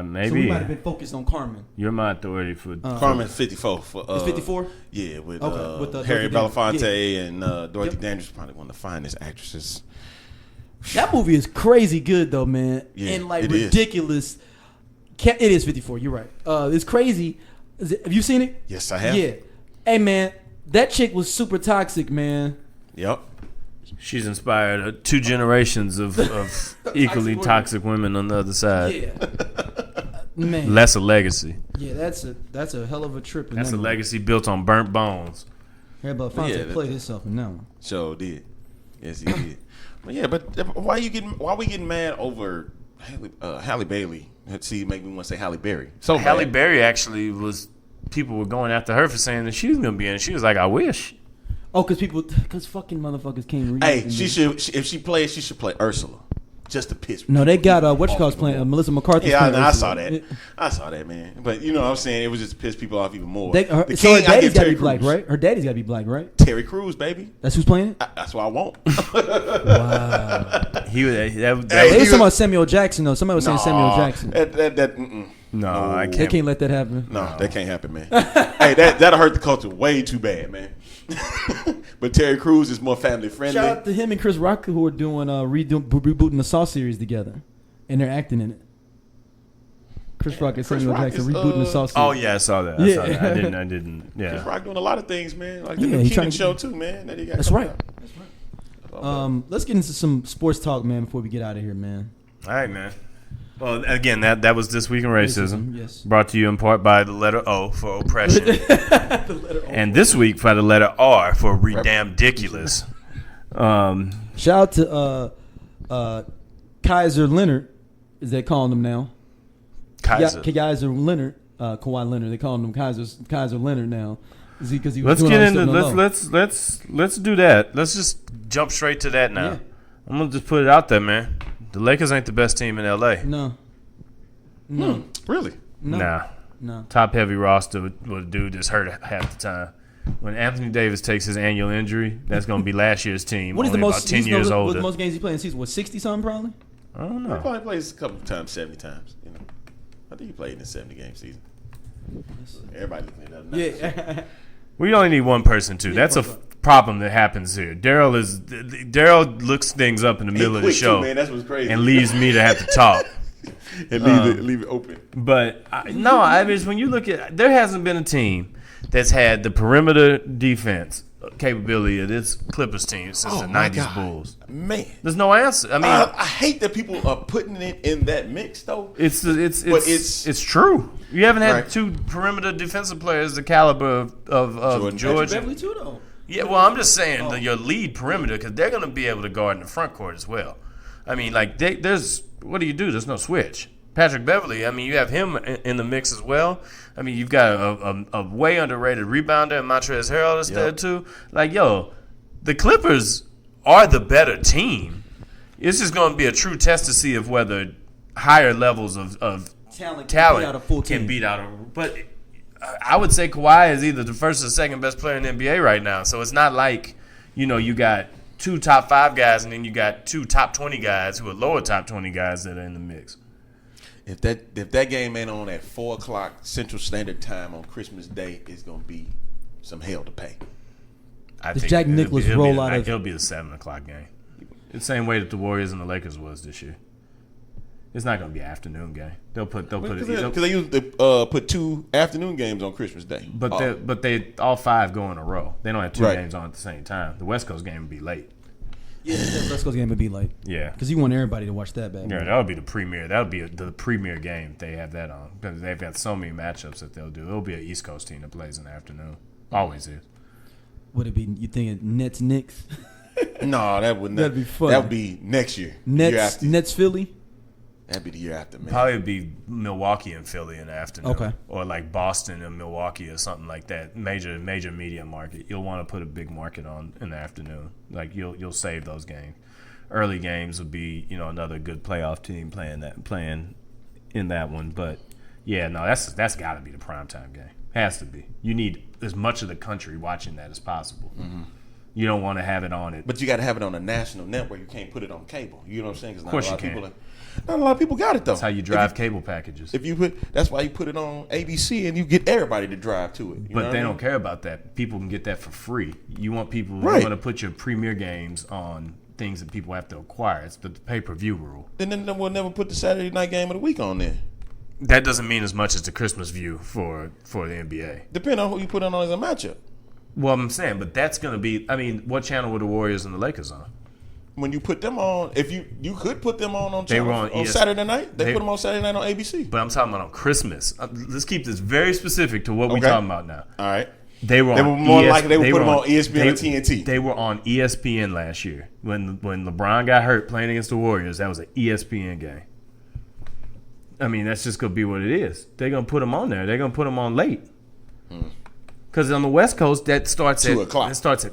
Maybe. So we might have been focused on Carmen. You're my authority for Carmen's 54. It's 54. Yeah, with Harry Belafonte and Dorothy Dandridge, probably one of the finest actresses. That movie is crazy good though, man, and ridiculous. It is 54. You're right. It's crazy. Have you seen it? Yes, I have. Yeah. Hey, man, that chick was super toxic, man. Yep. She's inspired 2 generations of equally toxic women on the other side. Yeah. Man. That's a legacy. Yeah, that's a hell of a trip. That's a legacy built on burnt bones. Harry Belafonte played himself in that one. Sure did. Yes, he did. But why we getting mad over Halle Bailey? Let's see, make me want to say Halle Berry. So Halle Berry actually people were going after her for saying that she was going to be in it. She was like, I wish. Oh, because fucking motherfuckers can't read. Hey, if she plays, she should play Ursula. Just to piss. No, they got playing Melissa McCarthy. Yeah, I saw that. I saw that, man. But you know what I'm saying? It was just to piss people off even more. Her daddy's got to be black, right? Her daddy's got to be black, right? Terry Crews, baby. That's who's playing it? That's what I want. Wow. They was talking about Samuel Jackson, though. Somebody was saying Samuel Jackson. No, they can't let that happen. No, that can't happen, man. Hey, that'll hurt the culture way too bad, man. But Terry Crews is more family friendly. Shout out to him and Chris Rock who are doing rebooting the Saw series together, and they're acting in it. Chris Rock and Samuel Jackson rebooting the Saw series. Oh yeah, I saw that. I didn't. Yeah. Chris Rock doing a lot of things, man. Like the new Kenan show too, man. That's right. Let's get into some sports talk, man, before we get out of here, man. All right, man. Well, again, that was This Week in Racism. Yes. Brought to you in part by the letter O for oppression. And this week by the letter R for redamndiculous. Shout out to Kaiser Leonard, as they calling him now. Kaiser Leonard, Kawhi Leonard. They calling him Kaiser Leonard now. Because he let's was doing get all into this let's do that. Let's just jump straight to that now. Yeah. I'm gonna just put it out there, man. The Lakers ain't the best team in LA. No. Really? No. Top heavy roster with a dude that's hurt half the time. When Anthony Davis takes his annual injury, that's going to be last year's team. What is the most? About 10 years older. What the most games he played in the season? 60 something probably? I don't know. He probably plays a couple times, 70 times. I think he played in a 70-game season. Everybody looking at that. Yeah. We only need one person too. That's a problem that happens here. Daryl looks things up in the middle of the show, man. That's what's crazy. and leaves me to have to talk and leave it open. But I mean, when you look at, there hasn't been a team that's had the perimeter defense capability of this Clippers team since the '90s Bulls. Man, there's no answer. I mean, I hate that people are putting it in that mix, though. It's true. You haven't had 2 perimeter defensive players the caliber of George. Beverly too, though. Yeah, well, I'm just saying that your lead perimeter, because they're going to be able to guard in the front court as well. I mean, like, there's what do you do? There's no switch. Patrick Beverly. I mean, you have him in the mix as well. I mean, you've got a way underrated rebounder, and Montrezl Harrell is there too. Like, yo, the Clippers are the better team. It's just going to be a true test to see if whether higher levels of talent can beat out a. But I would say Kawhi is either the first or second best player in the NBA right now. So it's not like, you got 2 top 5 guys and then you got 2 top 20 guys who are lower top 20 guys that are in the mix. If that game ain't on at 4:00 Central Standard Time on Christmas Day, it's gonna be some hell to pay. I think Jack Nicklaus roll out of? It'll be the 7:00 game. It's the same way that the Warriors and the Lakers was this year. It's not going to be an afternoon game. They'll put it because they usually put 2 afternoon games on Christmas Day. But they all 5 go in a row. They don't have 2 games on at the same time. The West Coast game would be late. Yeah, the West Coast game would be late. Yeah, because you want everybody to watch that back. Yeah, that would be the premier. That would be the premier game. They have that on because they've got so many matchups that they'll do. It'll be an East Coast team that plays in the afternoon. Always is. Would it be? You thinking Nets Knicks? No, that would not. That'd be fun. That would be next year. Nets Philly. That'd be the year after, man. Probably be Milwaukee and Philly in the afternoon. Okay. Or like Boston and Milwaukee or something like that. Major media market. You'll want to put a big market on in the afternoon. Like you'll save those games. Early games would be, another good playoff team playing in that one. But yeah, no, that's got to be the primetime game. Has to be. You need as much of the country watching that as possible. Mm-hmm. You don't want to have it on it. But you got to have it on a national network. You can't put it on cable. You know what I'm saying? Of course you can. Not a lot of people got it, though. That's how you drive cable packages. That's why you put it on ABC and you get everybody to drive to it. But they don't care about that. People can get that for free. You want people you want to put your premier games on things that people have to acquire. It's the pay-per-view rule. And then we'll never put the Saturday night game of the week on there. That doesn't mean as much as the Christmas view for the NBA. Depending on who you put it on as a matchup. Well, I'm saying, but that's going to be. I mean, what channel were the Warriors and the Lakers on? When you put them on, if you could put them on they were on Saturday night. They put them on Saturday night on ABC. But I'm talking about on Christmas. Let's keep this very specific to what we're talking about now. All right. They were more likely they would put them on ESPN or TNT. They were on ESPN last year when LeBron got hurt playing against the Warriors. That was an ESPN game. I mean, that's just going to be what it is. They're going to put them on there. They're going to put them on late. Because on the West Coast, that starts at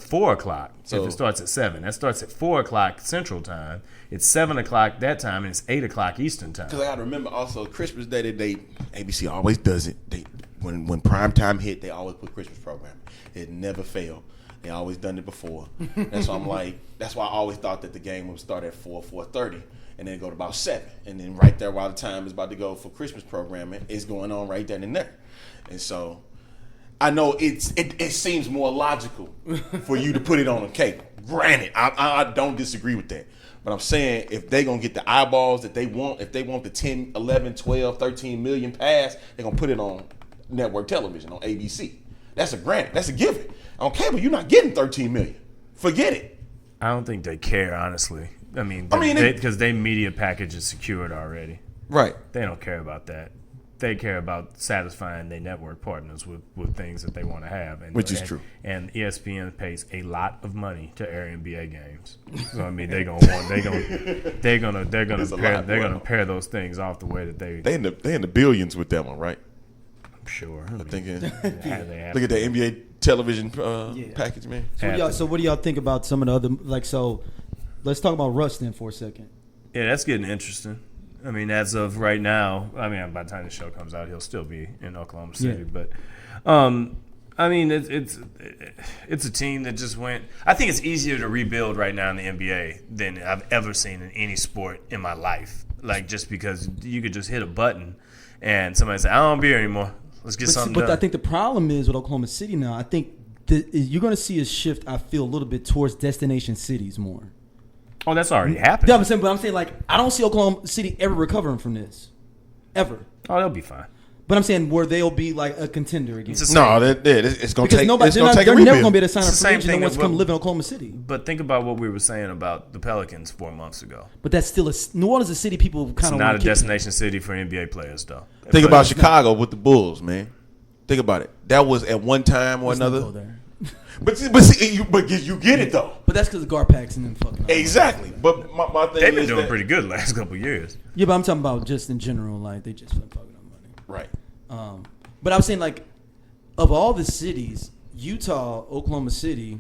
4 o'clock. So if it starts at 7, that starts at 4 o'clock Central Time. It's 7 o'clock that time, and it's 8 o'clock Eastern Time. Because I got to remember also Christmas Day, ABC always does it. When prime time hit, they always put Christmas program. It never failed. They always done it before. That's why that's why I always thought that the game would start at 4:30. And then go to about 7. And then right there while the time is about to go for Christmas programming, it's going on right then and there. And so I know it seems more logical for you to put it on a cable. Granted, I don't disagree with that. But I'm saying if they're going to get the eyeballs that they want, if they want the 10, 11, 12, 13 million pass, they're going to put it on network television, on ABC. That's a granted. That's a given. On cable, you're not getting 13 million. Forget it. I don't think they care, honestly. I mean, because their media package is secured already. Right. They don't care about that. They care about satisfying their network partners with things that they want to have, which is true. And ESPN pays a lot of money to air NBA games, so I mean they're gonna pair those things off the way that they in the billions with that one, right? I'm sure. I think look at that NBA television package, man. So what do y'all think about some of the other let's talk about Russ then for a second. Yeah, that's getting interesting. I mean, as of right now, by the time the show comes out, he'll still be in Oklahoma City. Yeah. But, I mean, it's a team that just went. I think it's easier to rebuild right now in the NBA than I've ever seen in any sport in my life. Like, just because you could just hit a button and somebody say, "I don't want to be here anymore. Let's get something done." But I think the problem is with Oklahoma City now. I think you're going to see a shift. I feel a little bit towards destination cities more. Oh, that's already happened. Yeah, but I'm saying I don't see Oklahoma City ever recovering from this, ever. Oh, they'll be fine. But I'm saying where they'll be like a contender again. It's going to take. It's going to take a rebuild. They're never going to be able to sign a free agent and wants to come live in Oklahoma City. But think about what we were saying about the Pelicans 4 months ago. But that's still New Orleans is a city people kind of. It's not a destination city for NBA players, though. Think about Chicago with the Bulls, man. Think about it. That was at one time or another. But you get it though. But that's because of Garpax and then fucking. Exactly. But my thing They've been is doing that, pretty good the last couple of years. Yeah, but I'm talking about just in general, like they just been fucking on money. right. But I was saying, like, of all the cities, Utah, Oklahoma City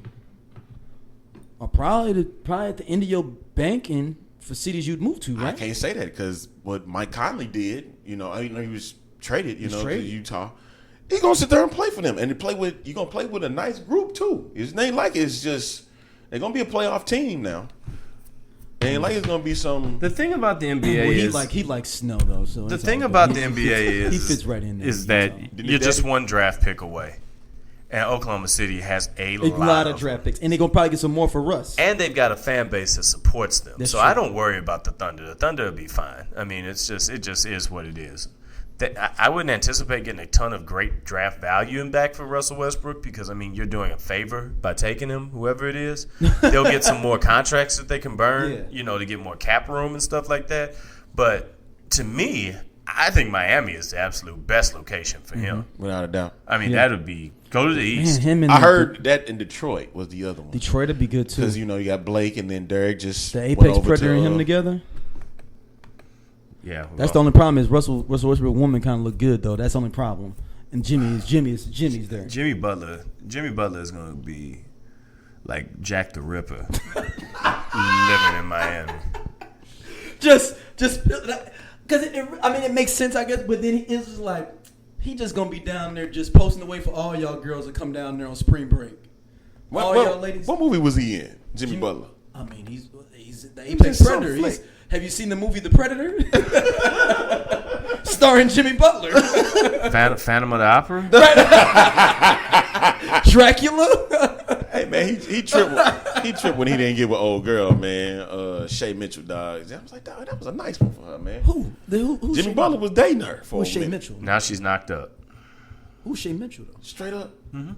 are probably at the end of your banking for cities you'd move to, right? I can't say that because what Mike Conley did, he was traded, to Utah. He's gonna sit there and play for them, and you're gonna play with a nice group too. It's ain't like it's just they're gonna be a playoff team now. It ain't like it's gonna be some. The thing about the NBA well, he likes snow though. So the thing about the NBA he fits right in there. Is that you're just one draft pick away, and Oklahoma City has a lot of draft picks, and they're gonna probably get some more for Russ. And they've got a fan base that supports them. That's so true. I don't worry about the Thunder. The Thunder will be fine. I mean, it just is what it is. I wouldn't anticipate getting a ton of great draft value in back for Russell Westbrook because, I mean, you're doing a favor by taking him, whoever it is. They'll get some more contracts that they can burn, to get more cap room and stuff like that. But to me, I think Miami is the absolute best location for him. Without a doubt. I mean, that would be go to the East. I heard that in Detroit was the other one. Detroit would be good too. Because, you got Blake and then Derek just the Apex Predator and him together. Yeah, that's the only problem is Russell Westbrook woman kind of look good though. That's the only problem. And Jimmy's there. Jimmy Butler is going to be like Jack the Ripper living in Miami. Just because it makes sense, I guess. But then it's just like he just gonna be down there just posting the way for all y'all girls to come down there on spring break. Y'all ladies. What movie was he in? Jimmy Butler. I mean, he's the Apex Predator. Have you seen the movie The Predator? Starring Jimmy Butler. Phantom of the Opera? Dracula? Hey, man, he tripped when he didn't get with old girl, man. Shay Mitchell, dog. I was like, dog, that was a nice one for her, man. Who Jimmy Butler was dating her for Who's a Shay minute. Mitchell? Now she's knocked up. Who's Shay Mitchell, though? Straight up? Mm-hmm.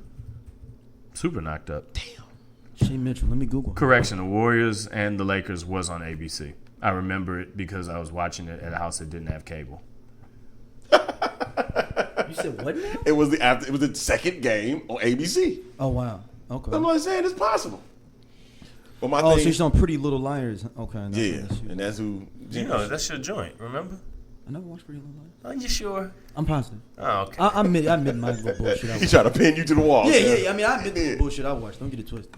Super knocked up. Damn. Shay Mitchell. Let me Google. Correction, the Warriors and the Lakers was on ABC. I remember it because I was watching it at a house that didn't have cable. You said what now? It was the second game on ABC. Oh, wow. Okay. I'm not saying it's possible. But my so thing, she's on Pretty Little Liars. Okay. and that's who. That's your joint, remember? I never watched Pretty Little Liars. Are you sure? I'm positive. Oh, okay. I admit my little bullshit. He tried to pin you to the wall. Yeah. I mean, I admit the bullshit I watched. Don't get it twisted.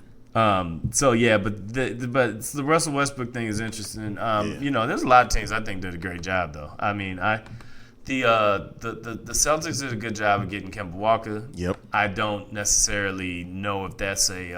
So yeah, but the Russell Westbrook thing is interesting. There's a lot of teams I think did a great job though. I mean, the Celtics did a good job of getting Kemba Walker. Yep. I don't necessarily know if that's they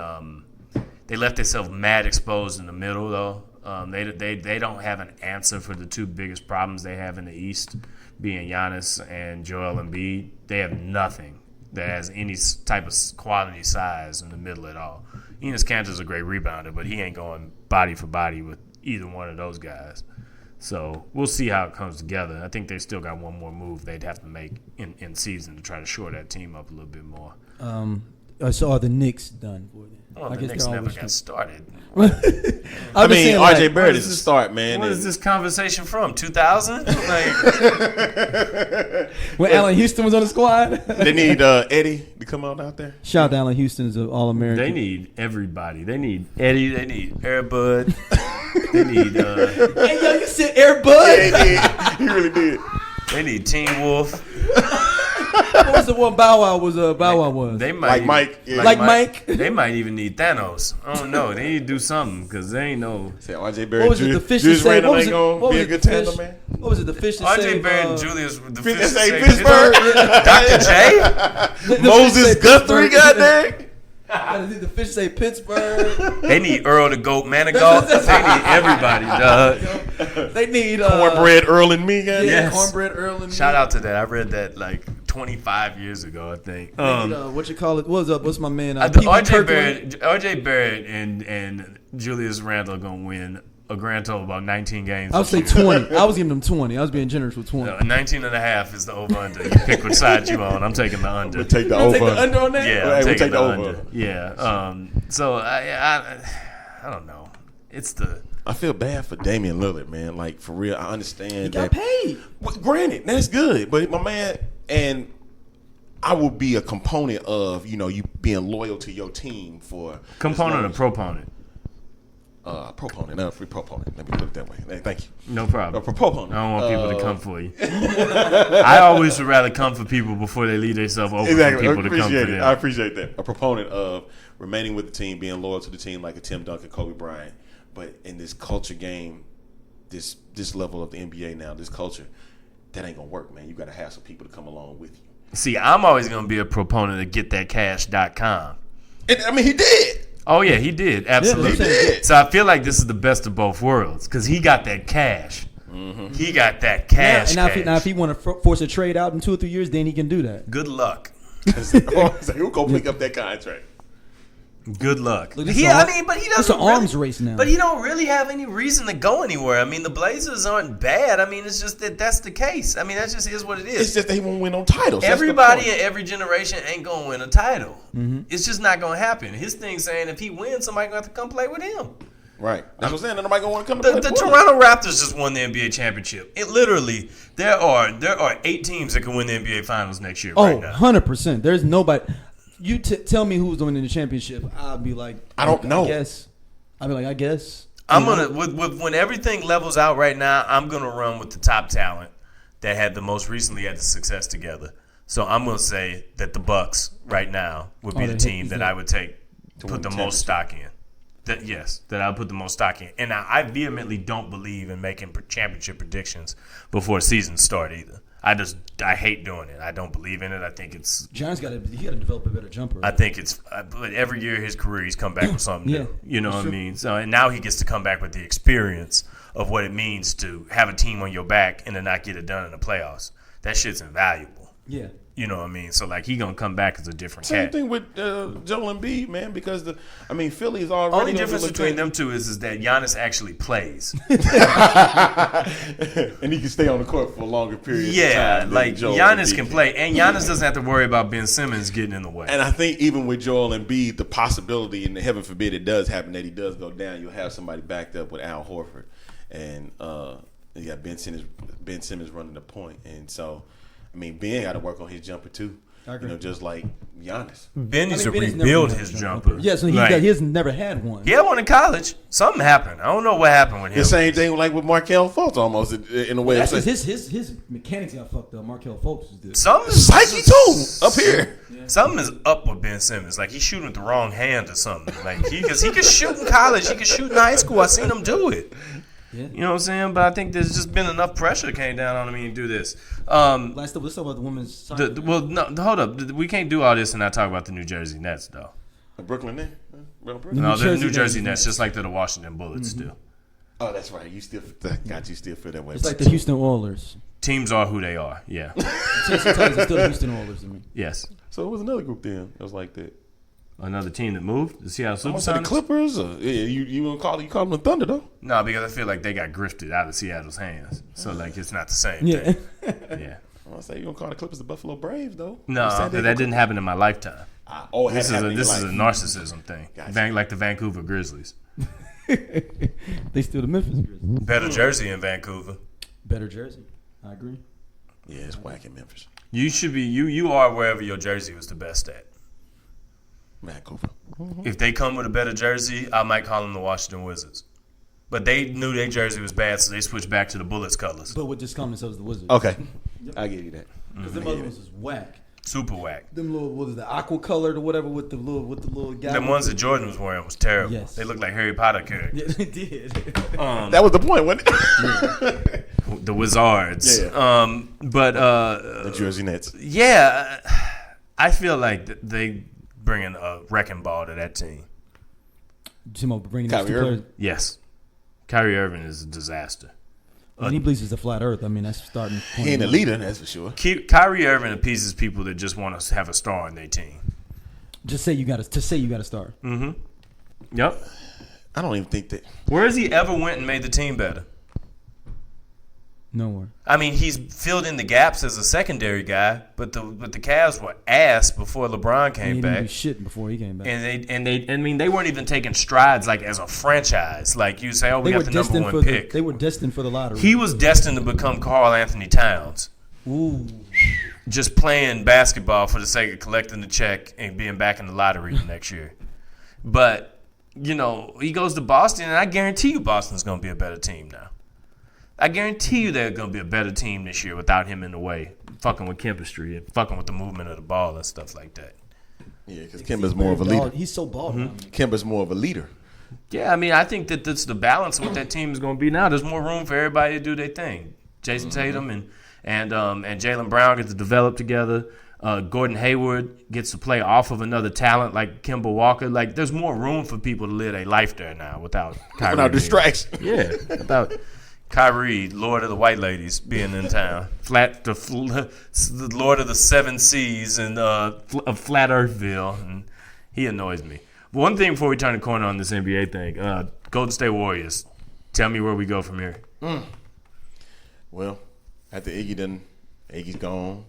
left themselves mad exposed in the middle though. They don't have an answer for the two biggest problems they have in the East, being Giannis and Joel Embiid. They have nothing that has any type of quality size in the middle at all. Enes Kanter's a great rebounder, but he ain't going body for body with either one of those guys. So we'll see how it comes together. I think they still got one more move they'd have to make in season to try to shore that team up a little bit more. So are the Knicks done for them? Well, the Knicks never got started. I mean, RJ Barrett is the start, man. What is this conversation from? 2000? When Allen Houston was on the squad? They need Eddie to come out there. Shout out to Allen Houston as an All-American. They need everybody. They need Eddie. They need Air Bud. They need. Hey, yo, you said Air Bud? Yeah, he did. He really did. They need Teen Wolf. What was the one Bow Wow was? They might Mike. Yeah. Like Mike. They might even need Thanos. I don't know. They need to do something because they ain't no. Say RJ Barrett. What was it? The fish that say? What was it? Be a good tandem, man. What was it? The fish that say? RJ Barrett and Julius. The Fish fish that say Dr. Pittsburgh. J. Moses Guthrie, goddamn. The fish say Pittsburgh. They need Earl the Goat Manigault. They need everybody, dog. They need Cornbread Earl and me, goddamn. Yes. Cornbread Earl and me. Shout out to that. I read that like 25 years ago, I think. What you call it? What's up? What's my man? RJ Barrett and Julius Randle are gonna win a grand total of about 19 games. I would say 20. I was giving them 20. I was being generous with 20. 19 and a half is the over-under. You pick which side you on. I'm taking the under. We'll take the You over. take the under on that? Yeah, Hey, I'm we'll taking take the the under. over. Yeah. So I don't know. It's the. I feel bad for Damian Lillard, man. Like, for real, I understand He that. got paid. Well, granted, that's good. But my man, and I will be a component of you being loyal to your team for component or proponent. Proponent, not a free proponent. Let me put it that way. Thank you. No problem. A proponent. I don't want people to come for you. I always would rather come for people before they leave themselves open for people to come for them. I appreciate that. A proponent of remaining with the team, being loyal to the team like a Tim Duncan, Kobe Bryant. But in this culture game, this level of the NBA now, this culture, that ain't going to work, man. You got to have some people to come along with you. See, I'm always going to be a proponent of GetThatCash.com. And, I mean, he did. Oh, yeah, he did. Absolutely. He did. So I feel like this is the best of both worlds because he got that cash. Mm-hmm. He got that cash. Now if he want to force a trade out in 2 or 3 years, then he can do that. Good luck. Who gonna pick up that contract? Good luck. Look, But he doesn't. It's an arms race now. But he don't really have any reason to go anywhere. I mean, the Blazers aren't bad. I mean, it's just that's the case. I mean, that just is what it is. It's just that he won't win no titles. Everybody in every generation ain't gonna win a title. Mm-hmm. It's just not gonna happen. His thing saying if he wins, somebody gonna have to come play with him. Right. That's what I'm saying. Nobody gonna want to come to play. The Toronto Raptors just won the NBA championship. It literally there are 8 teams that can win the NBA Finals next year. Right now. 100%. There's nobody. You tell me who's winning the championship. I'll be like, I don't know. I guess. I'll be like, I guess. I'm gonna when everything levels out right now. I'm gonna run with the top talent that had the most recently had the success together. So I'm gonna say that the Bucks right now would be the team that I would take to put the most stock in. That I would put the most stock in. And I vehemently don't believe in making championship predictions before seasons start either. I hate doing it. I don't believe in it. I think it's John's got to develop a better jumper. I think but every year of his career he's come back with something new. You know what I mean? So and now he gets to come back with the experience of what it means to have a team on your back and to not get it done in the playoffs. That shit's invaluable. Yeah. You know what I mean? So like he gonna come back as a different Same cat. thing with Joel Embiid, man, because Philly is already. Only difference between them two is that Giannis actually plays. And he can stay on the court for a longer period of time. Yeah, like Joel Giannis Embiid can play, and Giannis doesn't have to worry about Ben Simmons getting in the way. And I think even with Joel Embiid, the possibility, and heaven forbid it does happen, that he does go down, you'll have somebody backed up with Al Horford, and you got Ben Simmons running the point, and so Ben got to work on his jumper too. Just like Giannis. Ben needs to rebuild his jumper. Yeah, so he has never had one. He had one in college. Something happened. I don't know what happened with him. The same thing like with Markelle Fultz almost in a way. His mechanics got fucked up. Markelle Fultz did. Psyche too up here. Yeah. Something is up with Ben Simmons. Like he's shooting with the wrong hand or something. Like he could shoot in college. He could shoot in high school. I seen him do it. Yeah. You know what I'm saying? But I think there's just been enough pressure that came down on him to do this. Let's talk about the women's soccer. Hold up. We can't do all this and not talk about the New Jersey Nets, though. The Brooklyn Nets? No, they're the New Jersey Nets, just like they're the Washington Bullets, do. Oh, that's right. You still feel that way. It's like the Houston Oilers. Teams are who they are, yeah. Titans are still the Houston Oilers to me. Yes. So it was another group then that was like that. Another team that moved? The Seattle Supersonics? The Clippers? You call them the Thunder, though? No, because I feel like they got grifted out of Seattle's hands. So, like, it's not the same thing. Yeah. I want to say you don't call the Clippers the Buffalo Braves, though. No, but that didn't happen in my lifetime. This is a narcissism thing. Gotcha. Like the Vancouver Grizzlies. They still the Memphis Grizzlies. Better jersey in Vancouver. Better jersey. I agree. Yeah, it's whack in Memphis. You should be. You are wherever your jersey was the best at. Vancouver. Mm-hmm. If they come with a better jersey, I might call them the Washington Wizards. But they knew their jersey was bad, so they switched back to the Bullets colors. But with just calling themselves the Wizards. Okay. I give you that. Because them other ones is whack. Super whack. Them little, what is the aqua colored or whatever with the little guy. The ones that Jordan was wearing was terrible. Yes. They looked like Harry Potter characters. Yeah, they did. That was the point, wasn't it? The Wizards. Yeah. The Jersey Nets. Yeah. I feel like they bringing a wrecking ball to that team. Bringing those two players. Yes. Kyrie Irving is a disaster. When he believes it's a flat earth, I mean, that's starting. He ain't a leader, that's for sure. Kyrie Irving appeases people that just want to have a star on their team. Just say you got to start. Mm-hmm. Yep. I don't even think that. Where has he ever went and made the team better? Nowhere. I mean, he's filled in the gaps as a secondary guy, but the Cavs were ass before LeBron came back. He didn't do shit before he came back. And they weren't even taking strides like as a franchise. Like you say, we got the number one pick. They were destined for the lottery. He was destined to become Karl Anthony Towns. Ooh. just playing basketball for the sake of collecting the check and being back in the lottery the next year. But, he goes to Boston, and I guarantee you Boston's going to be a better team now. I guarantee you they're going to be a better team this year without him in the way, fucking with chemistry and fucking with the movement of the ball and stuff like that. Yeah, because Kemba's more of a leader. He's so bald. Kemba's more of a leader. Yeah, I mean, I think that that's the balance of what that team is going to be now. There's more room for everybody to do their thing. Jason Tatum and Jaylen Brown get to develop together. Gordon Hayward gets to play off of another talent like Kemba Walker. Like, there's more room for people to live a life there now without Kyrie. Without distraction. Yeah, without Kyrie, Lord of the White Ladies, being in town. The Lord of the Seven Seas and of Flat Earthville, and he annoys me. But one thing before we turn the corner on this NBA thing, Golden State Warriors. Tell me where we go from here. Well, after Iggy's gone,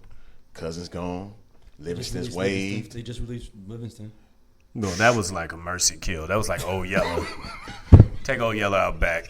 Cousins gone, Livingston's waived. They just released Livingston. No, that was like a mercy kill. That was like Old Yellow. Take Old Yellow out back.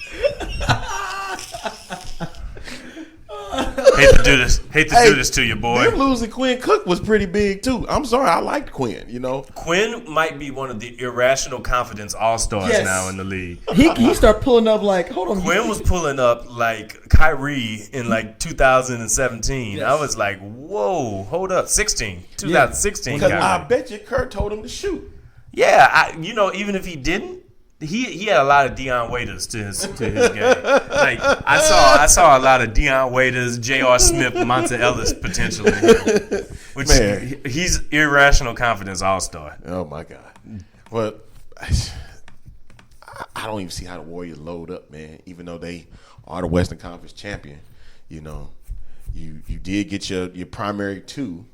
Hate to do this to you, boy. Them losing Quinn Cook was pretty big too. I'm sorry, I liked Quinn. Quinn might be one of the irrational confidence all-stars now in the league. He started pulling up like, hold on. Quinn was pulling up like Kyrie in like 2017. Yes. I was like, whoa, hold up, 2016. Because Kyrie. I bet you Kurt told him to shoot. Yeah, even if he didn't. He had a lot of Deion Waiters to his game. Like I saw a lot of Deion Waiters, J.R. Smith, Monta Ellis potentially. Which he's irrational confidence all-star. Oh my God. Well, I don't even see how the Warriors load up, man. Even though they are the Western Conference champion, you did get your primary two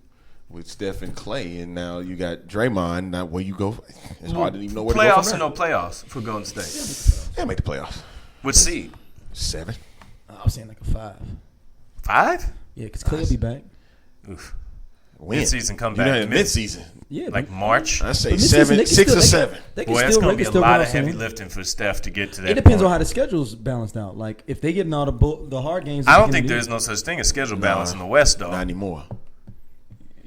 with Steph and Clay, and now you got Draymond. Now where you go? It's hard to even know where to go Playoffs from or there. no playoffs for Golden State? They'll make the playoffs. Which seed? 7. I was saying like a 5. 5? Yeah, because Clay will be back. Oof. When? Mid-season come back. Mid-season. Yeah, Like March. I say But mid-season, 7, they can 6 still- or 7. They can Boy, that's still, going they to can be a still lot go of heavy soon. lifting for Steph to get to that It depends point. on how the schedule's balanced out. Like if they getting all the hard games. I don't think there's no such thing as schedule balance in the West, though. Not anymore.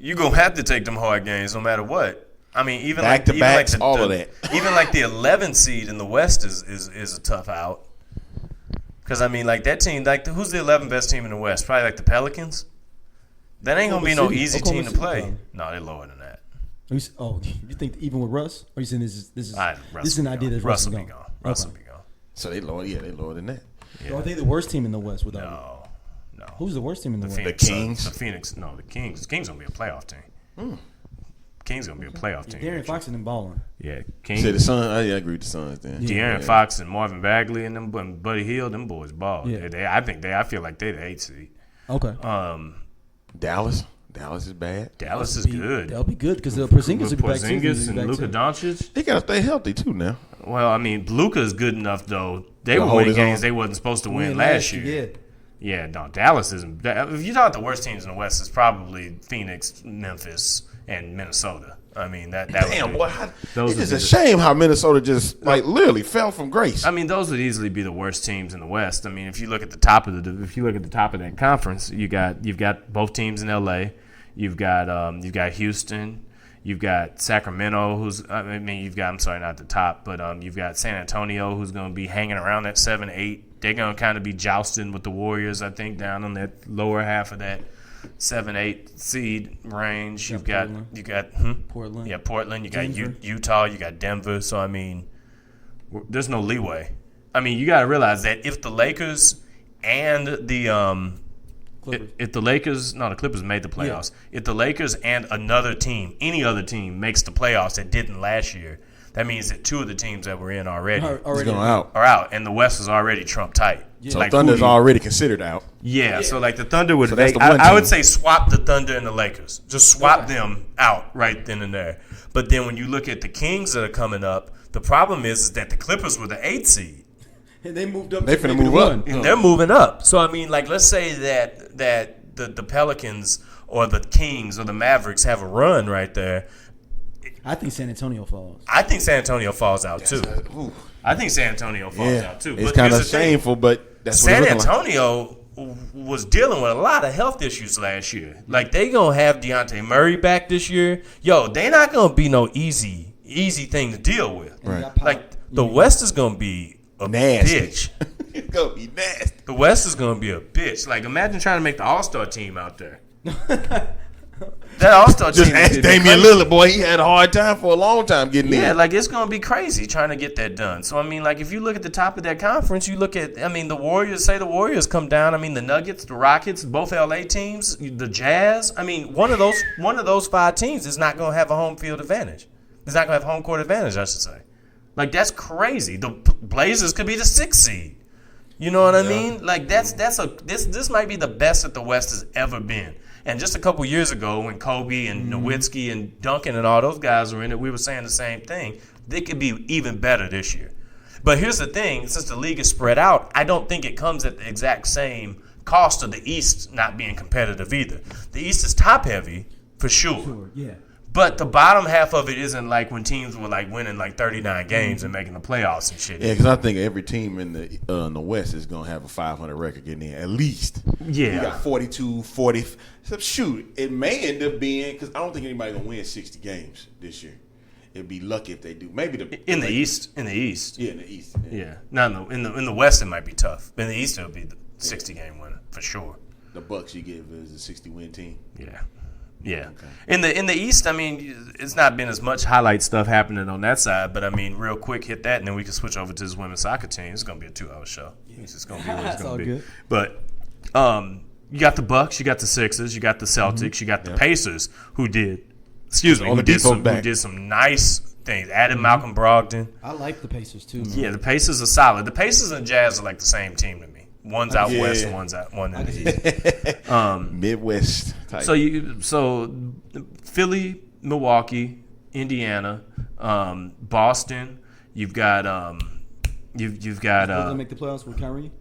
You're going to have to take them hard games no matter what. I mean, even Back-to-backs, like all of that. Even like the 11th seed in the West is a tough out. Because, I mean, like that team, like who's the 11th best team in the West? Probably like the Pelicans? That ain't going to be no easy team to play. No, they're lower than that. You think even with Russ? Or you saying this is Russell an idea that Russ will is be gone? gone. Russ will be gone. So they lower than that. Yeah. Are they the worst team in the West without it? No. Who's the worst team in the West? Phoenix Kings? Suns. The Kings. The Kings going to be a playoff team. Kings going to be a playoff team. Darren Fox and them balling. Yeah, You Kings. said the Suns. I agree with the Suns then. De'Aaron Fox and Marvin Bagley and them and Buddy Hield, them boys ball. Yeah. I feel like they're the 8th seed. Okay. Dallas is bad. Dallas is good. They'll be good because the Porzingis will be back too. Porzingis and Luka Doncic. They gotta stay healthy too now. Well, I mean, Luka is good enough though. They To were hold winning his games own. they wasn't supposed to win last year. Yeah, no, Dallas isn't. If you talk about the worst teams in the West, it's probably Phoenix, Memphis, and Minnesota. I mean that. Damn, would, boy, those it's would just a shame how Minnesota just literally fell from grace. I mean, those would easily be the worst teams in the West. I mean, if you look at the top of that conference, you've got both teams in LA. You've got Houston. You've got Sacramento, I'm sorry, not the top, but you've got San Antonio, who's going to be hanging around that 7-8. They're going to kind of be jousting with the Warriors, I think, down on that lower half of that 7-8 seed range. You've got Portland. Yeah, Portland. You got Denver. Utah. You got Denver. So I mean, there's no leeway. I mean, you got to realize that if the Lakers and the Clippers made the playoffs. Yeah. If the Lakers and another team, any other team, makes the playoffs that didn't last year, that means that 2 of the teams that were in already are out, and the West is already Trump tight. Yeah. So Thunder's already considered out. Yeah, so like the Thunder would I would say swap the Thunder and the Lakers. Just swap them out right then and there. But then when you look at the Kings that are coming up, the problem is that the Clippers were the 8th seed. And they moved up. They finna move up. And they're moving up. So, I mean, like, let's say that the Pelicans or the Kings or the Mavericks have a run right there. I think San Antonio falls. I think San Antonio falls out, too. I think San Antonio falls out, too. It's kind of shameful, but that's what San it's looking Antonio was dealing with a lot of health issues last year. Like, they going to have Deontay Murray back this year. Yo, they not going to be no easy thing to deal with. Right. Like, the West is going to be a Nasty. bitch. It's going to be nasty. The West is going to be a bitch. Like, imagine trying to make the All-Star team out there. That All-Star team. Just ask Damian Lillard, boy. He had a hard time for a long time getting in. Yeah, like, it's going to be crazy trying to get that done. So, I mean, like, if you look at the top of that conference, you look at, I mean, the Warriors come down. I mean, the Nuggets, the Rockets, both LA teams, the Jazz. I mean, one of those 5 teams is not going to have a home field advantage. It's not going to have home court advantage, I should say. Like, that's crazy. The Blazers could be the 6th seed. You know what I mean? Like, this might be the best that the West has ever been. And just a couple years ago, when Kobe and Nowitzki and Duncan and all those guys were in it, we were saying the same thing. They could be even better this year. But here's the thing. Since the league is spread out, I don't think it comes at the exact same cost of the East not being competitive either. The East is top-heavy, for sure. Yeah. But the bottom half of it isn't like when teams were like winning like 39 games and making the playoffs and shit. Yeah, because I think every team in the West is going to have a 500 record getting in, at least. Yeah. You got 42, 40. So shoot, it may end up being, because I don't think anybody going to win 60 games this year. It'd be lucky if they do. Maybe in the East. Yeah, in the East. Yeah. No, in the West it might be tough. In the East it'll be the 60-game winner for sure. The Bucks you give is a 60-win team. Yeah. Yeah. Okay. In the East, I mean, it's not been as much highlight stuff happening on that side, but I mean, real quick, hit that, and then we can switch over to this women's soccer team. It's gonna be a 2-hour show. It's just gonna be what it's gonna be. Good. But you got the Bucks, you got the Sixers, you got the Celtics, you got the Pacers, who did some nice things. Added Malcolm Brogdon. I like the Pacers too. Yeah, the Pacers are solid. The Pacers and Jazz are like the same team to me. One's out west, and one in the east. Midwest type. So Philly, Milwaukee, Indiana, Boston. You've got you've got. Will they make the playoffs with Kyrie?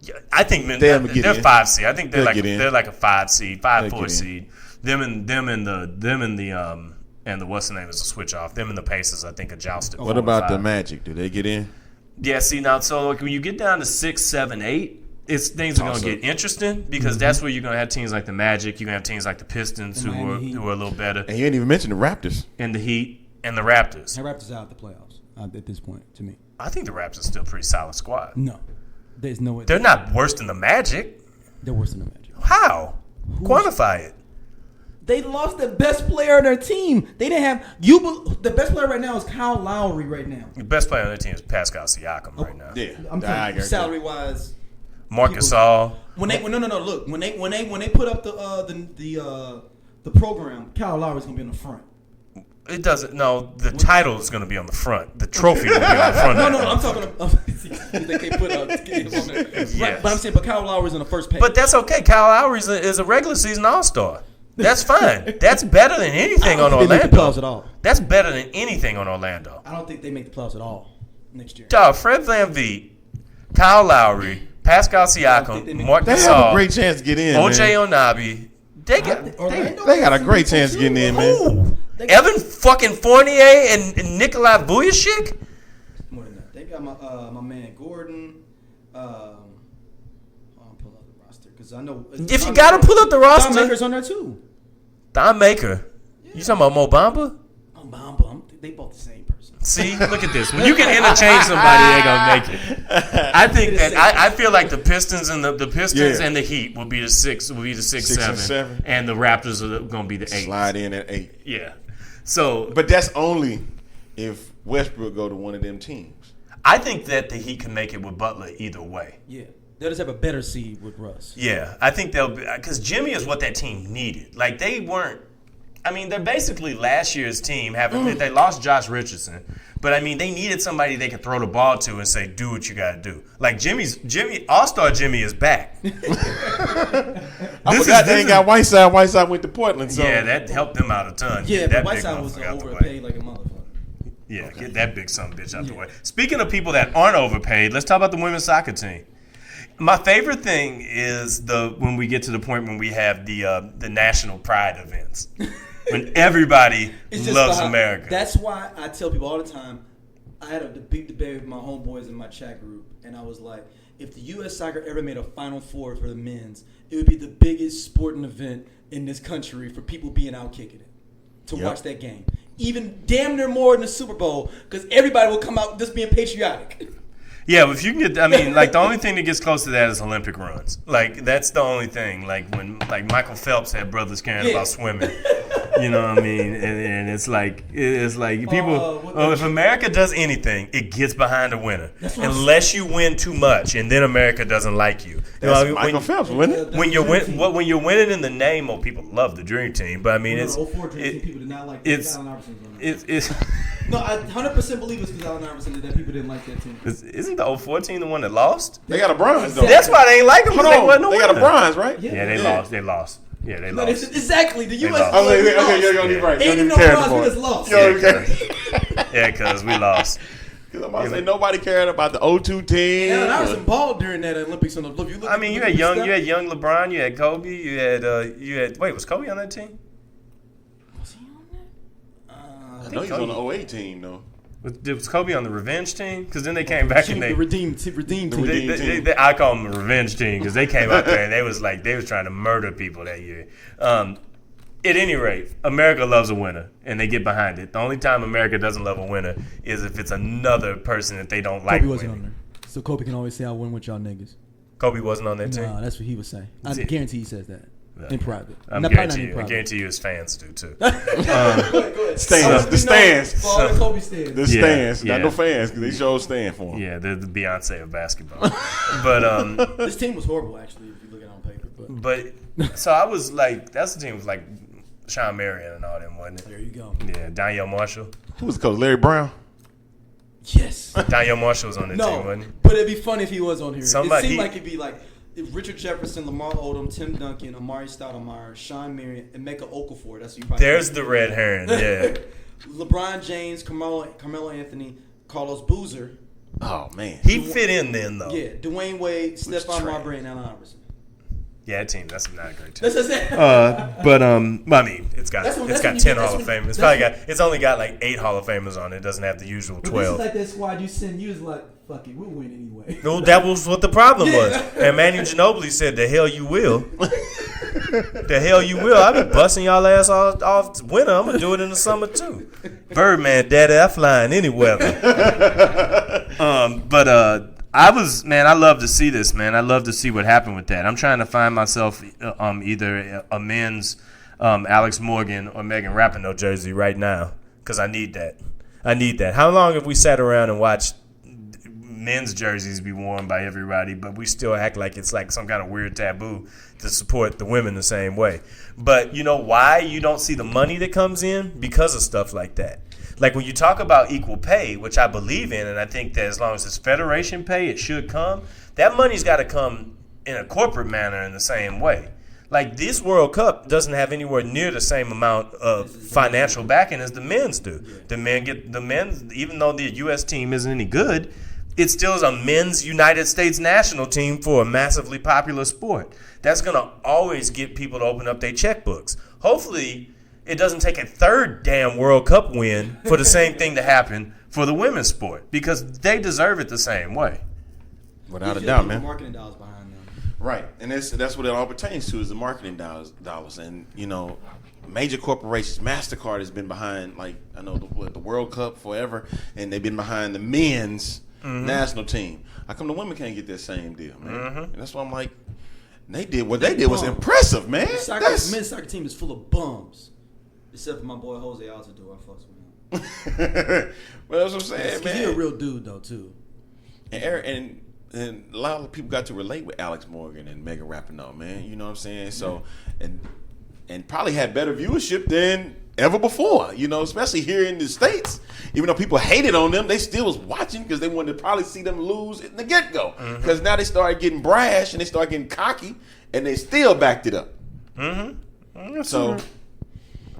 Yeah, I think they're 5 seed. I think they're like a 5 seed, 4 seed. Them and the what's the name is a switch off. Them and the Pacers, I think, are jousted. What about the Magic? Do they get in? Yeah, see now, so like when you get down to 6, 7, 8, things are going to get interesting because that's where you're going to have teams like the Magic. You're going to have teams like the Pistons who are a little better. And you didn't even mention the Raptors. And the Heat and the Raptors. The Raptors out of the playoffs at this point, to me. I think the Raptors are still a pretty solid squad. No. There's no way. They're not worse than the Magic. They're worse than the Magic. How? Quantify it. They lost the best player on their team. They didn't have the best player right now is Kyle Lowry right now. The best player on their team is Pascal Siakam right now. Yeah, I'm talking salary wise. Marc Gasol. Look, when they put up the program, Kyle Lowry's gonna be in the front. It doesn't. No, the title is going to be on the front. The trophy will be on the front. No, I'm talking about. They can't put on there. Yes. But I'm saying, Kyle Lowry's in the first page. But that's okay. Kyle Lowry is a regular season All-Star. That's fine. That's better than anything on Orlando. They make the playoffs at all. That's better than anything on Orlando. I don't think they make the playoffs at all next year. Dog, Fred VanVleet, Kyle Lowry, Pascal Siakam, Marc Gasol. They have a great chance to get in. OJ Onabi. They got a great chance to get in, man. Evan fucking Fournier and Nikolai Vujicic? More than that. They got my man Gordon. I'll pull up the roster because I know. If you got to pull up the roster. Thon Maker's on there too. Thon Maker. Yeah. You talking about Mo Bamba? Mo Bamba. They both the same person. See, look at this. When you can interchange somebody, they gonna make it. I think that I feel like the Pistons and the Pistons and the Heat will be the 6, and 7, and the Raptors are gonna be the 8. Slide in at 8. Yeah. So, but that's only if Westbrook go to one of them teams. I think that the Heat can make it with Butler either way. Yeah. They'll just have a better seed with Russ. Yeah. I think they'll be, because Jimmy is what that team needed. Like, they weren't, I mean, they're basically last year's team. They lost Josh Richardson. But, I mean, they needed somebody they could throw the ball to and say, do what you got to do. Like, All-Star Jimmy is back. I forgot they ain't got Whiteside. Whiteside went to Portland. So. Yeah, that helped them out a ton. Yeah, but Whiteside was overpaid like a motherfucker. Yeah, get that big son of a bitch out the way. Speaking of people that aren't overpaid, let's talk about the women's soccer team. My favorite thing is when we get to the point when we have the national pride events. When everybody loves America. That's why I tell people all the time, I had a big debate with my homeboys in my chat group, and I was like, if the U.S. soccer ever made a Final Four for the men's, it would be the biggest sporting event in this country for people being out kicking it to watch that game. Even damn near more than the Super Bowl, because everybody will come out just being patriotic. Yeah, but if you can get, I mean, like the only thing that gets close to that is Olympic runs. Like that's the only thing. Like when, like Michael Phelps had brothers caring about swimming. You know what I mean? And it's like people. If America does anything, it gets behind a winner, unless you win too much, and then America doesn't like you. That's Michael Phelps, wasn't it? When you're winning in the name, people love the Dream Team, but I mean, it's 04 Dream Team people did not like Allen Iverson's on it's. No, I 100% believe it's because Allen Iverson did that. People didn't like that team. Isn't the 04 team the one that lost? They got a bronze, though. That's why they ain't like them. Hold on. They got a bronze, right? Yeah, they lost. They lost. Yeah, they lost. Exactly. The U.S. Okay, you're right. Ain't even no bronze, we just lost. Yeah, because we lost. Because I'm about to say nobody cared about the 02 team. Allen Iverson balled during that Olympics. You had young LeBron, you had Kobe, you had. Wait, was Kobe on that team? Was he on that? I know he's on the 08 team though. Was Kobe on the revenge team? Because then they came back and they redeemed team. I call them the revenge team because they came out there and they was trying to murder people that year. At any rate, America loves a winner and they get behind it. The only time America doesn't love a winner is if it's another person that they don't like. Kobe wasn't on there, so Kobe can always say, "I win with y'all niggas." Kobe wasn't on that team. No, that's what he would say. I guarantee he says that. In private. I guarantee you his fans do too. The stands. The stands. Not no fans because they sure stand for him. Yeah, they're the Beyonce of basketball. But this team was horrible actually if you look at it on paper. But so I was like, that's the team was like Sean Marion and all them, wasn't it? There you go. Yeah, Danielle Marshall. Who was the coach? Larry Brown? Yes. Danielle Marshall was on that team, wasn't he? But it'd be funny if he was on here. It seemed like it'd be like Richard Jefferson, Lamar Odom, Tim Duncan, Amari Stoudemire, Sean Marion, and Mecca Okafor. That's who you probably. There's the red herring. Yeah. LeBron James, Carmelo Anthony, Carlos Boozer. Oh man, he fit in then though. Yeah, Dwayne Wade, Stephon Marbury, and Allen Iverson. Yeah, that team. That's not a great team. But I mean, it's got 10 Hall of Famers. It's only got like 8 Hall of Famers on it. It doesn't have the usual 12. This is like that squad you send. You was like, fuck it, we'll win anyway. No, that was what the problem was. And Manu Ginobili said, "The hell you will." The hell you will. I've been busting y'all ass off winter. I'm gonna do it in the summer too. Birdman, daddy, I fly in any weather. I love to see this, man. I love to see what happened with that. I'm trying to find myself either a men's Alex Morgan or Megan Rapinoe jersey right now because I need that. How long have we sat around and watched men's jerseys be worn by everybody, but we still act like it's like some kind of weird taboo to support the women the same way? But you know why you don't see the money that comes in? Because of stuff like that. Like when you talk about equal pay, which I believe in, and I think that as long as it's federation pay, it should come. That money's got to come in a corporate manner in the same way. Like this World Cup doesn't have anywhere near the same amount of financial backing as the men's do. The men, even though the U.S. team isn't any good, it still is a men's United States national team for a massively popular sport. That's going to always get people to open up their checkbooks. Hopefully, it doesn't take a third damn World Cup win for the same thing to happen for the women's sport because they deserve it the same way. Without a doubt, man. Marketing dollars behind them. Right, and that's what it all pertains to is the marketing dollars. And, you know, major corporations, MasterCard has been behind, like, I know the World Cup forever, and they've been behind the men's national team. How come the women can't get that same deal, man? Mm-hmm. And that's why I'm like, they did was impressive, man. The men's soccer team is full of bums. Except for my boy Jose Altidore, I fucks with him. Well, that's what I'm saying, man. He's a real dude, though, too. And a lot of people got to relate with Alex Morgan and Megan Rapinoe, man. You know what I'm saying? So, and probably had better viewership than ever before, you know, especially here in the States. Even though people hated on them, they still was watching because they wanted to probably see them lose in the get-go. Because now they started getting brash and they started getting cocky, and they still backed it up. Mm-hmm. So...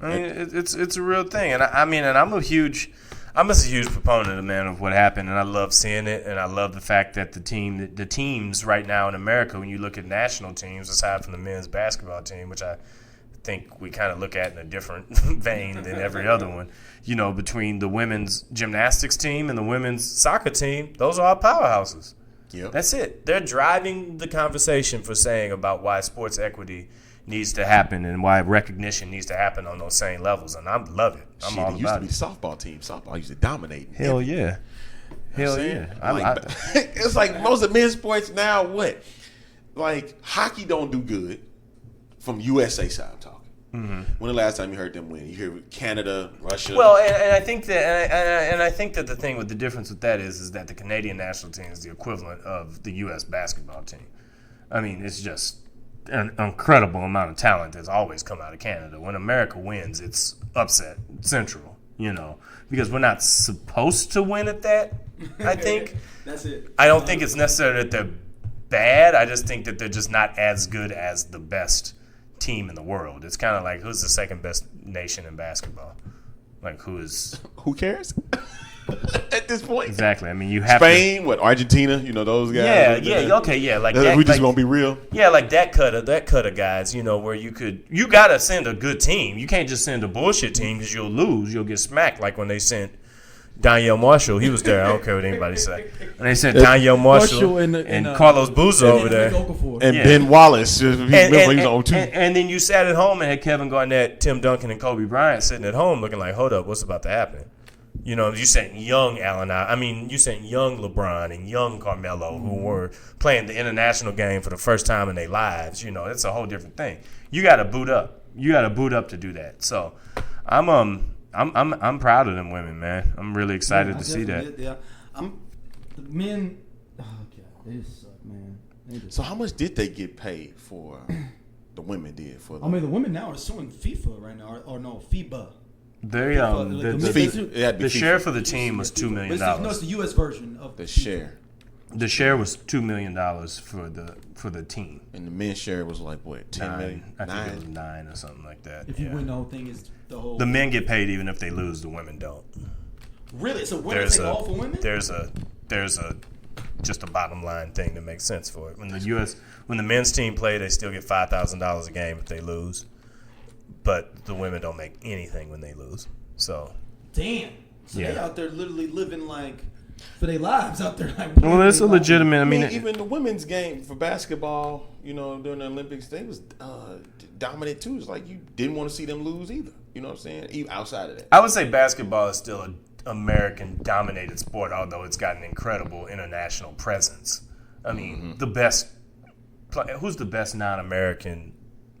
I mean, it's a real thing, and I'm a huge proponent, man, of what happened, and I love seeing it, and I love the fact that the teams right now in America, when you look at national teams, aside from the men's basketball team, which I think we kind of look at in a different vein than every other one. You know, between the women's gymnastics team and the women's soccer team, those are our powerhouses. Yep. That's it. They're driving the conversation for saying about why sports equity needs to happen and why recognition needs to happen on those same levels. And I love it. I'm all it used about to be it. the softball team. Softball used to dominate. Hell yeah. Hell yeah. It's like most of men's sports now, what? Like, hockey don't do good from USA side, I'm talking. Mm-hmm. When the last time you heard them win? You hear Canada, Russia. Well, and I think that, and I think that the thing with the difference with that is that the Canadian national team is the equivalent of the U.S. basketball team. I mean, it's just an incredible amount of talent that's always come out of Canada. When America wins, it's upset central, you know, because we're not supposed to win at that. I think that's it. I don't think it's necessarily that they're bad. I just think that they're just not as good as the best team in the world. It's kind of like, who's the second best nation in basketball? Like, who cares at this point? Exactly. I mean, you have Spain, Argentina, you know, those guys. Yeah. Like that, we just gonna be real. Yeah, like that cut of guys, you know, where you gotta send a good team. You can't just send a bullshit team because you'll lose. You'll get smacked like when they sent Danielle Marshall. He was there. I don't care what anybody say. And they sent Danielle Marshall and Carlos Boozer over there. And Ben Wallace. And then you sat at home and had Kevin Garnett, Tim Duncan, and Kobe Bryant sitting at home looking like, hold up, what's about to happen? You know, you sent young you sent young LeBron and young Carmelo who were playing the international game for the first time in their lives. You know, it's a whole different thing. You got to boot up. You got to boot up to do that. So I'm proud of them women, man. I'm really excited to see that. Yeah, the men. Oh god, they just suck, man. So how much did they get paid for? The women did for. The women now are suing FIFA right now, or no, FIBA. The share for the team was $2 million. No, it's the U.S. version of the share. The share was $2 million for the team, and the men's share was like what, 10 million? I think it was 9 or something like that. If you win, the whole thing is the whole. The men get paid even if they lose. The women don't. Really? So women take all for women? There's just a bottom line thing that makes sense for it. When the men's team play, they still get $5,000 a game if they lose, but the women don't make anything when they lose. So. Damn. So they out there literally living like. For their lives out there. Like, well, that's a legitimate. I mean, even the women's game for basketball, you know, during the Olympics, they was dominant too. It's like you didn't want to see them lose either. You know what I'm saying? Even outside of that, I would say basketball is still an American-dominated sport, although it's got an incredible international presence. I mean, the best. Who's the best non-American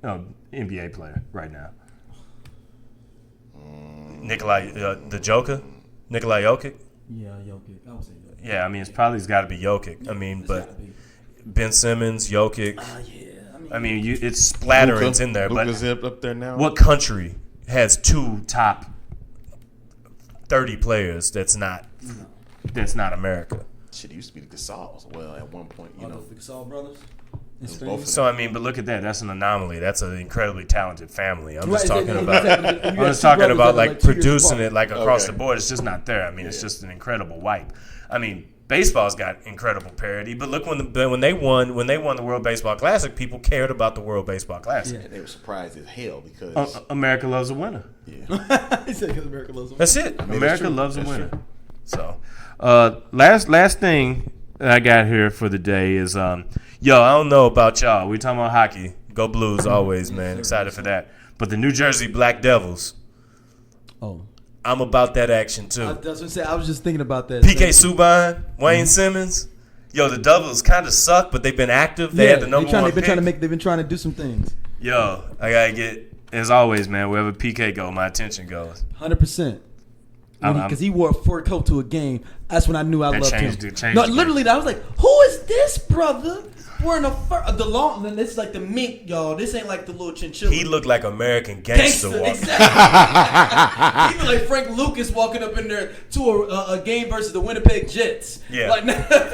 NBA player right now? The Joker, Nikola Jokic. Yeah, Jokic. I would say Jokic. Yeah, I mean, it's got to be Jokic. Yeah, I mean, but Ben Simmons, Jokic. Yeah. I mean, it's splatterings in there. Luka's up there now. What country has 2 top 30 players that's not America? Shit, it used to be the Gasols. Well, at one point, you know. The Gasol brothers? So, I mean, but look at that. That's an anomaly. That's an incredibly talented family. I'm just talking about like producing it like across the board. It's just not there. I mean, it's just an incredible wipe. I mean, baseball's got incredible parity. But look, when they won the World Baseball Classic, people cared about the World Baseball Classic. Yeah, they were surprised as hell because America loves a winner. Yeah, he said because America loves a winner. That's it. America loves a winner. True. So, last thing that I got here for the day is yo, I don't know about y'all. We talking about hockey. Go Blues always, man. Excited for that. But the New Jersey Black Devils. Oh. I'm about that action, too. I was just thinking about that. PK Subban, Wayne Simmons. Yo, the Devils kind of suck, but they've been active. They had the number one pick. They've been trying to do some things. Yo, I got to get, as always, man, wherever PK go, my attention goes. 100%. Because he wore a fur coat to a game. That's when I knew I loved him. No, literally, I was like, who is this brother? Wearing a fur, this is like the mink, y'all. This ain't like the little chinchilla. He looked like American gangster walking. Exactly. He looked like Frank Lucas walking up in there to a game versus the Winnipeg Jets. Yeah.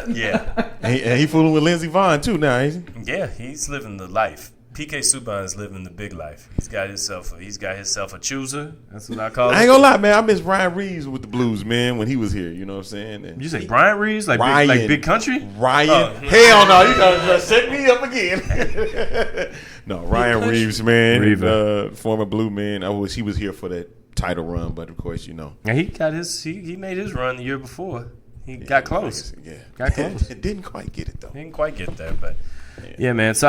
Yeah. And he fooling with Lindsey Vonn too now, ain't he? Yeah, he's living the life. PK Subban is living the big life. He's got himself a chooser. That's what I call it. I ain't gonna lie, man. I miss Ryan Reeves with the Blues, man, when he was here. You know what I'm saying? And you say Brian Reeves? Like Big Country? Ryan. Hell no. You gotta set me up again. No, Ryan Reeves, man, former Blue man. I wish he was here for that title run, but of course, you know. And he got he made his run the year before. He got close. Got close. Didn't quite get it though. Didn't quite get there, but yeah, man. So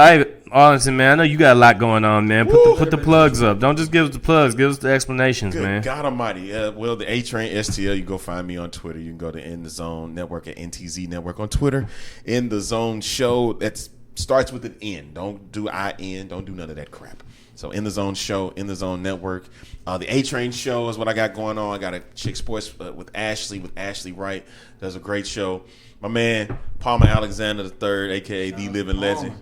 Arlington, man, I know you got a lot going on, man. Put the plugs up. Don't just give us the plugs. Give us the explanations, man. God Almighty. Well, the A Train STL. You can go find me on Twitter. You can go to In the Zone Network at NTZ Network on Twitter. In the Zone Show. That starts with an N. Don't do IN. Don't do none of that crap. So In the Zone Show, In the Zone Network. The A Train Show is what I got going on. I got a Chick Sports with Ashley Wright. Does a great show. My man Palmer Alexander III, aka The Living Legend.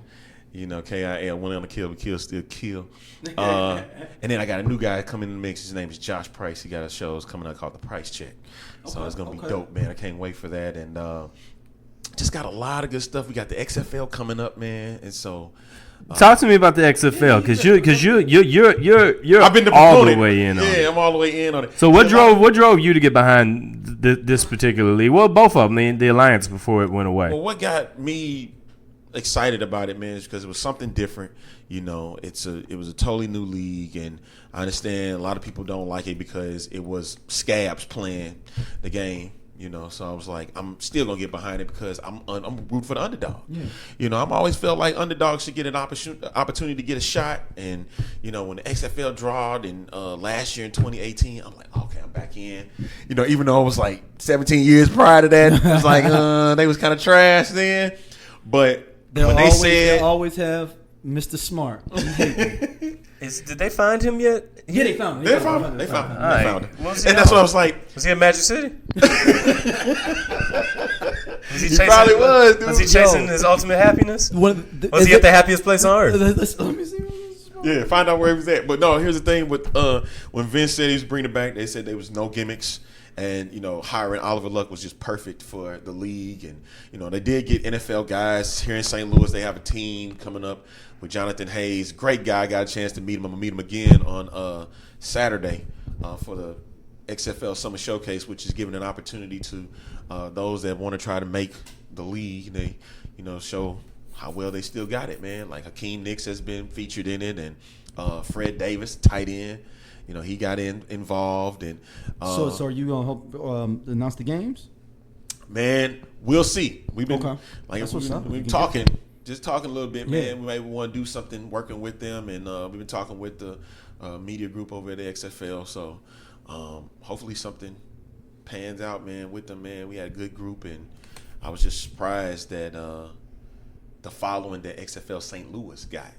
You know, KIL, one on the kill, but kill still kill. And then I got a new guy coming in the mix. His name is Josh Price. He got a show coming out called The Price Check. So it's gonna be dope, man. I can't wait for that. And just got a lot of good stuff. We got the XFL coming up, man. And so talk to me about the XFL, because you're I've been all the way in on it. Yeah, I'm all the way in on it. So what drove you to get behind this particular league? Well, both of them, the alliance before it went away. Well, what got me excited about it, man, is because it was something different. You know, it was a totally new league, and I understand a lot of people don't like it because it was scabs playing the game. You know, so I was like, I'm still gonna get behind it because I'm rooting for the underdog. Yeah. You know, I've always felt like underdogs should get an opportunity to get a shot. And you know, when the XFL drawed in last year in 2018, I'm like, okay, I'm back in. You know, even though it was like 17 years prior to that, it was like they was kind of trash then. But they always have Mr. Smart. Did they find him yet? Yeah, they found him. They found him. They found him. And that's what I was like. Was he in Magic City? He probably was, dude. Was he chasing his ultimate happiness? Was he at the happiest place on earth? Let me see. Yeah, find out where he was at. But no, here's the thing with when Vince said he was bringing it back, they said there was no gimmicks. And, you know, hiring Oliver Luck was just perfect for the league. And, you know, they did get NFL guys here in St. Louis. They have a team coming up with Jonathan Hayes. Great guy. Got a chance to meet him. I'm going to meet him again on Saturday for the XFL Summer Showcase, which is giving an opportunity to those that want to try to make the league. They, you know, show how well they still got it, man. Like Hakeem Nicks has been featured in it, and Fred Davis, tight end. You know, he got involved. And so are you gonna announce the games? Man, we'll see. We've been we've talking a little bit, man. We maybe want to do something working with them, and we've been talking with the media group over at the XFL. So hopefully something pans out, man, with them, man. We had a good group, and I was just surprised that the following that XFL St. Louis got.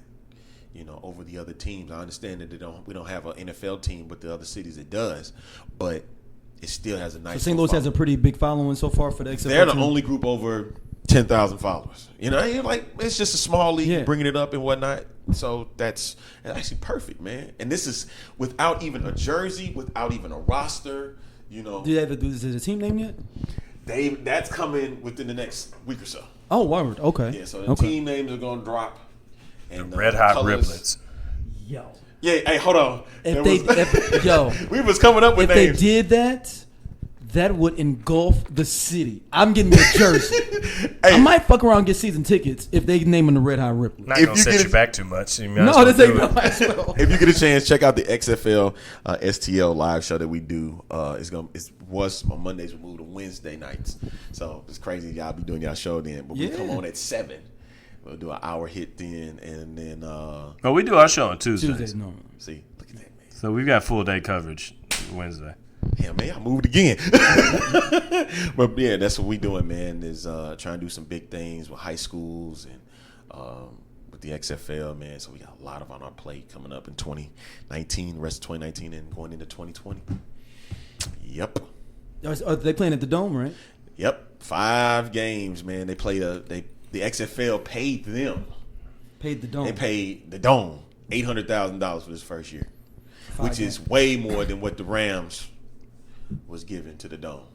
You know, over the other teams. I understand that we don't have an NFL team, but the other cities it does. But it still has a nice. So St. Louis has a pretty big following so far for the XFL. They're the only group over 10,000 followers. You know, like it's just a small league, bringing it up and whatnot. So that's actually perfect, man. And this is without even a jersey, without even a roster. You know, is it a team name yet? That's coming within the next week or so. Oh, word. Okay. Yeah. So the team names are going to drop. And the Red Hot Riblets. Yo. Yeah, hey, hold on. We was coming up with names. If they did that would engulf the city. I'm getting me a jersey. I might fuck around and get season tickets if they name them the Red Hot Riblets. Not going to set you back too much. No, this ain't no as well. If you get a chance, check out the XFL STL live show that we do. It was on Mondays, we moved to Wednesday nights. So it's crazy y'all be doing y'all show then. But we come on at 7. We'll do an hour hit then, and then. We do our show on Tuesdays. Tuesdays, no. See, look at that, man. So we've got full day coverage Wednesday. Yeah, man, I moved again. But yeah, that's what we doing, man. Is trying to do some big things with high schools and with the XFL, man. So we got a lot on our plate coming up in 2019, the rest of 2019, and going into 2020. Yep. Are they playing at the Dome, right? Yep, 5 games, man. They played The XFL paid them. Paid the Dome. They paid the Dome $800,000 for this first year, which is way more than what the Rams was given to the Dome.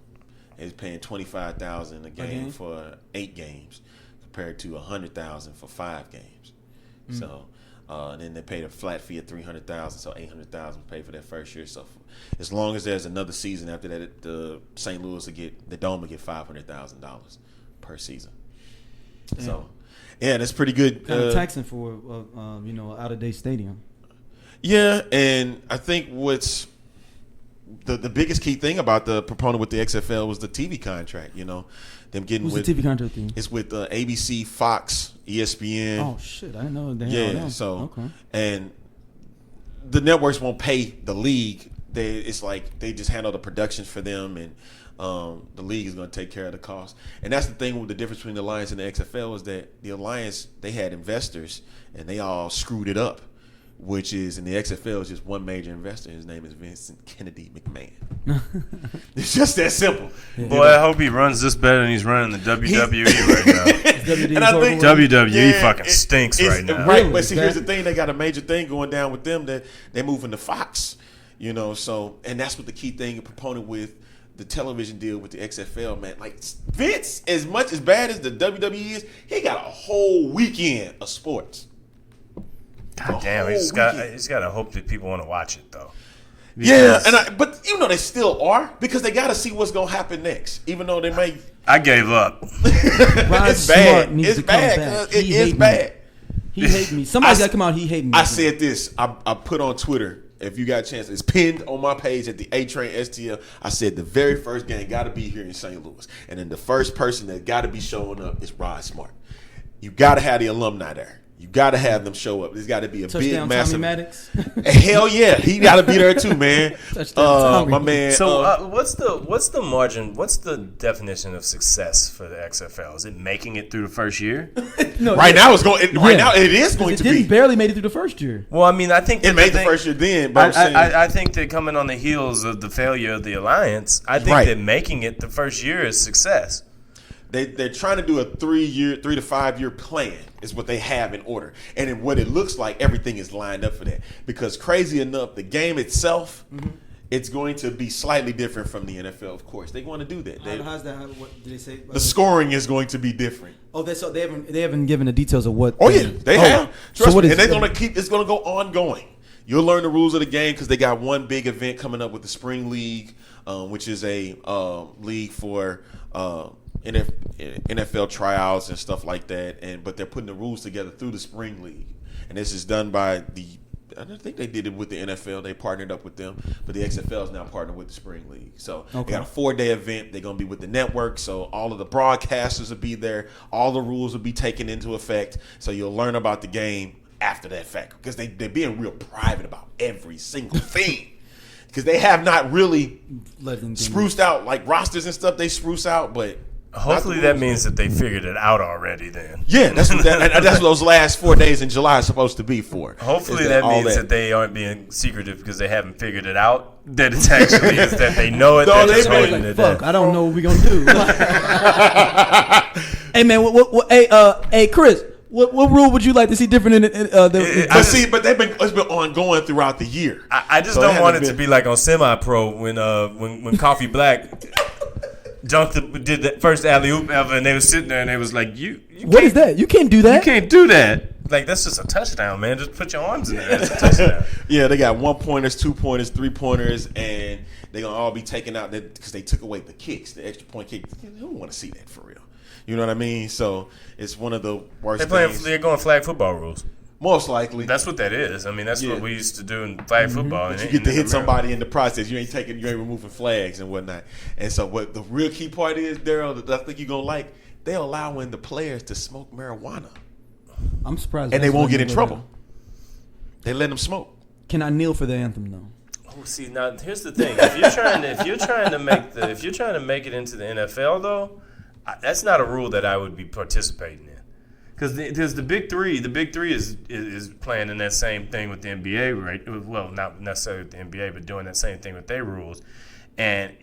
They was paying $25,000 a game for 8 games, compared to $100,000 for 5 games. So, and then they paid a flat fee of $300,000, so $800,000 paid for that first year. So, as long as there's another season after that, the St. Louis the Dome will get $500,000 per season. So Yeah, that's pretty good. Kind of taxing for out of date stadium. Yeah, and I think what's the biggest key thing about the proponent with the XFL was the TV contract. Them getting Who's the TV contract thing? It's with ABC, Fox, ESPN. Oh shit, I didn't know that. Yeah, so and the networks won't pay the league. It's like they just handle the productions for them, and the league is going to take care of the cost. And that's the thing with the difference between the Alliance and the XFL is that the Alliance, they had investors and they all screwed it up, which is in the XFL is just one major investor. His name is Vincent Kennedy McMahon. It's just that simple. Yeah. Boy, I hope he runs this better than he's running the WWE right now. And I think WWE fucking stinks right now. Right, but see, here's the thing: they got a major thing going down with them that they're moving to Fox. So and that's what the key thing, a proponent with the television deal with the XFL, man. Like Vince, as much as bad as the WWE is, he got a whole weekend of sports. God damn, he's got to hope that people want to watch it though. Because but they still are, because they got to see what's gonna happen next. Even though they may, I gave up. It's bad. It's bad. It is bad. He hate me. Somebody's got to come out. He hate me. I said this. I put on Twitter. If you got a chance, it's pinned on my page at the A Train STL. I said the very first game got to be here in St. Louis, and then the first person that got to be showing up is Rod Smart. You got to have the alumni there. You got to have them show up. There's got to be a touchdown, big, massive. Tommy Maddox. Hell yeah, he got to be there too, man. My man. So what's the margin? What's the definition of success for the XFL? Is it making it through the first year? No, right now it's going. Right now it is going to be. It barely made it through the first year. Well, I mean, I think it made the first year then. But I think that coming on the heels of the failure of the Alliance, I think that making it the first year is success. They're trying to do a 3 to 5 year plan is what they have in order. And in what it looks like, everything is lined up for that. Because crazy enough, the game itself, it's going to be slightly different from the NFL, of course. They want to do that. How's that? What did they say? The scoring is going to be different. Oh, they haven't given the details of what. Oh, yeah, they have. Trust me. And they're going to keep, it's going to go ongoing. You'll learn the rules of the game because they got one big event coming up with the Spring League, which is a league for NFL tryouts and stuff like that, but they're putting the rules together through the Spring League, and this is done by I don't think they did it with the NFL. They partnered up with them, but the XFL is now partnered with the Spring League. So they got a 4-day event. They're going to be with the network, so all of the broadcasters will be there. All the rules will be taken into effect, so you'll learn about the game after that fact, because they're being real private about every single thing. Because they have not really spruced out, like rosters and stuff, they spruce out, but hopefully that means that they figured it out already then. Yeah, that's what those last 4 days in July are supposed to be for. Hopefully that means that they aren't being secretive because they haven't figured it out. That it's actually is that they know it. No, they're just like, fuck, I don't know what we're going to do. Hey, man, hey, Chris. What rule would you like to see different in but it's been ongoing throughout the year. I just don't want it to be like on Semi-Pro when Coffee Black did the first alley-oop ever, and they were sitting there and they was like, what is that? You can't do that. You can't do that. Like, that's just a touchdown, man. Just put your arms in there. That's a touchdown. Yeah, they got 1-pointers, 2-pointers, 3-pointers, and they're going to all be taken out because they took away the kicks, the extra point kick. Who want to see that for real? You know what I mean? So it's one of the worst things. They're going flag football rules. Most likely. That's what that is. I mean, that's what we used to do in flag football. But you get to hit somebody in the process. You ain't removing flags and whatnot. And so what the real key part is, Daryl, that I think you're going to like, they're allowing the players to smoke marijuana. I'm surprised. And they won't get in trouble. They let them smoke. Can I kneel for the anthem, though? Oh, see, now here's the thing. If you're trying to make it into the NFL, though, that's not a rule that I would be participating in, because the big three is playing in that same thing with the NBA, right? Well, not necessarily with the NBA, but doing that same thing with their rules. And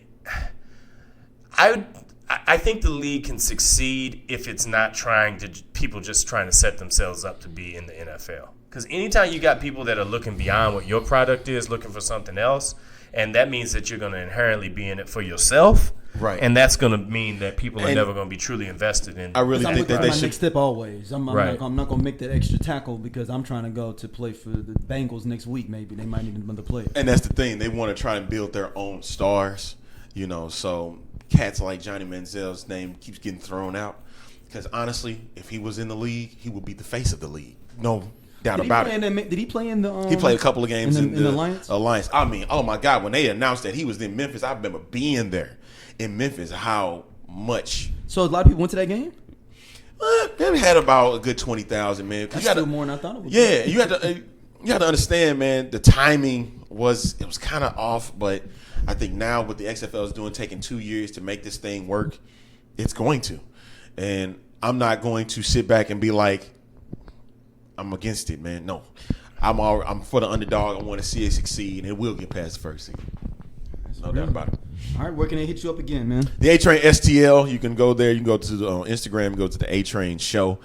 I think the league can succeed if it's not people just trying to set themselves up to be in the NFL. Because anytime you got people that are looking beyond what your product is, looking for something else, and that means that you're going to inherently be in it for yourself. Right, and that's going to mean that people are never going to be truly invested in. I really think that they should. Next step always. I'm not going to make that extra tackle because I'm trying to go to play for the Bengals next week. Maybe they might need another player. And that's the thing. They want to try and build their own stars. So cats like Johnny Manziel's name keeps getting thrown out. Because honestly, if he was in the league, he would be the face of the league. No doubt about it. Did he play in the? He played a couple of games in the Alliance. Alliance. I mean, oh my God, when they announced that he was in Memphis, I remember being there in Memphis. How much? So a lot of people went to that game. They had about a good 20,000, man. That's still more than I thought it would. Yeah, you had to understand, man. The timing was kind of off, but I think now what the XFL is doing, taking 2 years to make this thing work, it's going to. And I'm not going to sit back and be like, I'm against it, man. No, I'm for the underdog. I want to see it succeed, and it will get past the first season. No doubt about it. All right, where can they hit you up again, man? The A-Train STL. You can go there. You can go to Instagram. Go to the A-Train Show.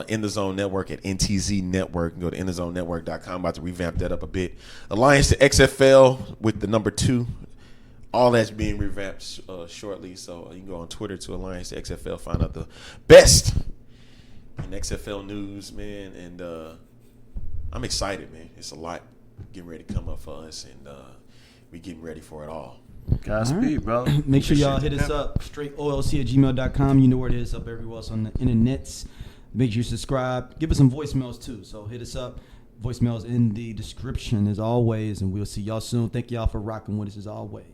In the Zone Network at NTZ Network. You can go to inthezonenetwork.com. About to revamp that up a bit. Alliance to XFL with the number 2. All that's being revamped shortly. So you can go on Twitter to Alliance to XFL. Find out the best in XFL news, man. And I'm excited, man. It's a lot getting ready to come up for us, and we getting ready for it all. Godspeed, brother. Make sure y'all hit us up, straightolc@gmail.com. You know where it is, up everywhere else on the internets. Make sure you subscribe. Give us some voicemails, too. So hit us up. Voicemails in the description, as always. And we'll see y'all soon. Thank y'all for rocking with us, as always.